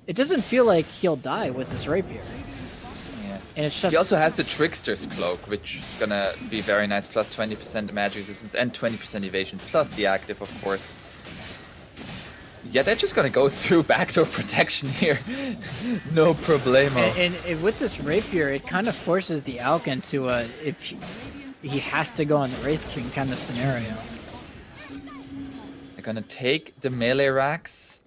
It doesn't feel like he'll die with this Rapier. Yeah. And it's just... He also has the Trickster's Cloak, which is gonna be very nice. Plus 20% magic resistance and 20% evasion. Plus the active, of course. Yeah, they're just gonna go through backdoor protection here. No problemo. And with this Rapier, it kind of forces the Alk into a... if he has to go on the Wraith King kind of scenario. They're gonna take the melee racks.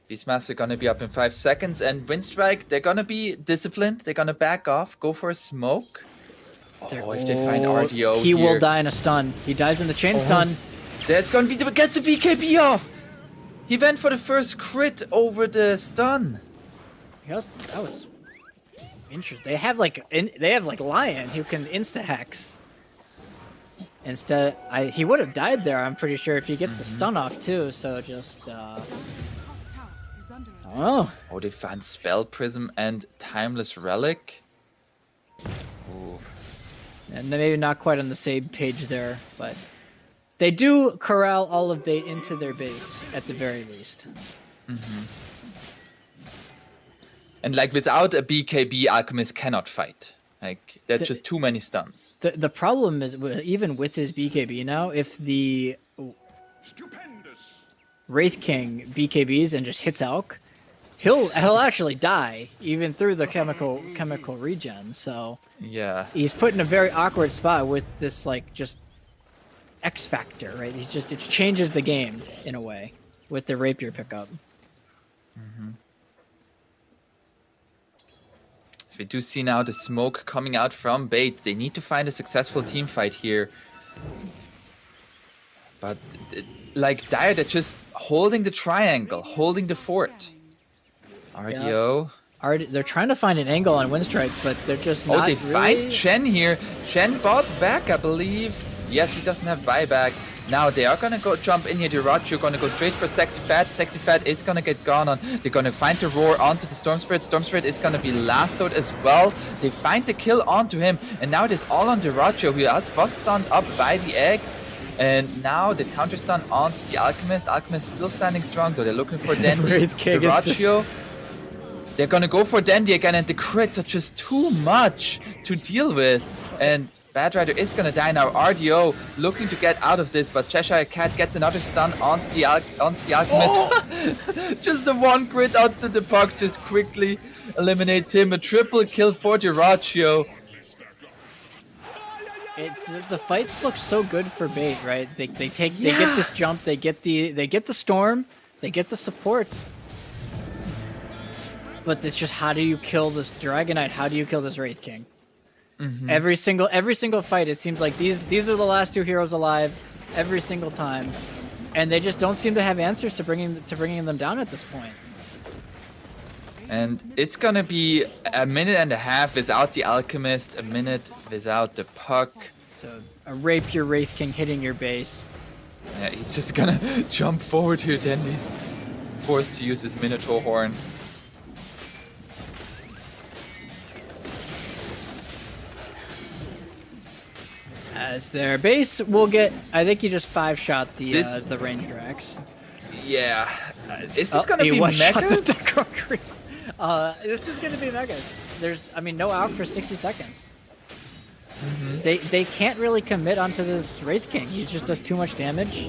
Beastmaster are gonna be up in 5 seconds, and Winstrike, they're gonna be disciplined. They're gonna back off, go for a smoke. Oh, if they find RDO he here. will die in a stun. He dies in the chain stun. There's gonna be gets the BKB off. He went for the first crit over the stun. That was interesting. They have like Lion who can insta hex. Instead, he would have died there. I'm pretty sure if he gets the stun off too. So just oh, they found Spell Prism and Timeless Relic. Ooh. And then maybe not quite on the same page there, but they do corral all of bait into their base at the very least. And like without a BKB, Alchemist cannot fight. Like that's just too many stuns. The problem is even with his BKB now, if the Wraith King BKBs and just hits Elk, he'll actually die even through the chemical regen. So yeah, he's put in a very awkward spot with this like just X factor, right? It changes the game in a way with the Rapier pickup. So we do see now the smoke coming out from bait. They need to find a successful team fight here. But like Dire, they're just holding the triangle, holding the fort. RDO. Yeah. They're trying to find an angle on Winstrike, but they're just not they really... find Chen here. Chen bought back, I believe. Yes, he doesn't have buyback. Now they are gonna go jump in here. Dyrachyo gonna go straight for Sexy Fat. Sexy Fat is gonna get gone on. They're gonna find the roar onto the Storm Spirit. Storm Spirit is gonna be lassoed as well. They find the kill onto him, and now it is all on Dyrachyo, who was stunned up by the egg. And now the counter stun onto the Alchemist. Alchemist still standing strong, so they're looking for Dendi. Dyrachyo. They're gonna go for Dendi again, and the crits are just too much to deal with. And Bad Rider is gonna die now. RDO looking to get out of this, but Cheshire Cat gets another stun onto the Alchemist. Oh! Just the one crit onto the puck just quickly eliminates him. A triple kill for Dyrachyo. The fights look so good for bait, right? They get this jump, they get the storm, they get the supports. But it's just how do you kill this Dragonite? How do you kill this Wraith King? Every single fight, it seems like these are the last 2 heroes alive every single time, and they just don't seem to have answers to bringing them down at this point. And it's gonna be a minute and a half without the Alchemist, a minute without the puck. So a Rapier Wraith King hitting your base. Yeah, he's just gonna jump forward here, Dendi. Forced to use his Minotaur Horn. As their base will get, I think he just 5-shot the range Drax. Yeah. Is this gonna be Megas? This is gonna be Megas. There's, no out for 60 seconds. They can't really commit onto this Wraith King. He just does too much damage.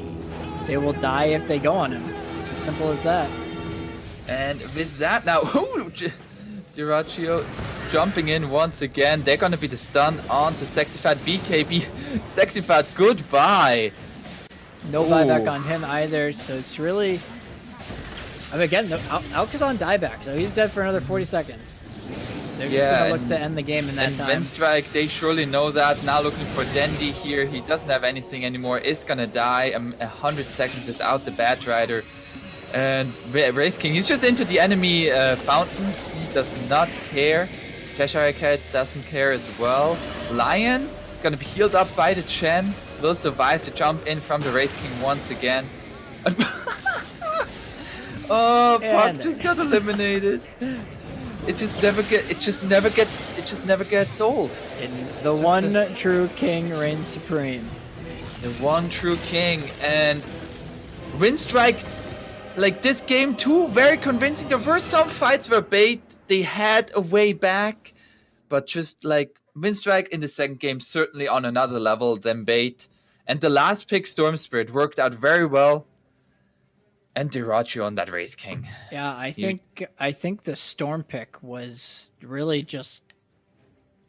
They will die if they go on him. It's as simple as that. And with that now, Dyrachyo jumping in once again. They're gonna be the stun on to Sexy Fat BKB. Sexy Fat, goodbye. No buyback on him either, so it's really... I mean, again, Alk is on dieback, so he's dead for another 40 seconds. They're just going to look to end the game in that time. And Winstrike, they surely know that. Now looking for DENDI here. He doesn't have anything anymore. Is going to die 100 seconds without the Bat Rider. And Wraith King, he's just into the enemy fountain. He does not care. Cheshire Cat doesn't care as well. Lion is going to be healed up by the Chen. Will survive to jump in from the Wraith King once again. Oh, Puck just got eliminated. It just never gets old. And the one true king reigns supreme. The one true king. And Winstrike, like this game too, very convincing. There were some fights where bait, they had a way back, but just like Winstrike in the second game, certainly on another level than bait. And the last pick, Storm Spirit, worked out very well. And Dirachi on that Wraith King. Yeah, I think the Storm pick was really just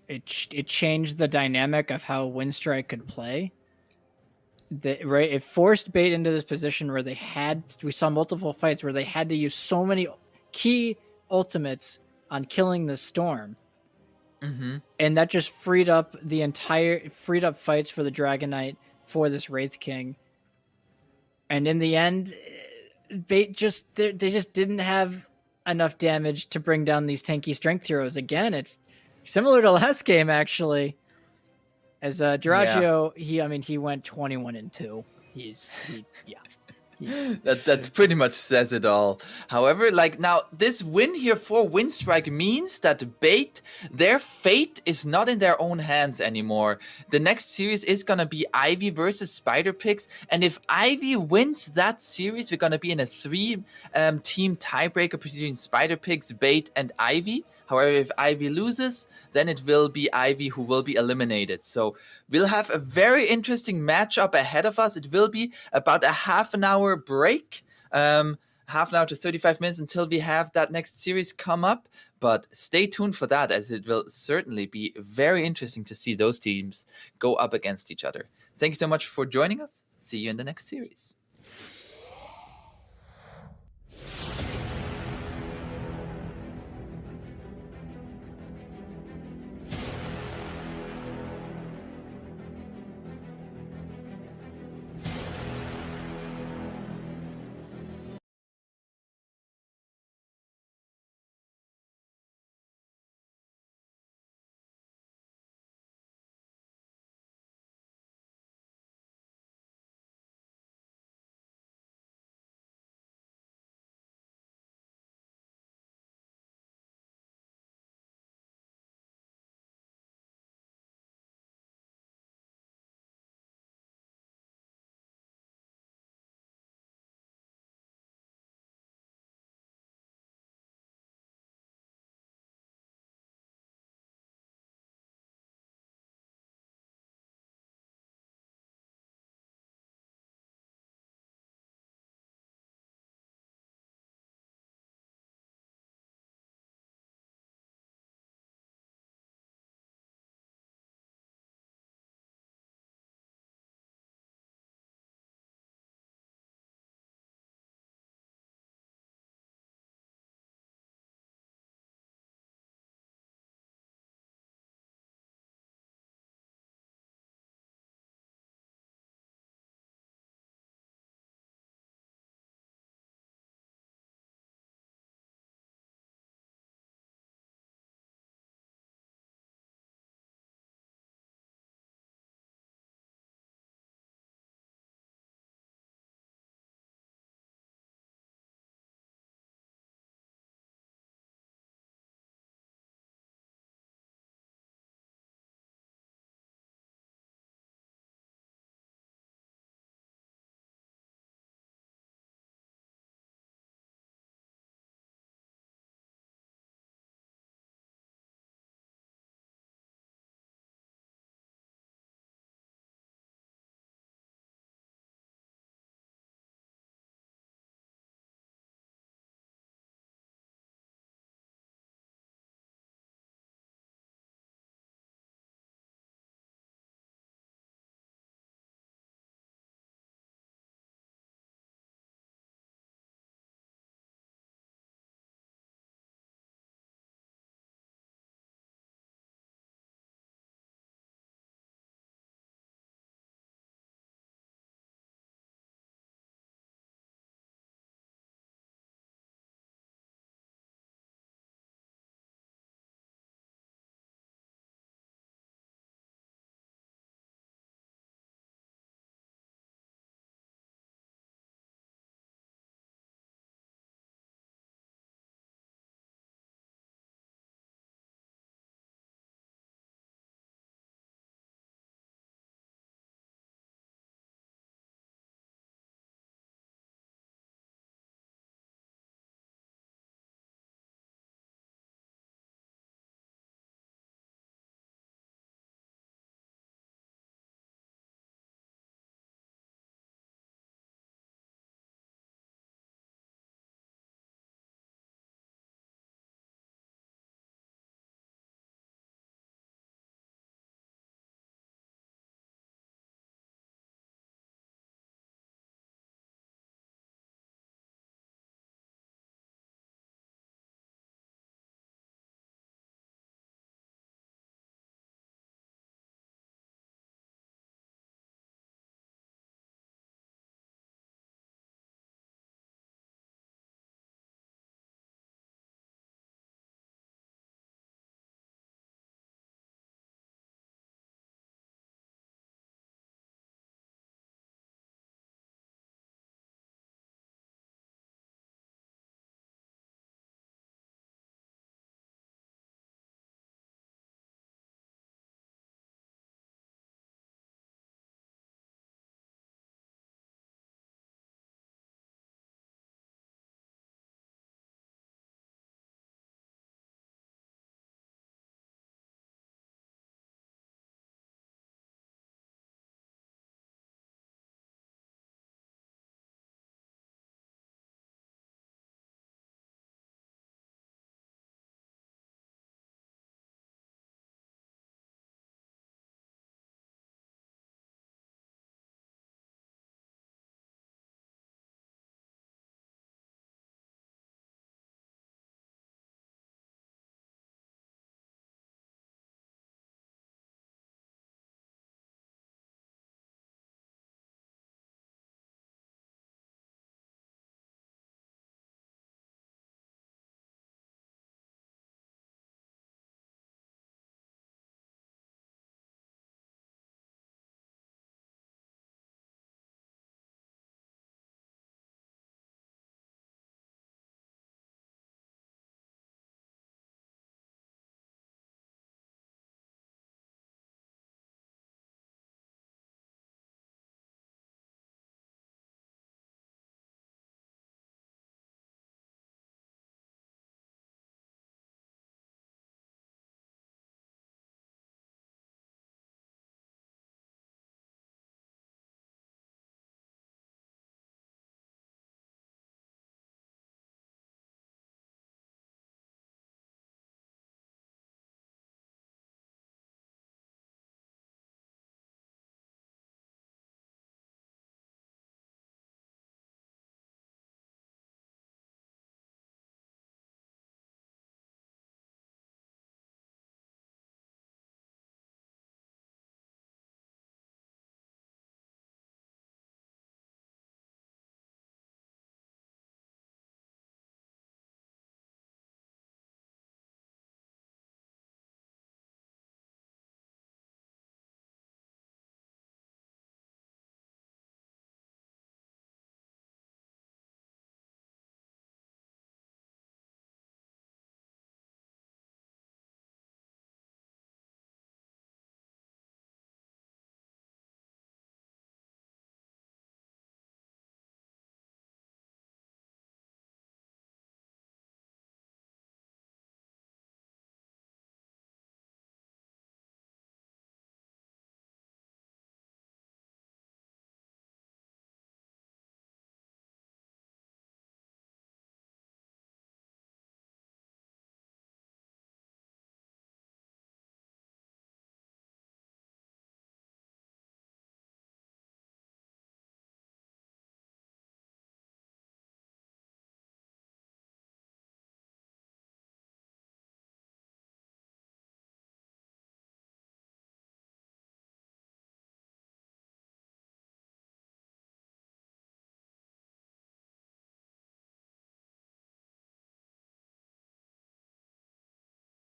it changed the dynamic of how Winstrike could play. It forced bait into this position where we saw multiple fights where they had to use so many key ultimates on killing the Storm. Mm-hmm. And that just freed up fights for the Dragon Knight for this Wraith King. And in the end, bait they just didn't have enough damage to bring down these tanky strength heroes. Again, it's similar to last game actually. As Dirachi, he went 21-2. That's pretty much says it all. However, like now this win here for Winstrike means that bait, their fate is not in their own hands anymore. The next series is gonna be Ivy versus Spider Pigs, and if Ivy wins that series, we're gonna be in a 3-team tiebreaker between Spider Pigs, bait, and Ivy. However, if Ivy loses, then it will be Ivy who will be eliminated. So we'll have a very interesting matchup ahead of us. It will be about a half an hour break, half an hour to 35 minutes until we have that next series come up. But stay tuned for that, as it will certainly be very interesting to see those teams go up against each other. Thank you so much for joining us. See you in the next series.